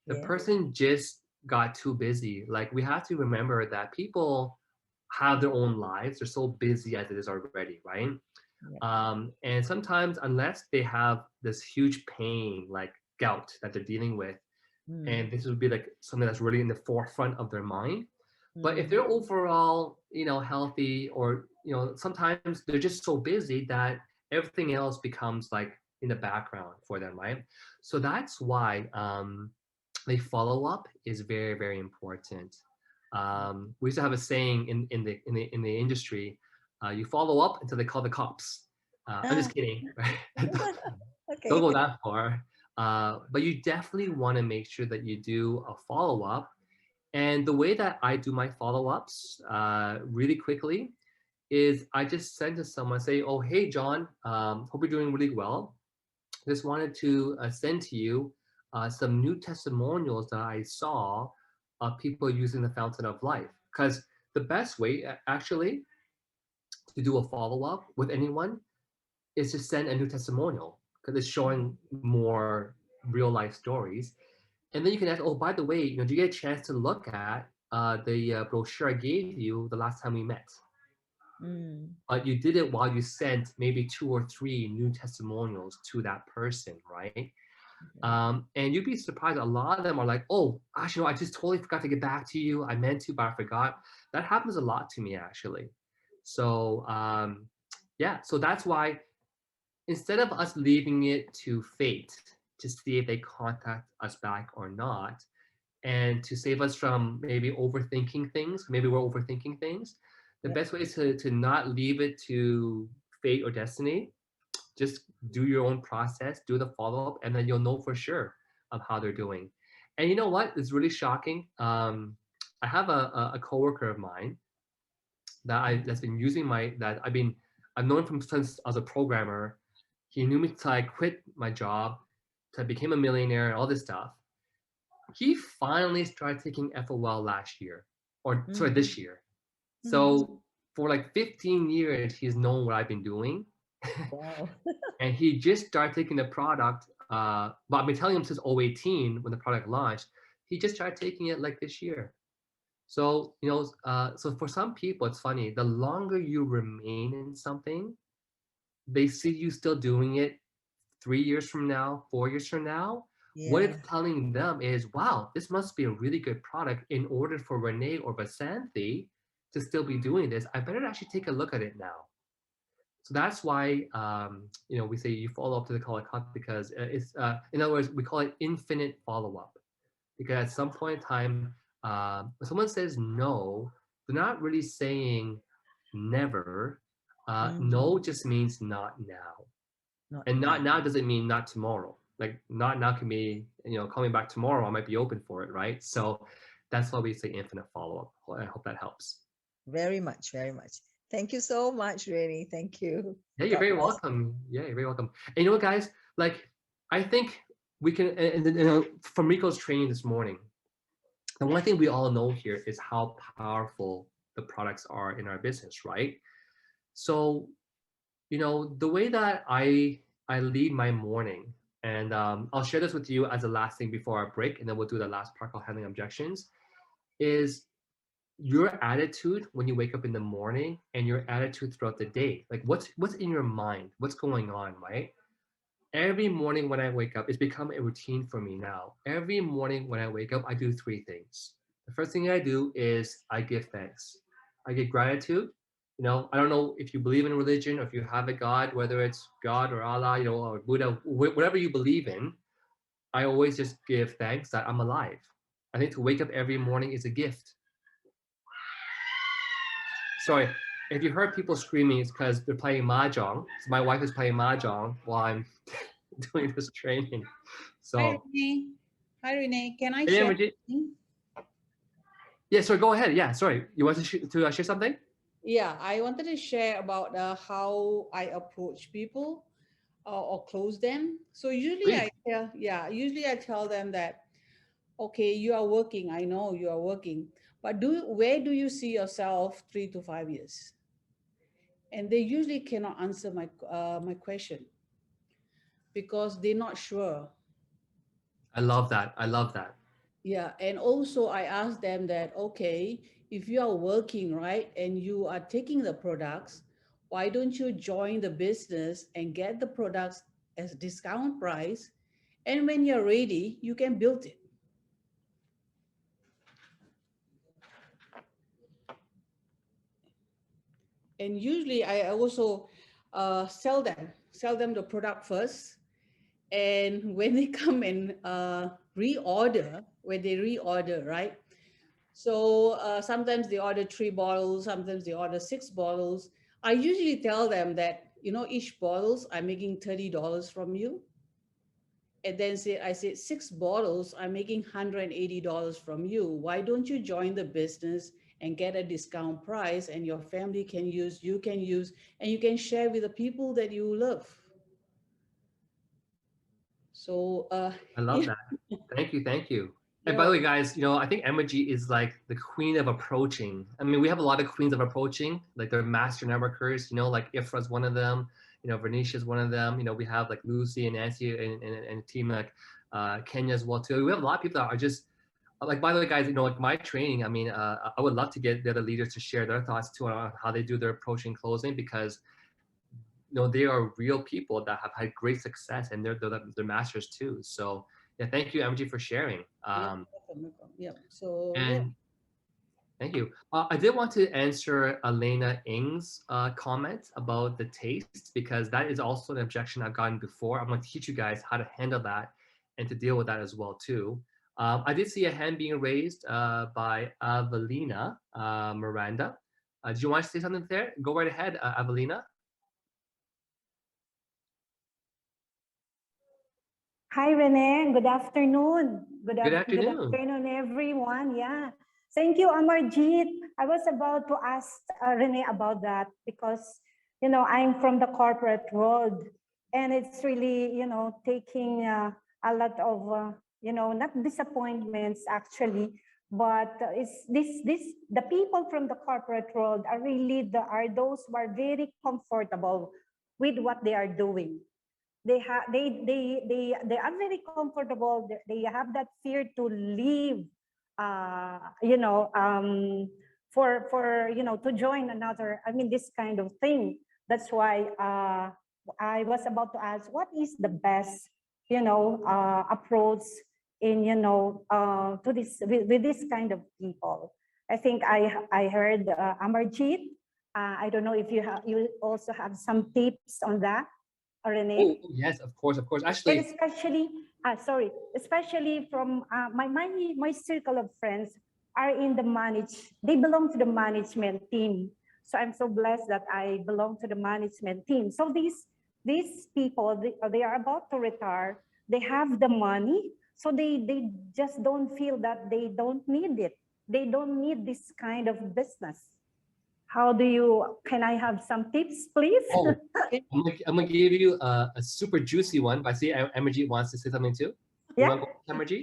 B: the
E: Yeah.
B: person just got too busy. Like we have to remember that people have their own lives. They're so busy as it is already, right?
E: Yeah.
B: And sometimes, unless they have this huge pain like gout that they're dealing with, and this would be like something that's really in the forefront of their mind. But if
E: Mm.
B: they're overall, healthy, or sometimes they're just so busy that everything else becomes like in the background for them, right? So that's why the follow up is very, very important. We used to have a saying in the industry, you follow up until they call the cops. I'm
E: Ah,
B: just kidding, right? Don't
E: okay.
B: go that far. But you definitely want to make sure that you do a follow up. And the way that I do my follow ups really quickly is I just send to someone, say, "Oh, hey, John, hope you're doing really well. Just wanted to send to you some new testimonials that I saw of people using the Fountain of Life." Because the best way, actually, to do a follow up with anyone is to send a new testimonial because it's showing more real life stories. And then you can ask, "Oh, by the way, do you get a chance to look at the brochure I gave you the last time we met?"
E: Mm.
B: But you did it while you sent maybe 2 or 3 new testimonials to that person, right?
E: Okay.
B: And you'd be surprised. A lot of them are like, "Oh, actually, no, I just totally forgot to get back to you. I meant to, but I forgot." That happens a lot to me, actually. So, yeah, so that's why instead of us leaving it to fate to see if they contact us back or not, and to save us from maybe overthinking things, maybe we're overthinking things, the
E: Yeah.
B: best way is to not leave it to fate or destiny. Just do your own process, do the follow up, and then you'll know for sure of how they're doing. And you know what? It's really shocking. I have a coworker of mine that's been using I've known him since I was a programmer. He knew me till I quit my job, till I became a millionaire, and all this stuff. He finally started taking FOL last year, or sorry,
E: Mm.
B: this year.
E: Mm.
B: So for like 15 years, he's known what I've been doing.
E: Wow.
B: And he just started taking the product. But I've been telling him since 2018 when the product launched. He just started taking it like this year. So so for some people, it's funny. The longer you remain in something, they see you still doing it 3 years from now, 4 years from now. what
E: Yeah.
B: it's telling them is, wow, this must be a really good product. In order for Renee or Basanthi to still be doing this, I better actually take a look at it now. So that's why we say you follow up to the call of contact, because it's in other words, we call it infinite follow up, because at some point in time, when someone says no, they're not really saying never.
E: Mhm.
B: No just means not now,
E: Not
B: and
E: now.
B: not now doesn't mean not tomorrow. Like not now can be, call me back tomorrow. I might be open for it, right? So that's why we say infinite follow up. I hope that helps.
E: Very much, very much. Thank you so much, Rennie. Thank you.
B: Yeah, you're
E: God
B: very
E: bless.
B: welcome. Yeah, you're very welcome. And you know what, guys? Like, I think we can, from Rico's training this morning, the one thing we all know here is how powerful the products are in our business, right? So, the way that I lead my morning, and I'll share this with you as the last thing before our break, and then we'll do the last part called handling objections, is your attitude when you wake up in the morning and your attitude throughout the day. Like what's in your mind, what's going on, right? Every morning when I wake up, it's become a routine for me now. Every morning when I wake up, I do three things. The first thing I do is I give thanks. I give gratitude. I don't know if you believe in religion or if you have a God, whether it's God or Allah, or Buddha, whatever you believe in. I always just give thanks that I'm alive. I think to wake up every morning is a gift. Sorry, if you heard people screaming, it's because they're playing mahjong. So my wife is playing mahjong while I'm doing this training.
F: Hi,
B: So,
F: Renee. Hi, Renee. Can I
B: yeah,
F: share
B: Majid.
F: something?
B: Yeah, sorry, go ahead. Yeah, sorry. You want to share something?
F: Yeah, I wanted to share about how I approach people or close them. So
B: Please.
F: usually I tell them that, okay, you are working. I know you are working, but where do you see yourself 3 to 5 years? And they usually cannot answer my question because they're not sure.
B: I love that. I love that.
F: Yeah, and also I asked them that, okay, if you are working, right, and you are taking the products, why don't you join the business and get the products as discount price? And when you're ready, you can build it. And usually I also sell them the product first. And when they come and when they reorder, right? So sometimes they order 3 bottles, sometimes they order 6 bottles. I usually tell them that, each bottles I'm making $30 from you. And then I said 6 bottles, I'm making $180 from you. Why don't you join the business and get a discount price, and your family can use, you can use, and you can share with the people that you love. So
B: I love
F: yeah,
B: that. Thank you. Thank you. And by
F: yeah.
B: the way, guys, I think Emoji is like the queen of approaching. I mean, we have a lot of queens of approaching, like they're master networkers, like Ifra's one of them, Vernisha's one of them. We have like Lucy and Nancy and a team like Kenya as well too. We have a lot of people that are just like, by the way, guys, like my training, I mean, I would love to get the other leaders to share their thoughts too on how they do their approaching closing, because they are real people that have had great success, and they're masters too. So yeah, thank you, MG, for sharing.
F: Yeah, welcome. Yeah. So yeah.
B: And thank you. I did want to answer Elena Ng's comment about the taste, because that is also an objection I've gotten before. I'm going to teach you guys how to handle that and to deal with that as well too. I did see a hand being raised by Avelina Miranda. Did you want to say something there? Go right ahead, Avelina.
G: Hi, Renee. Good afternoon.
B: Good
G: Good
B: afternoon.
G: afternoon, everyone. Yeah. Thank you, Amarjeet. I was about to ask Renee about that because, I'm from the corporate world, and it's really, taking a lot of, not disappointments actually, but it's the people from the corporate world are those who are very comfortable with what they are doing. They are very comfortable. They have that fear to leave, for to join another, this kind of thing. That's why I was about to ask, what is the best approach in, to this with this kind of people. I think I heard Amarjeet. I don't know if you also have some tips on that, Rene.
B: Oh, yes, of course, of course.
G: And
B: Actually,
G: especially from my circle of friends are in they belong to the management team. So I'm so blessed that I belong to the management team. So these people, they are about to retire. They have the money, so they just don't feel that they don't need it. They don't need this kind of business. Can I have some tips, please?
B: oh, I'm gonna give you a super juicy one. But I see Emergy wants to say something too. You
G: Yeah.
B: want to go, Emergy?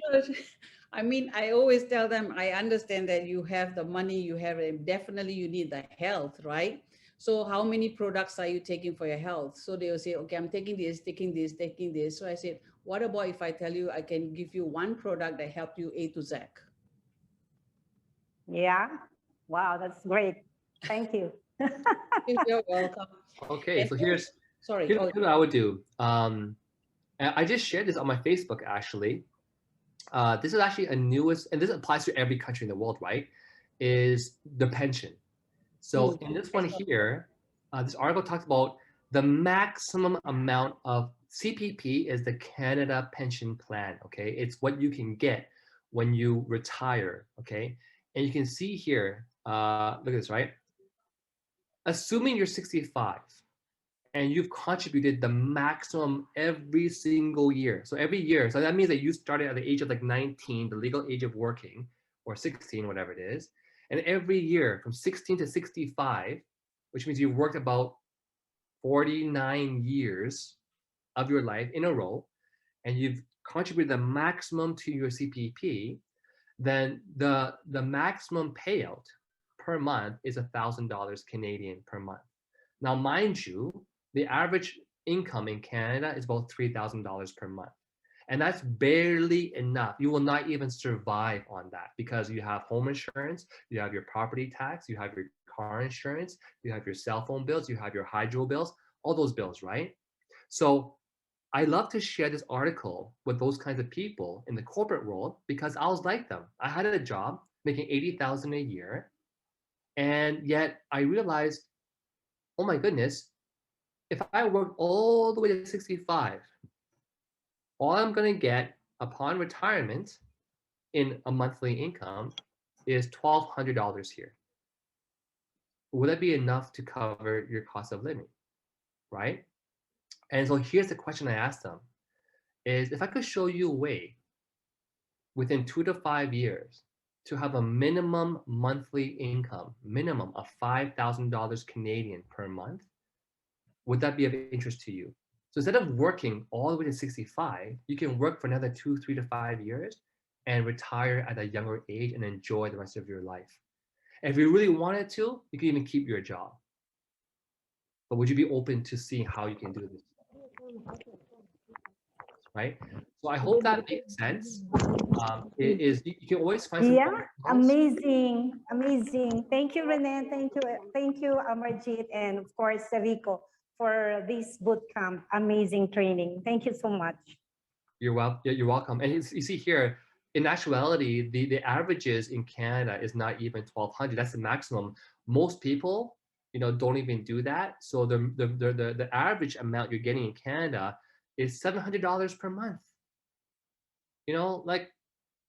F: I mean, I always tell them, I understand that you have the money, you have it, definitely you need the health, right? So how many products are you taking for your health? So they will say, okay, I'm taking this, taking this, taking this. So I said, what about if I tell you I can give you one product that help you A to Z?
G: Yeah. Wow, that's great. Thank you.
F: You're welcome.
B: Okay,
F: And
B: so here's
F: sorry.
B: here's what I would do. And I just shared this on my Facebook actually. This is actually a newest, and this applies to every country in the world, right? Is the pension. So in this one here, this article talks about the maximum amount of CPP is the Canada Pension Plan. Okay, it's what you can get when you retire. Okay, and you can see here. Look at this, right? Assuming you're 65 and you've contributed the maximum every single year. So every year, so that means that you started at the age of like 19, the legal age of working, or 16, whatever it is. And every year from 16 to 65, which means you've worked about 49 years of your life in a row, and you've contributed the maximum to your CPP, then the maximum payout per month is $1,000 Canadian per month. Now, mind you, the average income in Canada is about $3,000 per month. And that's barely enough. You will not even survive on that because you have home insurance, you have your property tax, you have your car insurance, you have your cell phone bills, you have your hydro bills, all those bills, right? So I love to share this article with those kinds of people in the corporate world because I was like them. I had a job making $80,000 a year, and yet I realized, oh my goodness, if I work all the way to 65, all I'm going to get upon retirement in a monthly income is $1,200 here. Would that be enough to cover your cost of living, right? And so here's the question I asked them is if I could show you a way within 2 to 5 years to have a minimum monthly income, minimum of $5,000 Canadian per month, would that be of interest to you? So instead of working all the way to 65, you can work for another 2, 3 to 5 years and retire at a younger age and enjoy the rest of your life. And if you really wanted to, you can even keep your job. But would you be open to seeing how you can do this? Right? So I hope that makes sense. You can always find some.
G: Yeah, amazing, amazing. Thank you, Rene. Thank you, Amarjeet, and of course, Rico, for this bootcamp. Amazing training. Thank you so much.
B: You're welcome. And you see here, in actuality, the averages in Canada is not even 1,200. That's the maximum. Most people, don't even do that. So the average amount you're getting in Canada is $700 per month. Like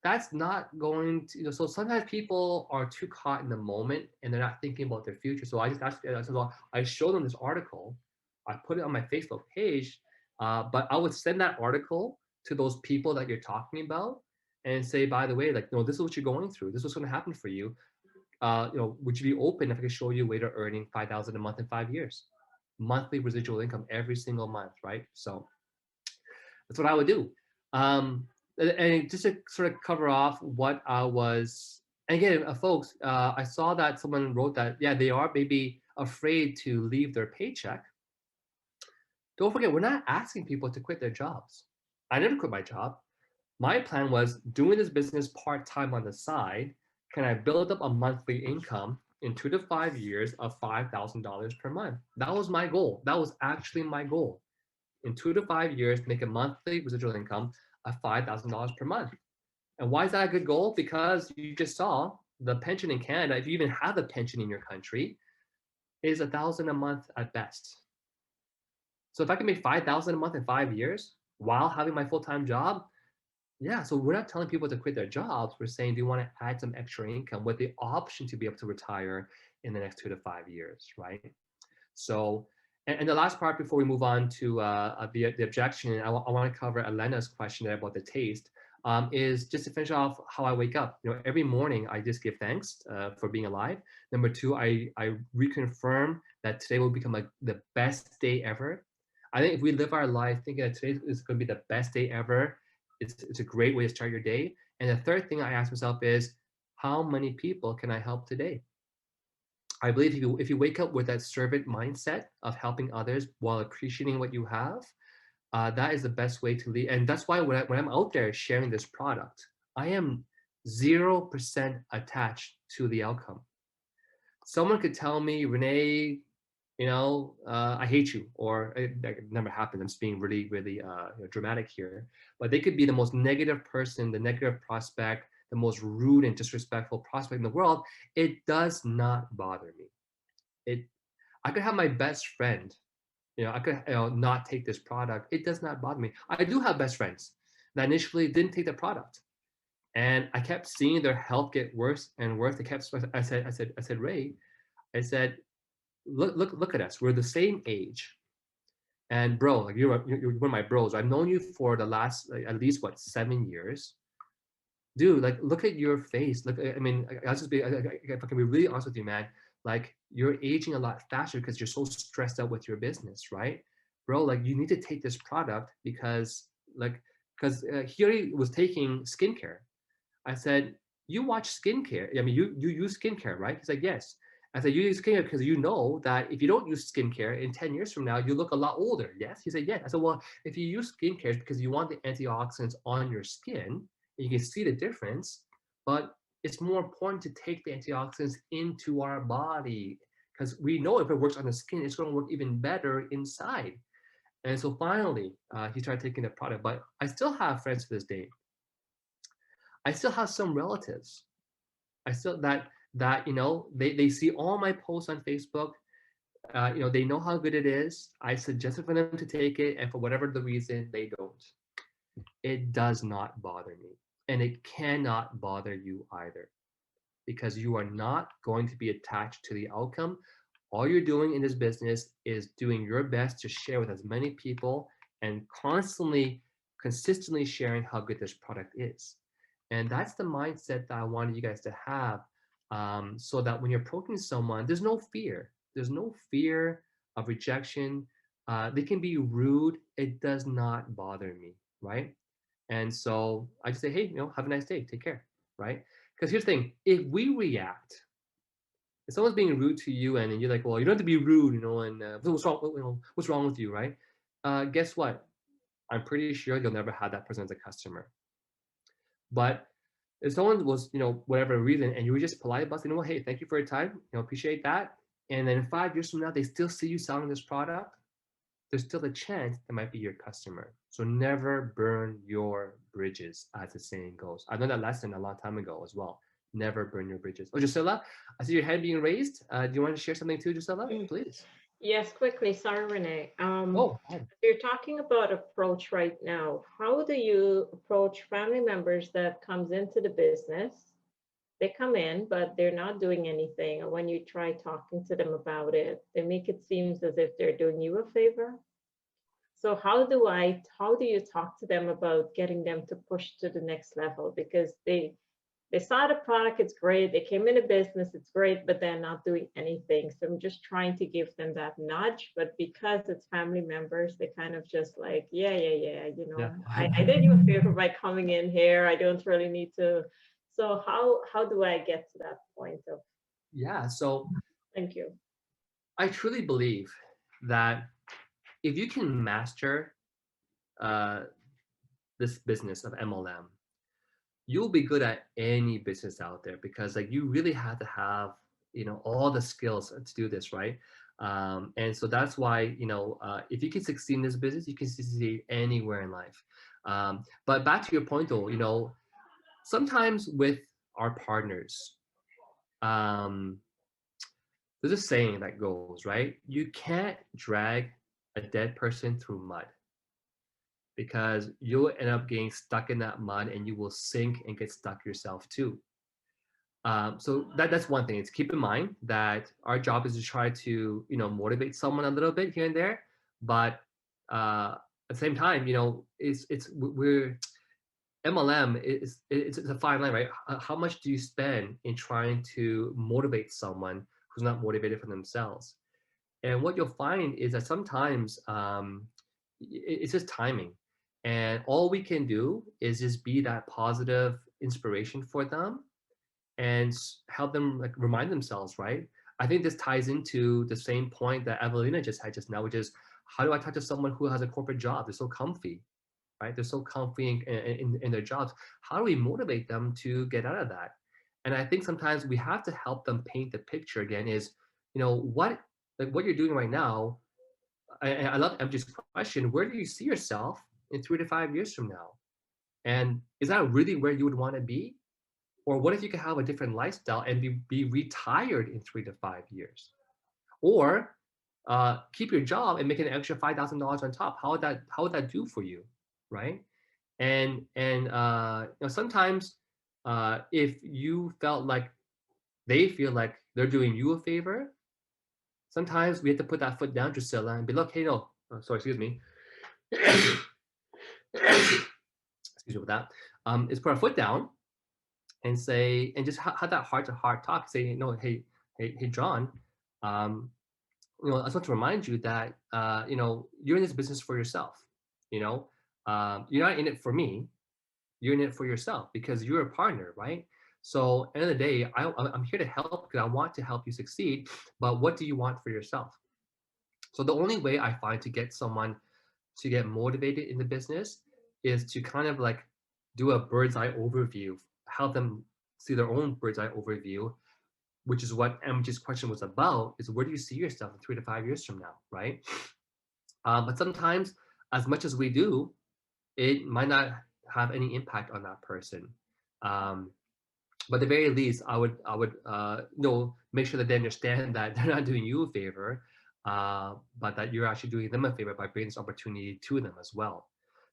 B: that's not going to, so sometimes people are too caught in the moment and they're not thinking about their future. So I showed them this article. I put it on my Facebook page, but I would send that article to those people that you're talking about and say, by the way, like, this is what you're going through. This is what's going to happen for you. Would you be open if I could show you a way to earning $5,000 a month in 5 years? Monthly residual income every single month, right? So that's what I would do. And just to sort of cover off what I was, and again, folks, I saw that someone wrote that, yeah, they are maybe afraid to leave their paycheck. Don't forget, we're not asking people to quit their jobs. I never quit my job. My plan was doing this business part-time on the side. Can I build up a monthly income in 2 to 5 years of $5,000 per month? That was my goal. That was actually my goal. in 2 to 5 years, make a monthly residual income of $5,000 per month. And why is that a good goal? Because you just saw the pension in Canada, if you even have a pension in your country, is $1,000 a month at best. So if I can make $5,000 a month in 5 years while having my full-time job, yeah, so we're not telling people to quit their jobs. We're saying, do you want to add some extra income with the option to be able to retire in the next 2 to 5 years, right? So, and the last part before we move on to the objection, I want to cover Elena's question there about the taste, is just to finish off how I wake up. You know, every morning I just give thanks for being alive. Number two, I reconfirm that today will become like the best day ever. I think if we live our life thinking that today is going to be the best day ever, it's a great way to start your day. And the third thing I ask myself is, how many people can I help today? I believe if you wake up with that servant mindset of helping others while appreciating what you have, that is the best way to lead. And that's why when I'm out there sharing this product, I am 0% attached to the outcome. Someone could tell me, Renee, I hate you, or that never happened. I'm just being really, really dramatic here. But they could be the most negative person, the negative prospect, the most rude and disrespectful prospect in the world. It does not bother me. I could have my best friend, I could not take this product. It does not bother me. I do have best friends that initially didn't take the product, and I kept seeing their health get worse and worse. I said, Ray, I said, look at us. We're the same age. And bro, like you're one of my bros. I've known you for the last at least 7 years, dude. Like, look at your face. Look, I mean, I'll just be, if I can be really honest with you, man. Like, you're aging a lot faster because you're so stressed out with your business, right, bro? Like, you need to take this product because he already was taking skincare. I said, you watch skincare. I mean, you use skincare, right? He's like, yes. I said, you use skincare because you know that if you don't use skincare in 10 years from now, you look a lot older. Yes? He said, yes. I said, well, if you use skincare, it's because you want the antioxidants on your skin. And you can see the difference. But it's more important to take the antioxidants into our body because we know if it works on the skin, it's going to work even better inside. And so finally, he started taking the product. But I still have friends to this day. I still have some relatives. I still that they see all my posts on Facebook. They know how good it is. I suggested for them to take it, and for whatever the reason, they don't. It does not bother me, and it cannot bother you either, because you are not going to be attached to the outcome. All you're doing in this business is doing your best to share with as many people and consistently sharing how good this product is. And that's the mindset that I wanted you guys to have, so that when you're approaching someone, there's no fear. There's no fear of rejection. They can be rude. It does not bother me, right? And so I just say, hey, have a nice day. Take care, right? Because here's the thing. If someone's being rude to you and you're like, well, you don't have to be rude, and what's wrong with you, right? Guess what? I'm pretty sure you'll never have that person as a customer. But if someone was, whatever reason, and you were just polite about, well, hey, thank you for your time, appreciate that. And then 5 years from now, they still see you selling this product, there's still a chance they might be your customer. So never burn your bridges, as the saying goes. I learned that lesson a long time ago as well. Never burn your bridges. Oh, Gisela, I see your hand being raised. Do you want to share something too, Gisela? Please.
D: Yes, quickly. Sorry, Renee.
B: Oh,
D: you're talking about approach right now. How do you approach family members that comes into the business? They come in, but they're not doing anything. And when you try talking to them about it, they make it seem as if they're doing you a favor. So how do you talk to them about getting them to push to the next level? Because they saw the product, it's great. They came into business, it's great, but they're not doing anything. So I'm just trying to give them that nudge, but because it's family members, they kind of just like, yeah. I did you a favor by coming in here. I don't really need to. So how do I get to that point of?
B: Yeah, so
D: Thank you.
B: I truly believe that if you can master this business of MLM, you'll be good at any business out there, because like you really have to have all the skills to do this, right? And so that's why, if you can succeed in this business, you can succeed anywhere in life. But back to your point though, sometimes with our partners, um, there's a saying that goes, right? You can't drag a dead person through mud, because you'll end up getting stuck in that mud and you will sink and get stuck yourself too. So that's one thing. It's keep in mind that our job is to try to motivate someone a little bit here and there, but at the same time, we're MLM it's a fine line, right? How much do you spend in trying to motivate someone who's not motivated for themselves? And what you'll find is that sometimes it's just timing, and all we can do is just be that positive inspiration for them and help them like remind themselves, right? I think this ties into the same point that Evelina just had just now, which is how do I talk to someone who has a corporate job? They're so comfy, right? They're so comfy in their jobs. How do we motivate them to get out of that? And I think sometimes we have to help them paint the picture again is, what you're doing right now. I love MJ's question. Where do you see yourself in 3 to 5 years from now? And is that really where you would want to be? Or what if you could have a different lifestyle and be retired in 3 to 5 years? Or keep your job and make an extra $5,000 on top. How would that do for you, right? And sometimes if you felt like they feel like they're doing you a favor, sometimes we have to put that foot down, Drusilla, and be like, hey, no, sorry, excuse me. Excuse me with that. Is put our foot down and say, and just have that heart-to-heart talk. Say, hey, John, I just want to remind you that you're in this business for yourself. You're not in it for me. You're in it for yourself because you're a partner, right? So at the end of the day, I'm here to help because I want to help you succeed. But what do you want for yourself? So the only way I find to get someone to get motivated in the business is to kind of like do a bird's eye overview, help them see their own bird's eye overview, which is what MJ's question was about, is where do you see yourself in 3 to 5 years from now, right? But sometimes, as much as we do, it might not have any impact on that person. But at the very least, I would make sure that they understand that they're not doing you a favor, but that you're actually doing them a favor by bringing this opportunity to them as well.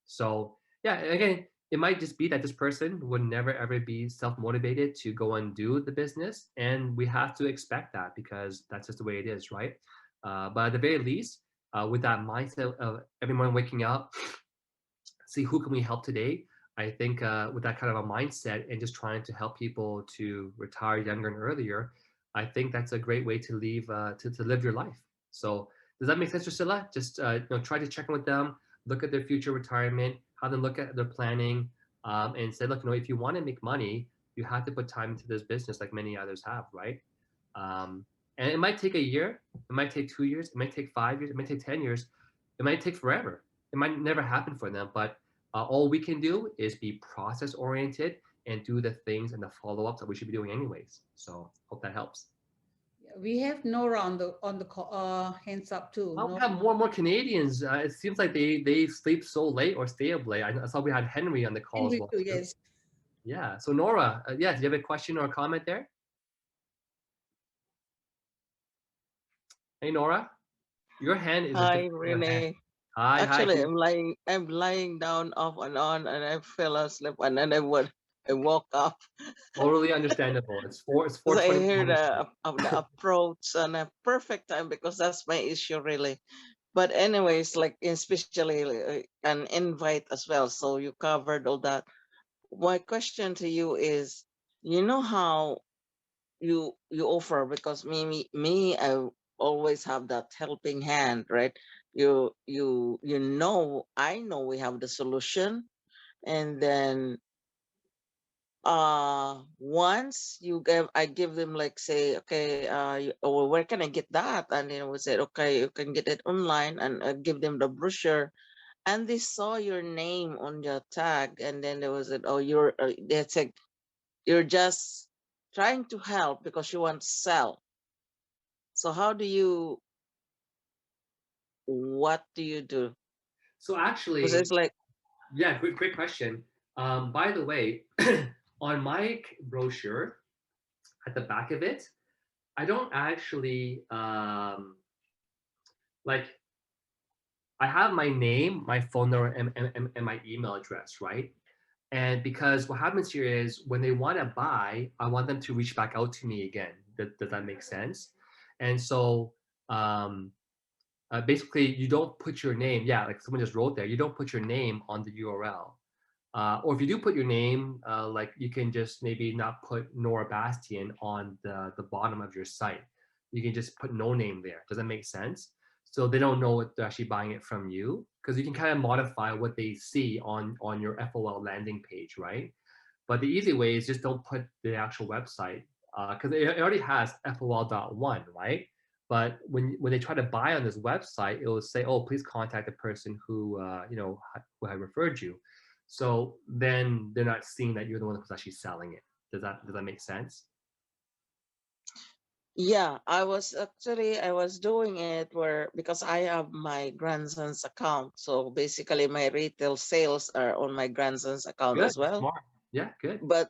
B: So yeah, again, it might just be that this person would never ever be self-motivated to go and do the business, and we have to expect that because that's just the way it is, right? But at the very least, with that mindset of every morning waking up, see who can we help today. I think with that kind of a mindset and just trying to help people to retire younger and earlier, I think that's a great way to leave to live your life. So does that make sense, Drusilla? Just try to check in with them, look at their future retirement, have them look at their planning, and say, look, if you want to make money, you have to put time into this business like many others have, right? And it might take a year, it might take 2 years, it might take 5 years, it might take 10 years, it might take forever. It might never happen for them, but all we can do is be process oriented and do the things and the follow-ups that we should be doing anyways. So hope that helps.
F: We have Nora on the hands up too.
B: Well, we have more and more Canadians. It seems like they sleep so late or stay up late. I saw we had Henry on the call as well.
F: Too, yes.
B: Yeah. So Nora, yeah, do you have a question or a comment there? Hey Nora, your hand is.
H: Hi, Renee.
B: Hi.
H: Actually,
B: Hi.
H: I'm lying down off and on, and I fell asleep, and then I woke up.
B: Totally understandable. It's 4:20.
H: I heard of the approach and a perfect time because that's my issue really. But anyways, like especially an invite as well. So you covered all that. My question to you is, how you offer, because me I always have that helping hand, right? I know we have the solution, and then once I give them, like, say, okay, or where can I get that? And then we said, okay, you can get it online, and give them the brochure, and they saw your name on the tag, and then there was it, oh, they said you're just trying to help because you want to sell. So how do you what do you do?
B: So
H: Because
B: actually,
H: it's like,
B: yeah, great question. By the way, on my brochure, at the back of it, I don't actually like I have my name, my phone number, and my email address, right? And because what happens here is when they want to buy, I want them to reach back out to me again. Does that make sense? And so um, basically, you don't put your name. Yeah, like someone just wrote there. You don't put your name on the URL. Or if you do put your name, like you can just maybe not put Nora Bastian on the bottom of your site. You can just put no name there. Does that make sense? So they don't know what they're actually buying it from you because you can kind of modify what they see on your FOL landing page, right? But the easy way is just don't put the actual website because it already has FOL.1, right? But when they try to buy on this website, it will say, "Oh, please contact the person who who had referred you." So then they're not seeing that you're the one who's actually selling it. Does that make sense?
H: yeah, I was doing it where, because I have my grandson's account. So basically my retail sales are on my grandson's account
B: Good,
H: as well.
B: smart. Yeah, good.
H: But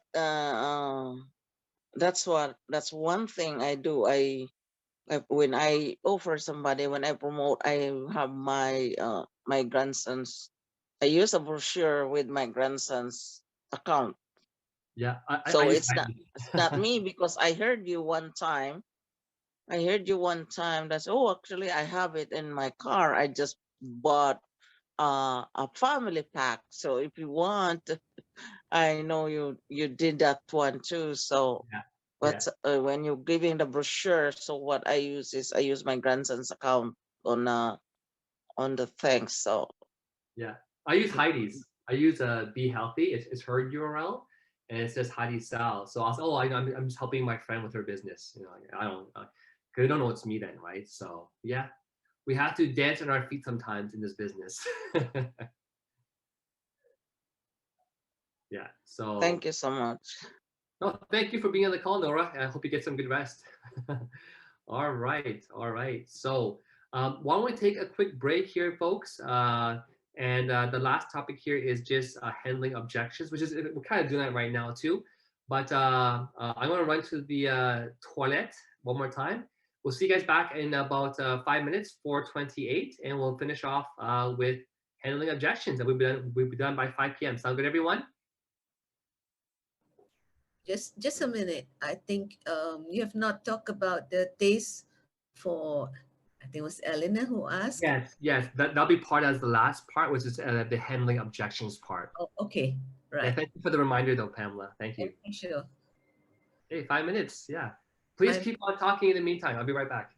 H: that's one thing I do. When I offer somebody, when I promote, I have my grandson's. I use a brochure with my grandson's account.
B: Yeah, I
H: So
B: use
H: it's not me, because I heard you one time that's, oh, actually I have it in my car. I just bought a family pack. So if you want, I know you did that one too. So
B: yeah, yeah,
H: but when you're giving the brochure, so what I use my grandson's account on the thing. So
B: yeah. I use Heidi's. I use Be Healthy. It's her URL, and it says Heidi Sal. So I was, oh, I'm just helping my friend with her business. You know, I don't, because they don't know it's me then, right? So yeah, we have to dance on our feet sometimes in this business. Yeah. So
H: thank you so much.
B: no, thank you for being on the call, Nora. I hope you get some good rest. All right, all right. So why don't we take a quick break here, folks? And the last topic here is just handling objections, which is we're kind of doing that right now too. But I'm going to run to the toilet one more time. We'll see you guys back in about 5 minutes, 4:28, and we'll finish off with handling objections. And we'll be done by 5 p.m. Sound good, everyone?
A: Just a minute. I think you have not talked about the taste for. I think it was Elena who asked.
B: Yes, yes. That'll be part as the last part, which is the handling objections part.
A: Oh, okay,
B: Yeah,
A: right.
B: thank you for the reminder, though, Pamela. Thank you.
A: Okay, sure.
B: Hey, 5 minutes. Yeah. Please
A: Bye.
B: keep on talking in the meantime. I'll be right back.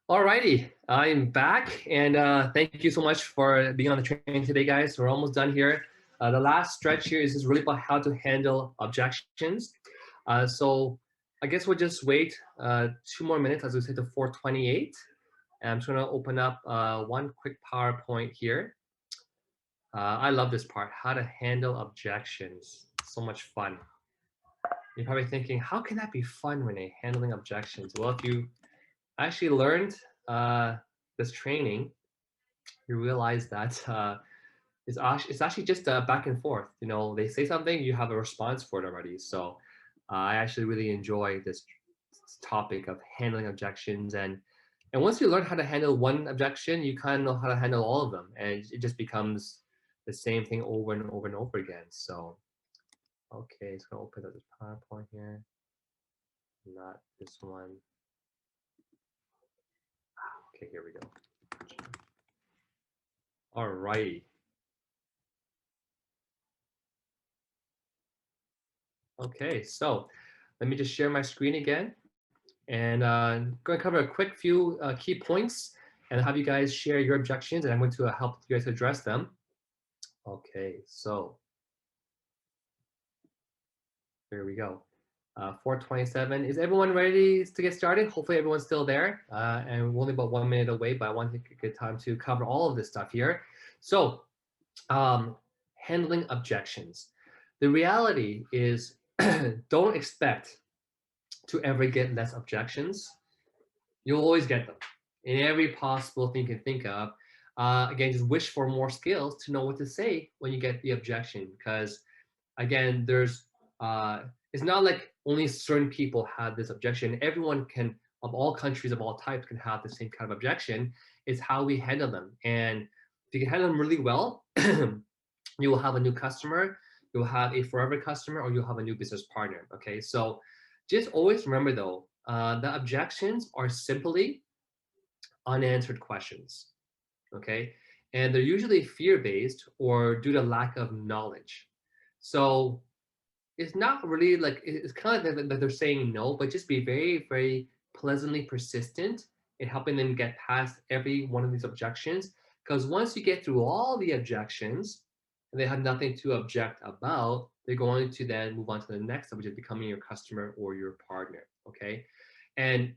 B: Alrighty, I'm back, and thank you so much for being on the train today, guys. We're almost done here. The last stretch here is just really about how to handle objections. So I guess we'll just wait 2 more minutes, as we say, to 4:28. And I'm just gonna open up one quick PowerPoint here. I love this part, how to handle objections. So much fun. You're probably thinking, how can that be fun, Renee, handling objections? Well, if you actually learned this training, you realize that it's actually just back and forth. You know, they say something, you have a response for it already. So I actually really enjoy this topic of handling objections, and once you learn how to handle one objection, you kind of know how to handle all of them, and it just becomes the same thing over and over and over again. So okay, it's gonna open up this PowerPoint here, not this one. Okay, here we go. All right. Okay, so let me just share my screen again, and I'm going to cover a quick few key points and have you guys share your objections, and I'm going to help you guys address them. Okay, so here we go. 4:27. Is everyone ready to get started? Hopefully everyone's still there. And we're only about 1 minute away, but I want to take a good time to cover all of this stuff here. So handling objections. The reality is don't expect to ever get less objections. You'll always get them in every possible thing you can think of. Again, just wish for more skills to know what to say when you get the objection, because again, there's it's not like only certain people have this objection. Everyone can, of all countries, of all types, can have the same kind of objection. It's how we handle them. And if you can handle them really well, you will have a new customer, you'll have a forever customer, or you'll have a new business partner. Okay, so just always remember though, the objections are simply unanswered questions. Okay, and they're usually fear-based or due to lack of knowledge. So it's not really like, it's kind of like that they're saying no, but just be very, very pleasantly persistent in helping them get past every one of these objections. Because once you get through all the objections and they have nothing to object about, they're going to then move on to the next step, which is becoming your customer or your partner. Okay. And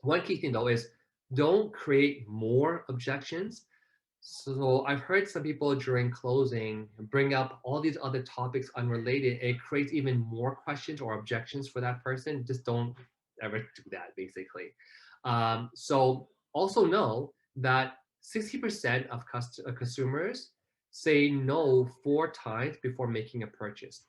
B: one key thing though is don't create more objections. So I've heard some people during closing bring up all these other topics unrelated. It creates even more questions or objections for that person. Just don't ever do that, basically. So also know that 60% of consumers say no 4 times before making a purchase.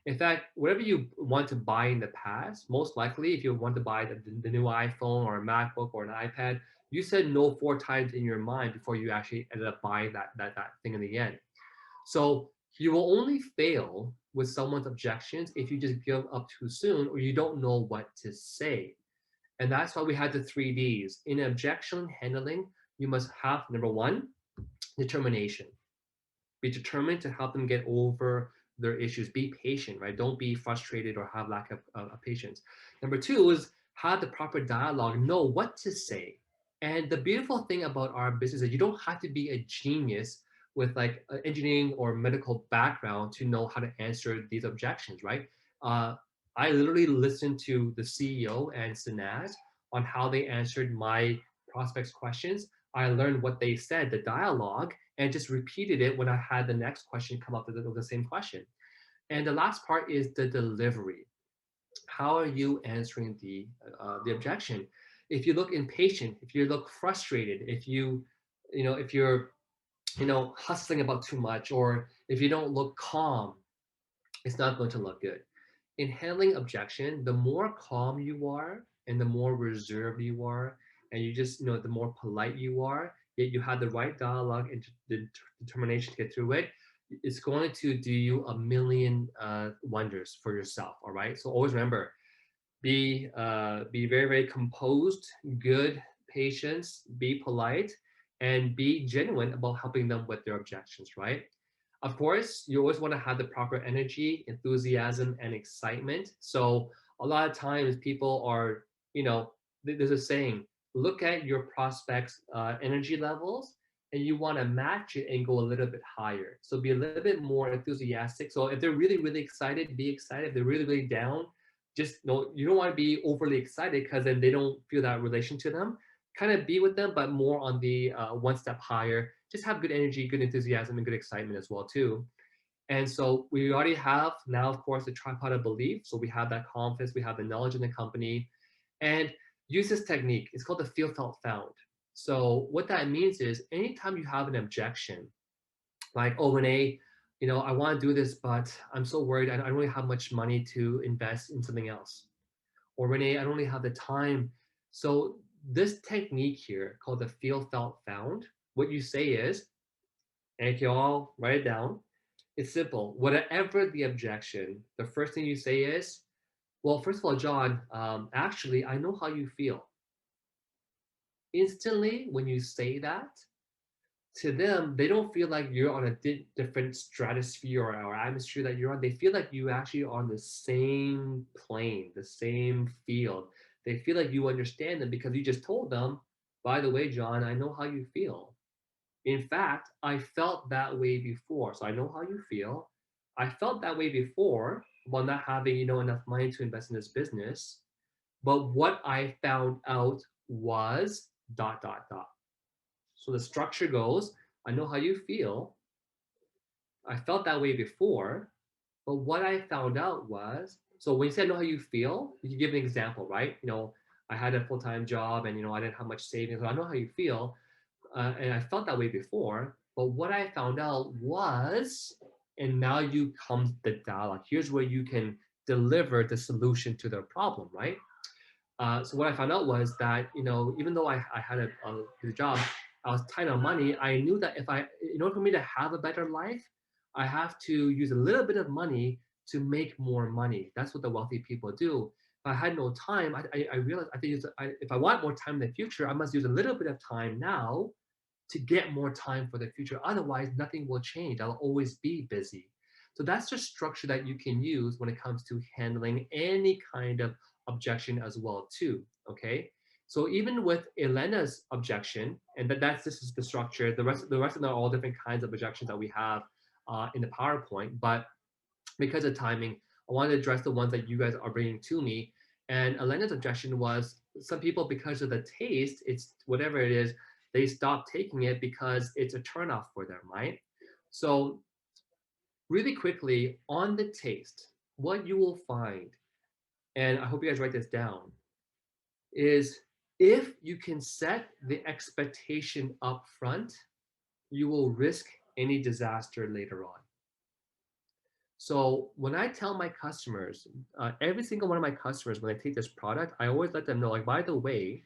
B: In fact, whatever you want to buy in the past, most likely if you want to buy the new iPhone or a MacBook or an iPad, you said no 4 times in your mind before you actually ended up buying that thing in the end. So you will only fail with someone's objections if you just give up too soon or you don't know what to say. And that's why we had the 3Ds. In objection handling, you must have, number one, determination. Be determined to help them get over their issues. Be patient, right? Don't be frustrated or have lack of patience. Number two is have the proper dialogue, know what to say. And the beautiful thing about our business is you don't have to be a genius with like an engineering or medical background to know how to answer these objections, right? I literally listened to the CEO and Sinaz on how they answered my prospects' questions. I learned what they said, the dialogue, and just repeated it when I had the next question come up with the same question. And the last part is the delivery. How are you answering the objection? If you look impatient, if you look frustrated, if if you're hustling about too much, or if you don't look calm, it's not going to look good. In handling objection, the more calm you are and the more reserved you are, and you just the more polite you are, yet you have the right dialogue and the determination to get through it, it's going to do you a million wonders for yourself. All right, so always remember, be very, very composed, good patience, be polite, and be genuine about helping them with their objections, right? Of course, you always want to have the proper energy, enthusiasm, and excitement. So a lot of times people are, there's a saying, look at your prospects' energy levels, and you want to match it and go a little bit higher. So be a little bit more enthusiastic. So if they're really, really excited, be excited. If they're really, really down, just you don't want to be overly excited because then they don't feel that relation to them. Kind of be with them, but more on the one step higher. Just have good energy, good enthusiasm, and good excitement as well too. And so we already have now, of course, the tripod of belief. So we have that confidence, we have the knowledge in the company, and use this technique. It's called the feel, felt, found. So what that means is anytime you have an objection, like, oh, Renee, I want to do this, but I'm so worried. I don't really have much money to invest in something else. Or Renee, I don't really have the time. So this technique here called the feel, felt, found, what you say is, and if you all write it down, it's simple. Whatever the objection, the first thing you say is, well, first of all, John, actually, I know how you feel. Instantly, when you say that, to them, they don't feel like you're on a different stratosphere or atmosphere that you're on. They feel like you actually are on the same plane, the same field. They feel like you understand them because you just told them, by the way, John, I know how you feel. In fact, I felt that way before. So I know how you feel. I felt that way before while not having, enough money to invest in this business. But what I found out was dot, dot, dot. So the structure goes, I know how you feel. I felt that way before. But what I found out was, so when you say I know how you feel, you give an example, right? I had a full-time job and, I didn't have much savings. So I know how you feel. And I felt that way before, but what I found out was, and now you come the dialogue. Here's where you can deliver the solution to their problem, right? So what I found out was that, even though I had a good job, I was tight on money. I knew that in order for me to have a better life, I have to use a little bit of money to make more money. That's what the wealthy people do. If I had no time, I realized if I want more time in the future, I must use a little bit of time now to get more time for the future. Otherwise, nothing will change. I'll always be busy. So that's the structure that you can use when it comes to handling any kind of objection as well too, okay? So even with Elena's objection, and this is the structure, the rest of them are all different kinds of objections that we have in the PowerPoint, but because of timing, I wanted to address the ones that you guys are bringing to me. And Elena's objection was some people, because of the taste, it's whatever it is, they stop taking it because it's a turnoff for them, right? So really quickly on the taste, what you will find, and I hope you guys write this down, is if you can set the expectation up front, you will risk any disaster later on. So when I tell my customers, every single one of my customers, when I take this product, I always let them know, like, by the way,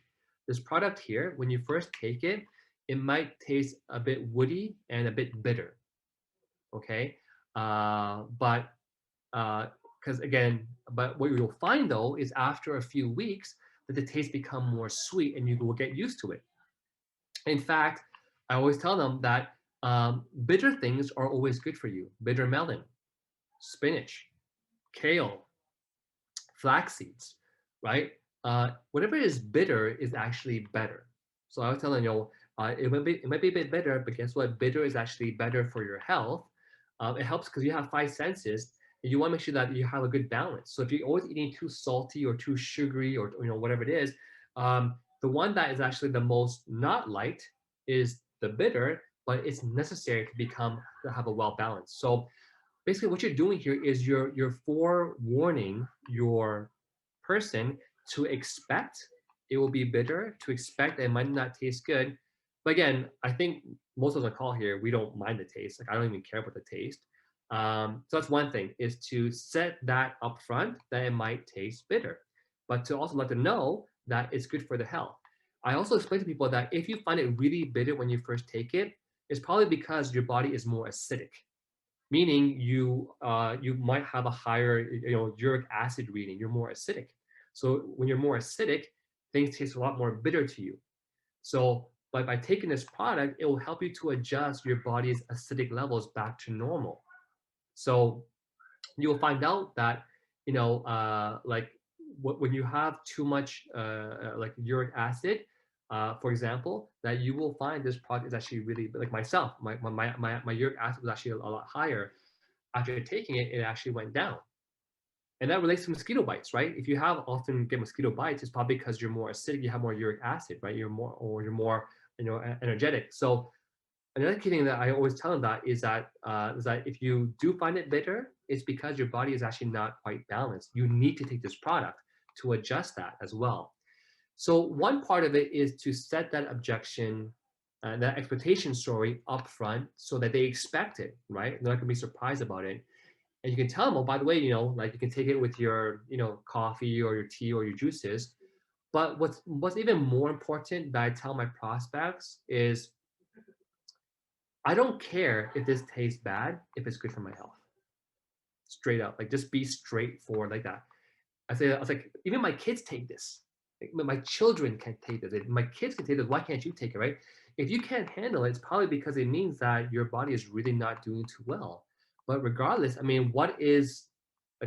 B: this product here, when you first take it, it might taste a bit woody and a bit bitter. Okay. But because again, but what you'll find though is after a few weeks that the taste become more sweet and you will get used to it. In fact, I always tell them that bitter things are always good for you. Bitter melon, spinach, kale, flax seeds, right? Whatever is bitter is actually better. So I was telling you, it might be a bit bitter, but guess what? Bitter is actually better for your health. It helps because you have five senses. And you want to make sure that you have a good balance. So if you're always eating too salty or too sugary or whatever it is, the one that is actually the most not liked is the bitter, but it's necessary to have a well balance. So basically what you're doing here is you're forewarning your person to expect it will be bitter, to expect it might not taste good. But again, I think most of the call here, we don't mind the taste. Like I don't even care about the taste. So that's one thing, is to set that up front that it might taste bitter, but to also let them know that it's good for the health. I also explain to people that if you find it really bitter when you first take it, it's probably because your body is more acidic, meaning you might have a higher uric acid reading. You're more acidic. So when you're more acidic, things taste a lot more bitter to you. So by taking this product, it will help you to adjust your body's acidic levels back to normal. So you'll find out that like when you have too much like uric acid, For example, that you will find this product is actually really, like myself, my uric acid was actually a lot higher. After taking it, it actually went down. And that relates to mosquito bites, right? If you have often get mosquito bites, it's probably because you're more acidic, you have more uric acid, right? You're more, energetic. So another key thing that I always tell them that if you do find it bitter, it's because your body is actually not quite balanced. You need to take this product to adjust that as well. So one part of it is to set that objection, that expectation story up front so that they expect it, right? They're not gonna be surprised about it. And you can tell them, oh, by the way, like you can take it with your, coffee or your tea or your juices. But what's even more important that I tell my prospects is I don't care if this tastes bad, if it's good for my health. Straight up, like just be straightforward like that. I was like, even my kids take this. Like, my children can take this. My kids can take this. Why can't you take it, right? If you can't handle it, it's probably because it means that your body is really not doing too well. But regardless, I mean, like,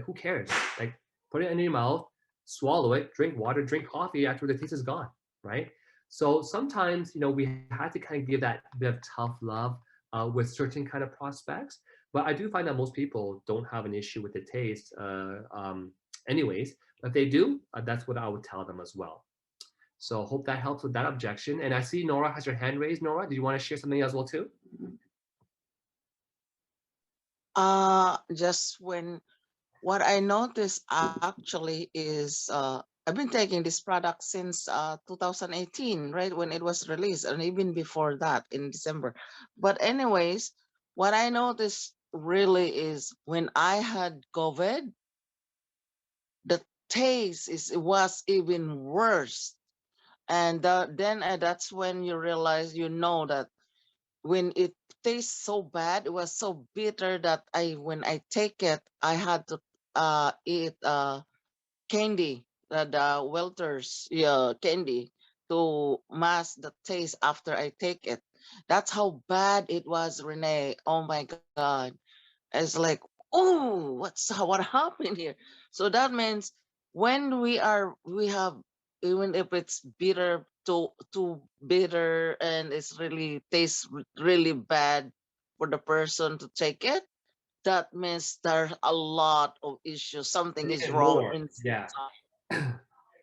B: who cares? Like, put it in your mouth, swallow it, drink water, drink coffee after the taste is gone, right? So sometimes, we had to kind of give that bit of tough love with certain kind of prospects. But I do find that most people don't have an issue with the taste. Anyways, but if they do, that's what I would tell them as well. So hope that helps with that objection. And I see Nora has her hand raised. Nora, do you want to share something as well too?
H: Just when what I noticed actually is I've been taking this product since 2018, right, when it was released, and even before that in December. But anyways, what I noticed really is when I had COVID, the taste was even worse. And then that's when you realize, that when it tastes so bad, it was so bitter that when I take it, I had to eat candy, the Welter's, yeah, candy, to mask the taste after I take it. That's how bad it was, Renee. Oh my God. It's like, oh, what happened here? So that means when we have, even if it's bitter, too bitter, and it's really tastes really bad for the person to take it, that means there's a lot of issues. Something is
B: Even
H: wrong
B: more. Yeah.
H: inside,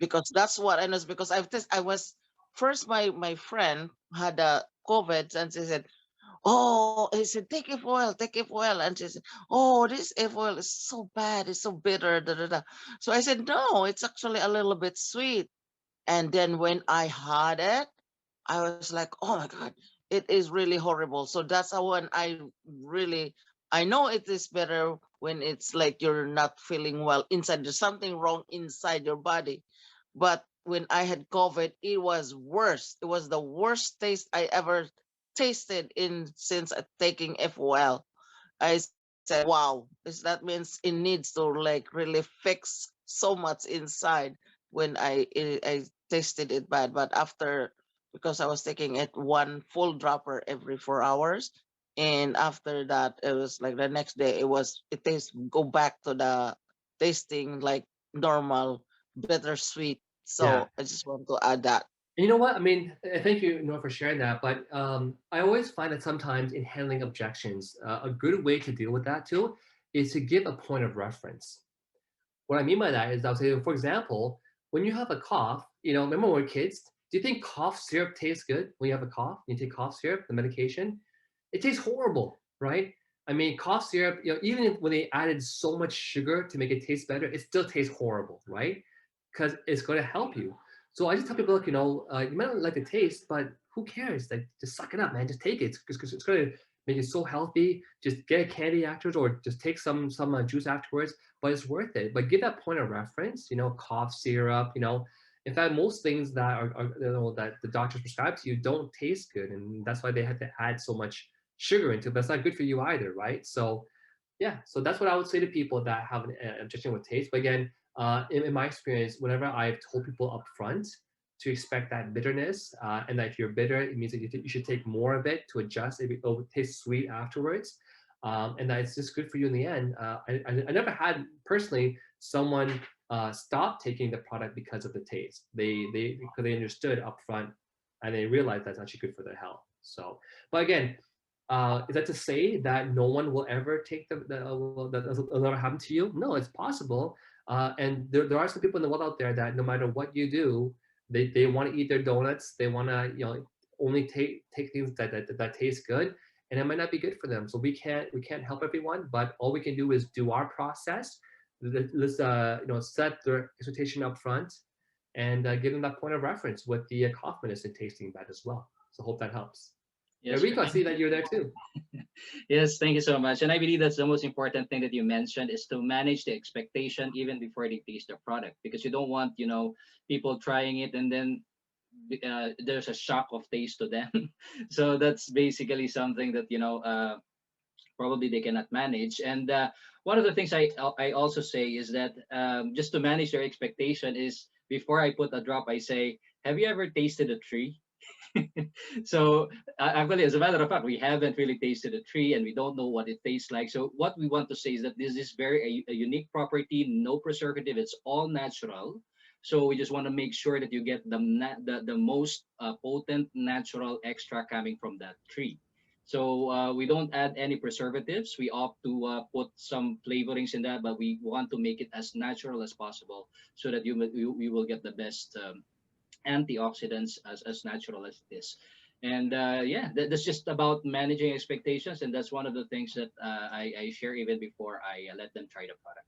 H: because that's what I know. Because I was first, my friend had a COVID, and she said, oh, he said, take F oil. And she said, oh, this F oil is so bad. It's so bitter. Da, da, da. So I said, no, it's actually a little bit sweet. And then when I had it, I was like, oh my God, it is really horrible. So that's how when I know it is better when it's like you're not feeling well inside. There's something wrong inside your body. But when I had COVID, it was worse. It was the worst taste I ever tasted in since taking FOL. I said, wow, that means it needs to like really fix so much inside when I tasted it bad. But after, because I was taking it one full dropper every 4 hours, and after that it was like the next day it tastes go back to the tasting like normal, bittersweet.
B: Yeah.
H: So I just want to add that.
B: And you know what? I mean, thank you, Nora, for sharing that. But I always find that sometimes in handling objections, a good way to deal with that too is to give a point of reference. What I mean by that is I'll say, for example, when you have a cough, remember when we were kids, do you think cough syrup tastes good when you have a cough? You take cough syrup, the medication, it tastes horrible, right? I mean, cough syrup, even when they added so much sugar to make it taste better, it still tastes horrible, right? Because it's going to help you. So I just tell people, look, you might not like the taste, but who cares? Like, just suck it up, man. Just take it because it's going to make it so healthy. Just get a candy afterwards, or just take some juice afterwards. But it's worth it. But give that point of reference. Cough syrup. In fact, most things that that the doctors prescribe to you don't taste good, and that's why they had to add so much sugar into it. But it's not good for you either, right? So yeah, so that's what I would say to people that have an objection with taste. But again, in my experience, whenever I've told people up front to expect that bitterness, and that if you're bitter, it means that you should take more of it to adjust. It will taste sweet afterwards, and that it's just good for you in the end. I never had personally someone stop taking the product because of the taste. Because they understood up front and they realize that's actually good for their health. So, but again, is that to say that no one will ever take that'll never happen to you? No, it's possible. And there are some people in the world out there that no matter what you do, they want to eat their donuts. They want to, only take things that taste good, and it might not be good for them. So we can't help everyone, but all we can do is do our process. Let's set their expectation up front, and give them that point of reference with the coffee medicine tasting bad as well. So hope that helps.
C: Yes,
B: Rico, I see that you're there too.
C: yes, thank you so much. And I believe that's the most important thing that you mentioned is to manage the expectation even before they taste the product, because you don't want, people trying it and then there's a shock of taste to them. So that's basically something that, probably they cannot manage. And one of the things I also say is that just to manage their expectation is before I put a drop, I say, have you ever tasted a tree? So actually, as a matter of fact, we haven't really tasted a tree and we don't know what it tastes like. So what we want to say is that this is a unique property, no preservative, it's all natural. So we just want to make sure that you get the most potent natural extract coming from that tree. So we don't add any preservatives. We opt to put some flavorings in that, but we want to make it as natural as possible so that you will get the best antioxidants as natural as it is. And yeah, that's just about managing expectations, and that's one of the things that I share even before I let them try the product.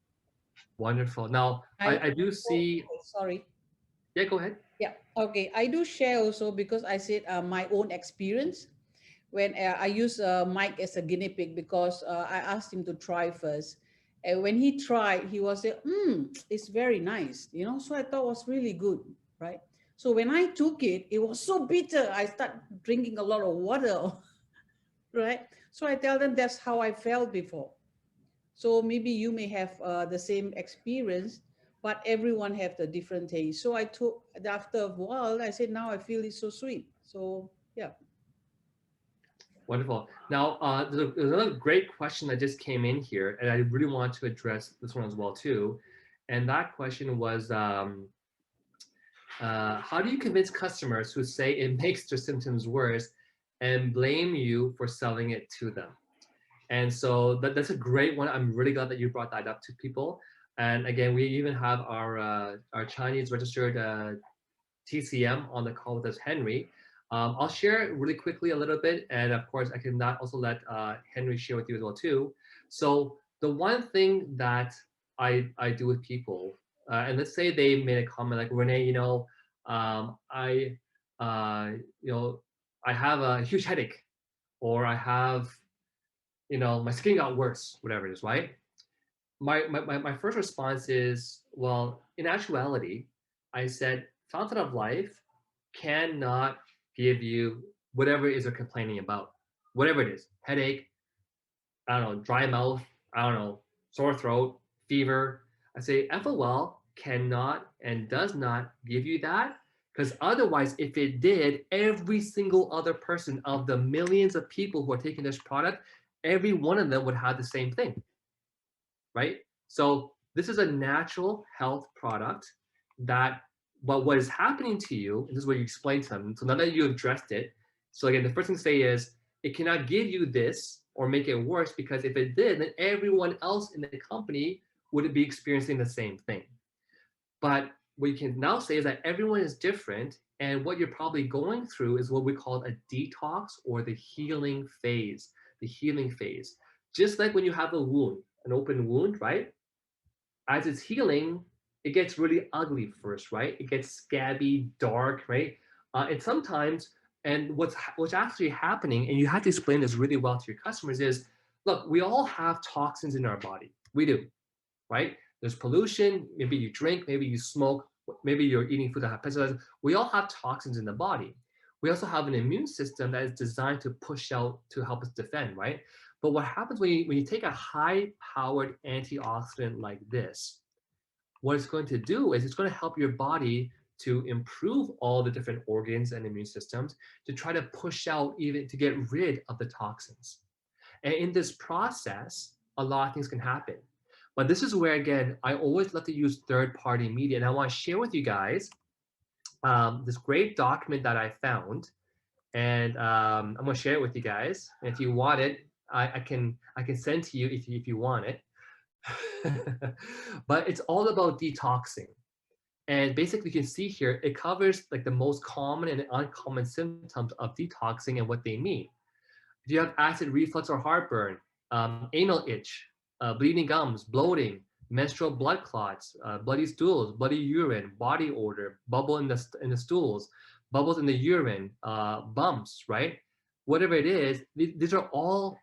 B: Wonderful. Now, I do see.
F: Sorry.
B: Yeah, go ahead.
F: Yeah. Okay. I do share also because I said my own experience when I use Mike as a guinea pig because I asked him to try first. And when he tried, he was like, it's very nice, So I thought it was really good, right? So when I took it, it was so bitter. I start drinking a lot of water, right? So I tell them that's how I felt before. So maybe you may have the same experience, but everyone have the different taste. So I took after a while, I said, now I feel it's so sweet. So yeah.
B: Wonderful. Now, there's another great question that just came in here, and I really want to address this one as well too. And that question was, how do you convince customers who say it makes their symptoms worse and blame you for selling it to them? And so that's a great one. I'm really glad that you brought that up to people. And again, we even have our Chinese registered TCM on the call with us, Henry. I'll share really quickly a little bit, and of course, I can also let Henry share with you as well too. So the one thing that I do with people, and let's say they made a comment like, Renee, I I have a huge headache, or I have, my skin got worse, whatever it is, right? My first response is, well, in actuality, I said, Fountain of Life cannot give you whatever it is they're complaining about, whatever it is, headache, I don't know, dry mouth, I don't know, sore throat, fever. I say FOL cannot and does not give you that, because otherwise, if it did, every single other person of the millions of people who are taking this product, every one of them would have the same thing, right? So this is a natural health product that, but what is happening to you, and this is what you explain to them. So now that you addressed it, so again, the first thing to say is, it cannot give you this or make it worse, because if it did, then everyone else in the company would be experiencing the same thing. But what you can now say is that everyone is different, and what you're probably going through is what we call a detox or the healing phase. The healing phase. Just like when you have a wound, an open wound, right? As it's healing, it gets really ugly first, right? It gets scabby, dark, right? And sometimes, and what's actually happening, and you have to explain this really well to your customers, is, look, we all have toxins in our body. We do, right? There's pollution, maybe you drink, maybe you smoke, maybe you're eating food that has pesticides. We all have toxins in the body. We also have an immune system that is designed to push out to help us defend, right? But what happens when you take a high-powered antioxidant like this, what it's going to do is it's going to help your body to improve all the different organs and immune systems to try to push out, even to get rid of the toxins. And in this process, a lot of things can happen. But this is where, again, I always love to use third-party media. And I want to share with you guys this great document that I found, and I'm gonna share it with you guys. And if you want it, I can send to you if you want it. But it's all about detoxing. And basically, you can see here, it covers like the most common and uncommon symptoms of detoxing and what they mean. If you have acid reflux or heartburn, anal itch, bleeding gums, bloating, menstrual blood clots, bloody stools, bloody urine, body odor, bubble in the stools, bubbles in the urine, bumps, right? Whatever it is, these are all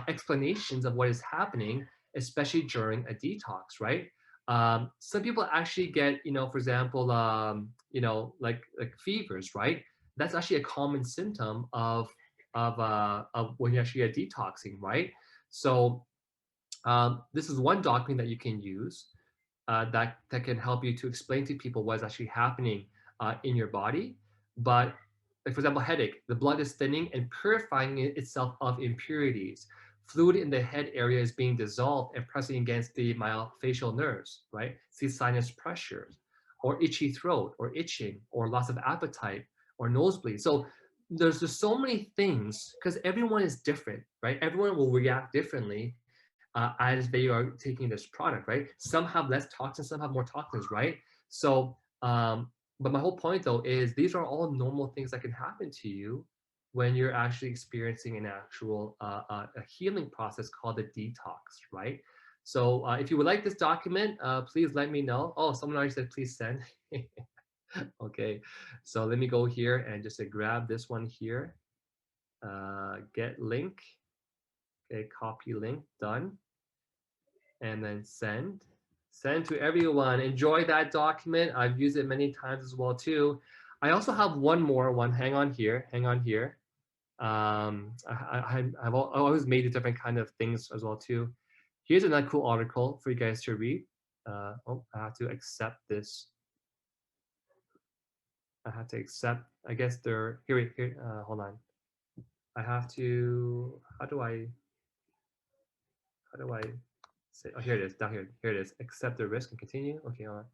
B: explanations of what is happening, especially during a detox, right? Some people actually get, for example, like fevers, right? That's actually a common symptom of when you actually get detoxing, right? So this is one document that you can use that can help you to explain to people what is actually happening in your body. But like for example, headache, the blood is thinning and purifying itself of impurities. Fluid in the head area is being dissolved and pressing against the myofascial nerves, right? See sinus pressures, or itchy throat, or itching, or loss of appetite, or nosebleed. So there's just so many things because everyone is different, right? Everyone will react differently as they are taking this product, right? Some have less toxins, some have more toxins, right? So, but my whole point though is these are all normal things that can happen to you when you're actually experiencing an actual a healing process called a detox, right? So if you would like this document, please let me know. Oh, someone already said please send. Okay, so let me go here and just grab this one here. Get link. Okay, copy link, done. And then send. Send to everyone. Enjoy that document. I've used it many times as well too. I also have one more one. Hang on here. Hang on here. I've always made different kind of things as well too. Here's another cool article for you guys to read. Oh, I have to accept this. I have to accept. I guess they're here. Here. Hold on. I have to. How do I? Say? Oh, here it is. Down here. Here it is. Accept the risk and continue. Okay. Hold on.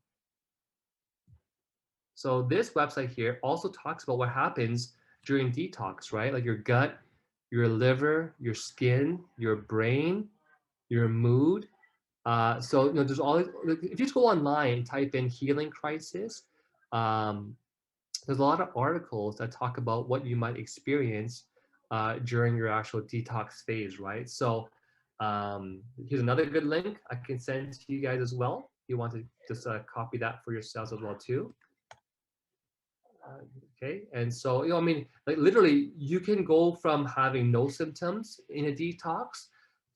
B: So this website here also talks about what happens during detox, right? Like your gut, your liver, your skin, your brain, your mood. So there's all. If you just go online and type in healing crisis, um, there's a lot of articles that talk about what you might experience during your actual detox phase, right? So here's another good link I can send to you guys as well. If you want to just copy that for yourselves as well too. Okay, and so I mean, like literally, you can go from having no symptoms in a detox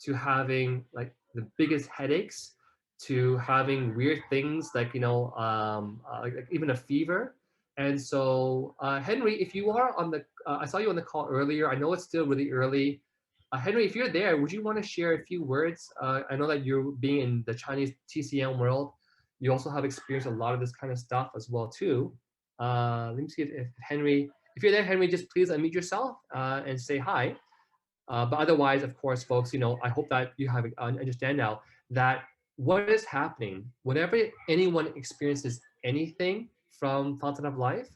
B: to having like the biggest headaches to having weird things like like even a fever. And so Henry, if you are on the, I saw you on the call earlier. I know it's still really early. Henry, if you're there, would you want to share a few words? I know that you're being in the Chinese TCM world. You also have experienced a lot of this kind of stuff as well too. Let me see if Henry, if you're there, Henry, just please unmute yourself and say hi. But otherwise, of course, folks, I hope that you have understand now that what is happening, whenever anyone experiences anything from Fountain of Life,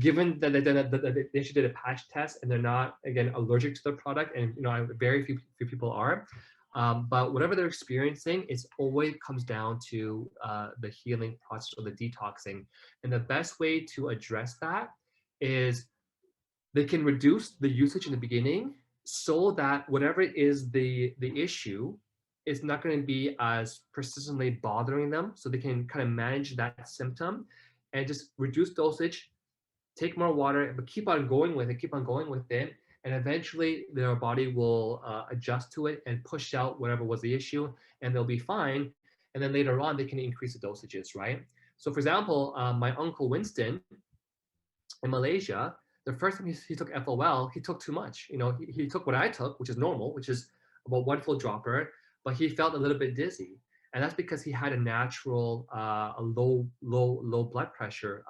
B: given that they actually did a patch test and they're not, again, allergic to the product, and very few people are, but whatever they're experiencing, it always comes down to the healing process or the detoxing. And the best way to address that is they can reduce the usage in the beginning so that whatever is the issue is not going to be as persistently bothering them. So they can kind of manage that symptom and just reduce dosage, take more water, but keep on going with it, and eventually their body will adjust to it and push out whatever was the issue, and they'll be fine. And then later on, they can increase the dosages, right? So for example, my uncle Winston in Malaysia, the first time he took FOL, he took too much. He took what I took, which is normal, which is about 1 full dropper, but he felt a little bit dizzy. And that's because he had a natural, a low blood pressure,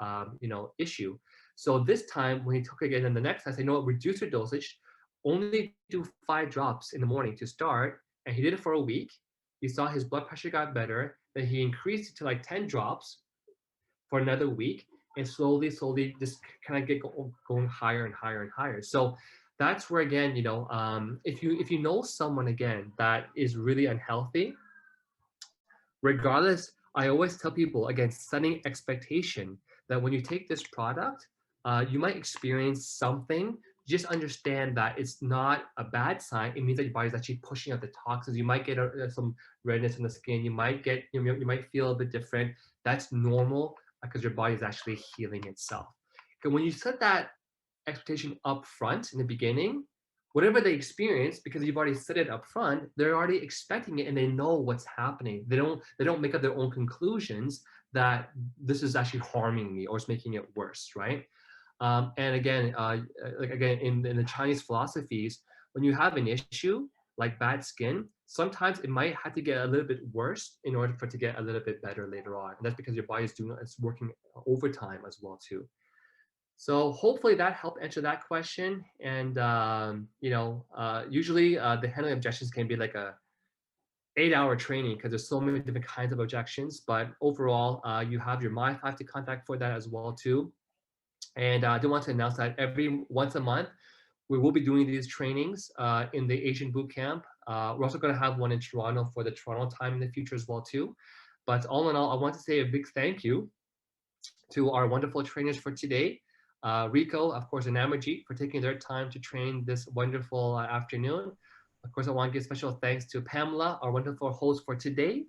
B: issue. So this time when he took it again, and the next time I said, reduce your dosage, only do 5 drops in the morning to start. And he did it for a week. He saw his blood pressure got better. Then he increased it to like 10 drops for another week. and slowly just kind of going higher and higher and higher. So that's where, again, if you know someone, again, that is really unhealthy, regardless, I always tell people, again, setting expectation that when you take this product, you might experience something. Just understand that it's not a bad sign. It means that your body is actually pushing out the toxins. You might get some redness in the skin. You might get, you might feel a bit different. That's normal because your body is actually healing itself. Okay, when you set that expectation up front in the beginning, whatever they experience, because you've already said it up front, they're already expecting it and they know what's happening. They don't make up their own conclusions that this is actually harming me or it's making it worse, right? And again, like again, in the Chinese philosophies, when you have an issue like bad skin, sometimes it might have to get a little bit worse in order for it to get a little bit better later on. And that's because your body is it's working overtime as well too. So hopefully that helped answer that question. And usually the handling objections can be like a 8-hour training because there's so many different kinds of objections. But overall, you have your My 5 to contact for that as well too. And I do want to announce that every once a month, we will be doing these trainings in the Asian Bootcamp. We're also going to have one in Toronto for the Toronto time in the future as well too. But all in all, I want to say a big thank you to our wonderful trainers for today. Rico, of course, and Amarjeet for taking their time to train this wonderful afternoon. Of course, I want to give special thanks to Pamela, our wonderful host for today.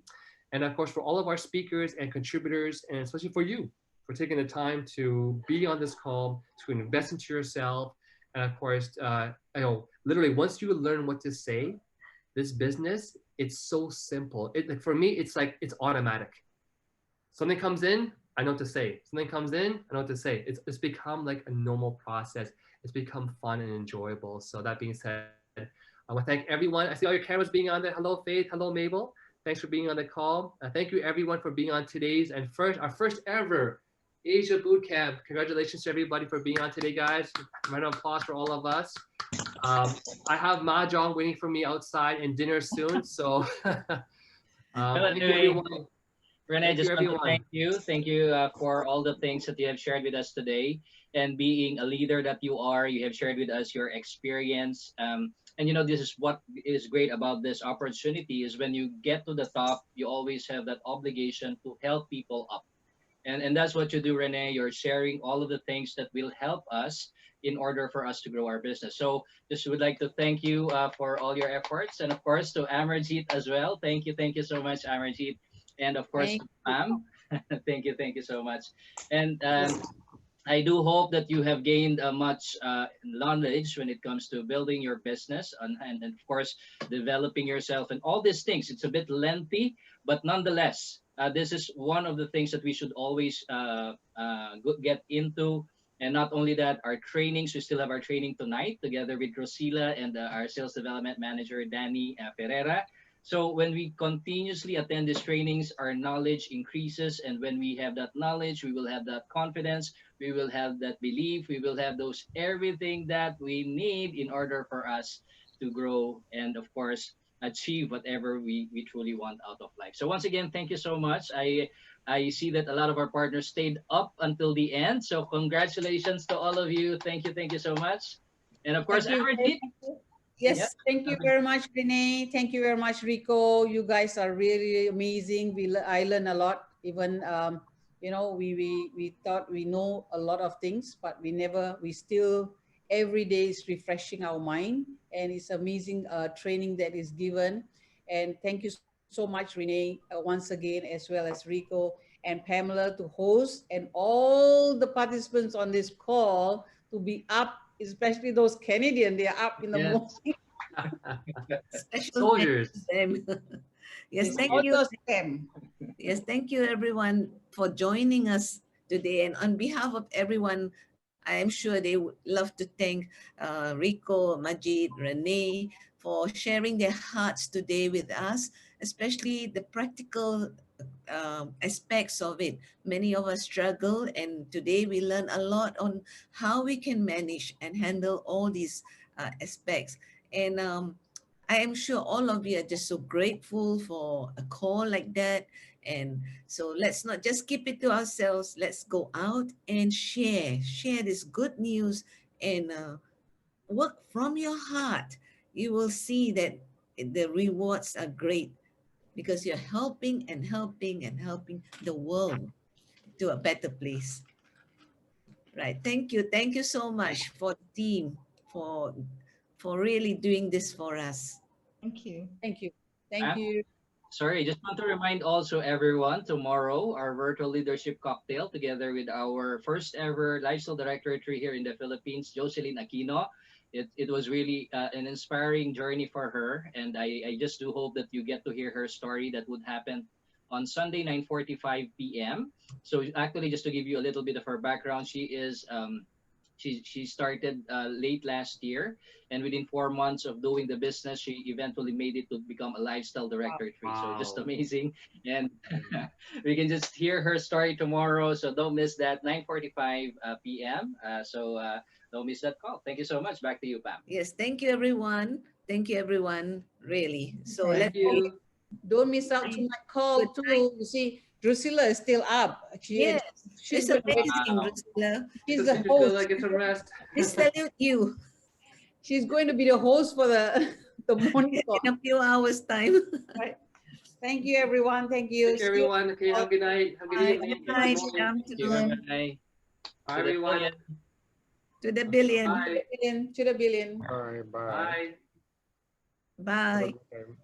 B: And of course, for all of our speakers and contributors, and especially for you, for taking the time to be on this call, to invest into yourself. And of course, literally, once you learn what to say, this business, it's so simple. Like for me, it's like, it's automatic. Something comes in, I know what to say. Something comes in, I know what to say. It's become like a normal process. It's become fun and enjoyable. So that being said, I want to thank everyone. I see all your cameras being on there. Hello, Faith. Hello, Mabel. Thanks for being on the call. Thank you, everyone, for being on today's and our first ever Asia Bootcamp. Congratulations to everybody for being on today, guys. Round of applause for all of us. I have mahjong waiting for me outside and dinner soon. So thank you, everyone.
C: Rene, I just want to thank you. Thank you for all the things that you have shared with us today. And being a leader that you have shared with us your experience. And this is what is great about this opportunity is when you get to the top, you always have that obligation to help people up. And that's what you do, Rene. You're sharing all of the things that will help us in order for us to grow our business. So just would like to thank you for all your efforts. And of course, to Amarjeet as well. Thank you. Thank you so much, Amarjeet. And of course, Pam. Thank you. Thank you so much. And I do hope that you have gained much knowledge when it comes to building your business and of course, developing yourself and all these things. It's a bit lengthy, but nonetheless, this is one of the things that we should always get into. And not only that, our trainings, we still have our training tonight together with Rosila and our sales development manager, Danny Ferreira. So when we continuously attend these trainings, our knowledge increases. And when we have that knowledge, we will have that confidence, we will have that belief, we will have those everything that we need in order for us to grow and of course achieve whatever we truly want out of life. So once again, thank you so much. I see that a lot of our partners stayed up until the end. So congratulations to all of you. Thank you so much. And of course, Amarjeet.
F: Yes, thank you very much, Renee. Thank you very much, Rico. You guys are really amazing. I learn a lot. Even we thought we know a lot of things, but we still every day is refreshing our mind, and it's amazing training that is given. And thank you so much, Renee, once again, as well as Rico and Pamela to host, and all the participants on this call to be up, especially those Canadian, they are up in the morning.
B: Soldiers.
A: Yes, thank you. Yes, thank you everyone for joining us today. And on behalf of everyone, I am sure they would love to thank Rico, Majid, Renee for sharing their hearts today with us, especially the practical aspects of it. Many of us struggle, and today we learn a lot on how we can manage and handle all these aspects. And I am sure all of you are just so grateful for a call like that. And so let's not just keep it to ourselves. Let's go out and share this good news, and work from your heart. You will see that the rewards are great, because you're helping and helping and helping the world to a better place. Right. Thank you so much for the team, for really doing this for us.
E: Thank you.
F: Thank you. Thank you.
C: Sorry, just want to remind also everyone tomorrow our virtual leadership cocktail together with our first ever lifestyle directory here in the Philippines, Jocelyn Aquino. It was really an inspiring journey for her, and I just do hope that you get to hear her story that would happen on Sunday 9:45 p.m. So actually, just to give you a little bit of her background, she started late last year, and within 4 months of doing the business, she eventually made it to become a lifestyle director. So just
B: Wow.
C: amazing, and we can just hear her story tomorrow. So don't miss that 9:45 p.m. Don't miss that call. Thank you so much. Back to you, Pam.
A: Yes, thank you everyone. Thank you everyone, really. So
E: Thank
B: Thank
A: let's
E: you.
B: you.
F: Don't miss out to
A: find
F: my
A: good
F: call
A: time.
F: too. You see, Drusilla is still up.
A: Yes,
F: She's
A: it's
F: going to wake.
A: amazing,
C: Wow.
A: Drusilla.
F: She's the
B: Drusilla,
F: host.
B: get some rest.
A: We salute you.
F: She's going to be the host for the the morning call.
A: In a few hours time.
F: Right. Thank you, everyone. Thank you.
B: Thank you,
F: See you
B: everyone. Okay, have
F: all.
B: a good night. Have a good
A: Bye.
B: evening.
A: Good
B: Good
A: night.
F: Bye.
A: Good
B: morning.
C: Thank you.
A: afternoon.
C: Bye.
B: Bye,
C: To the
B: everyone.
C: billion.
A: To the billion.
B: Bye.
F: To the billion.
I: Bye bye.
B: Bye.
I: Have a
A: Bye.
I: good time.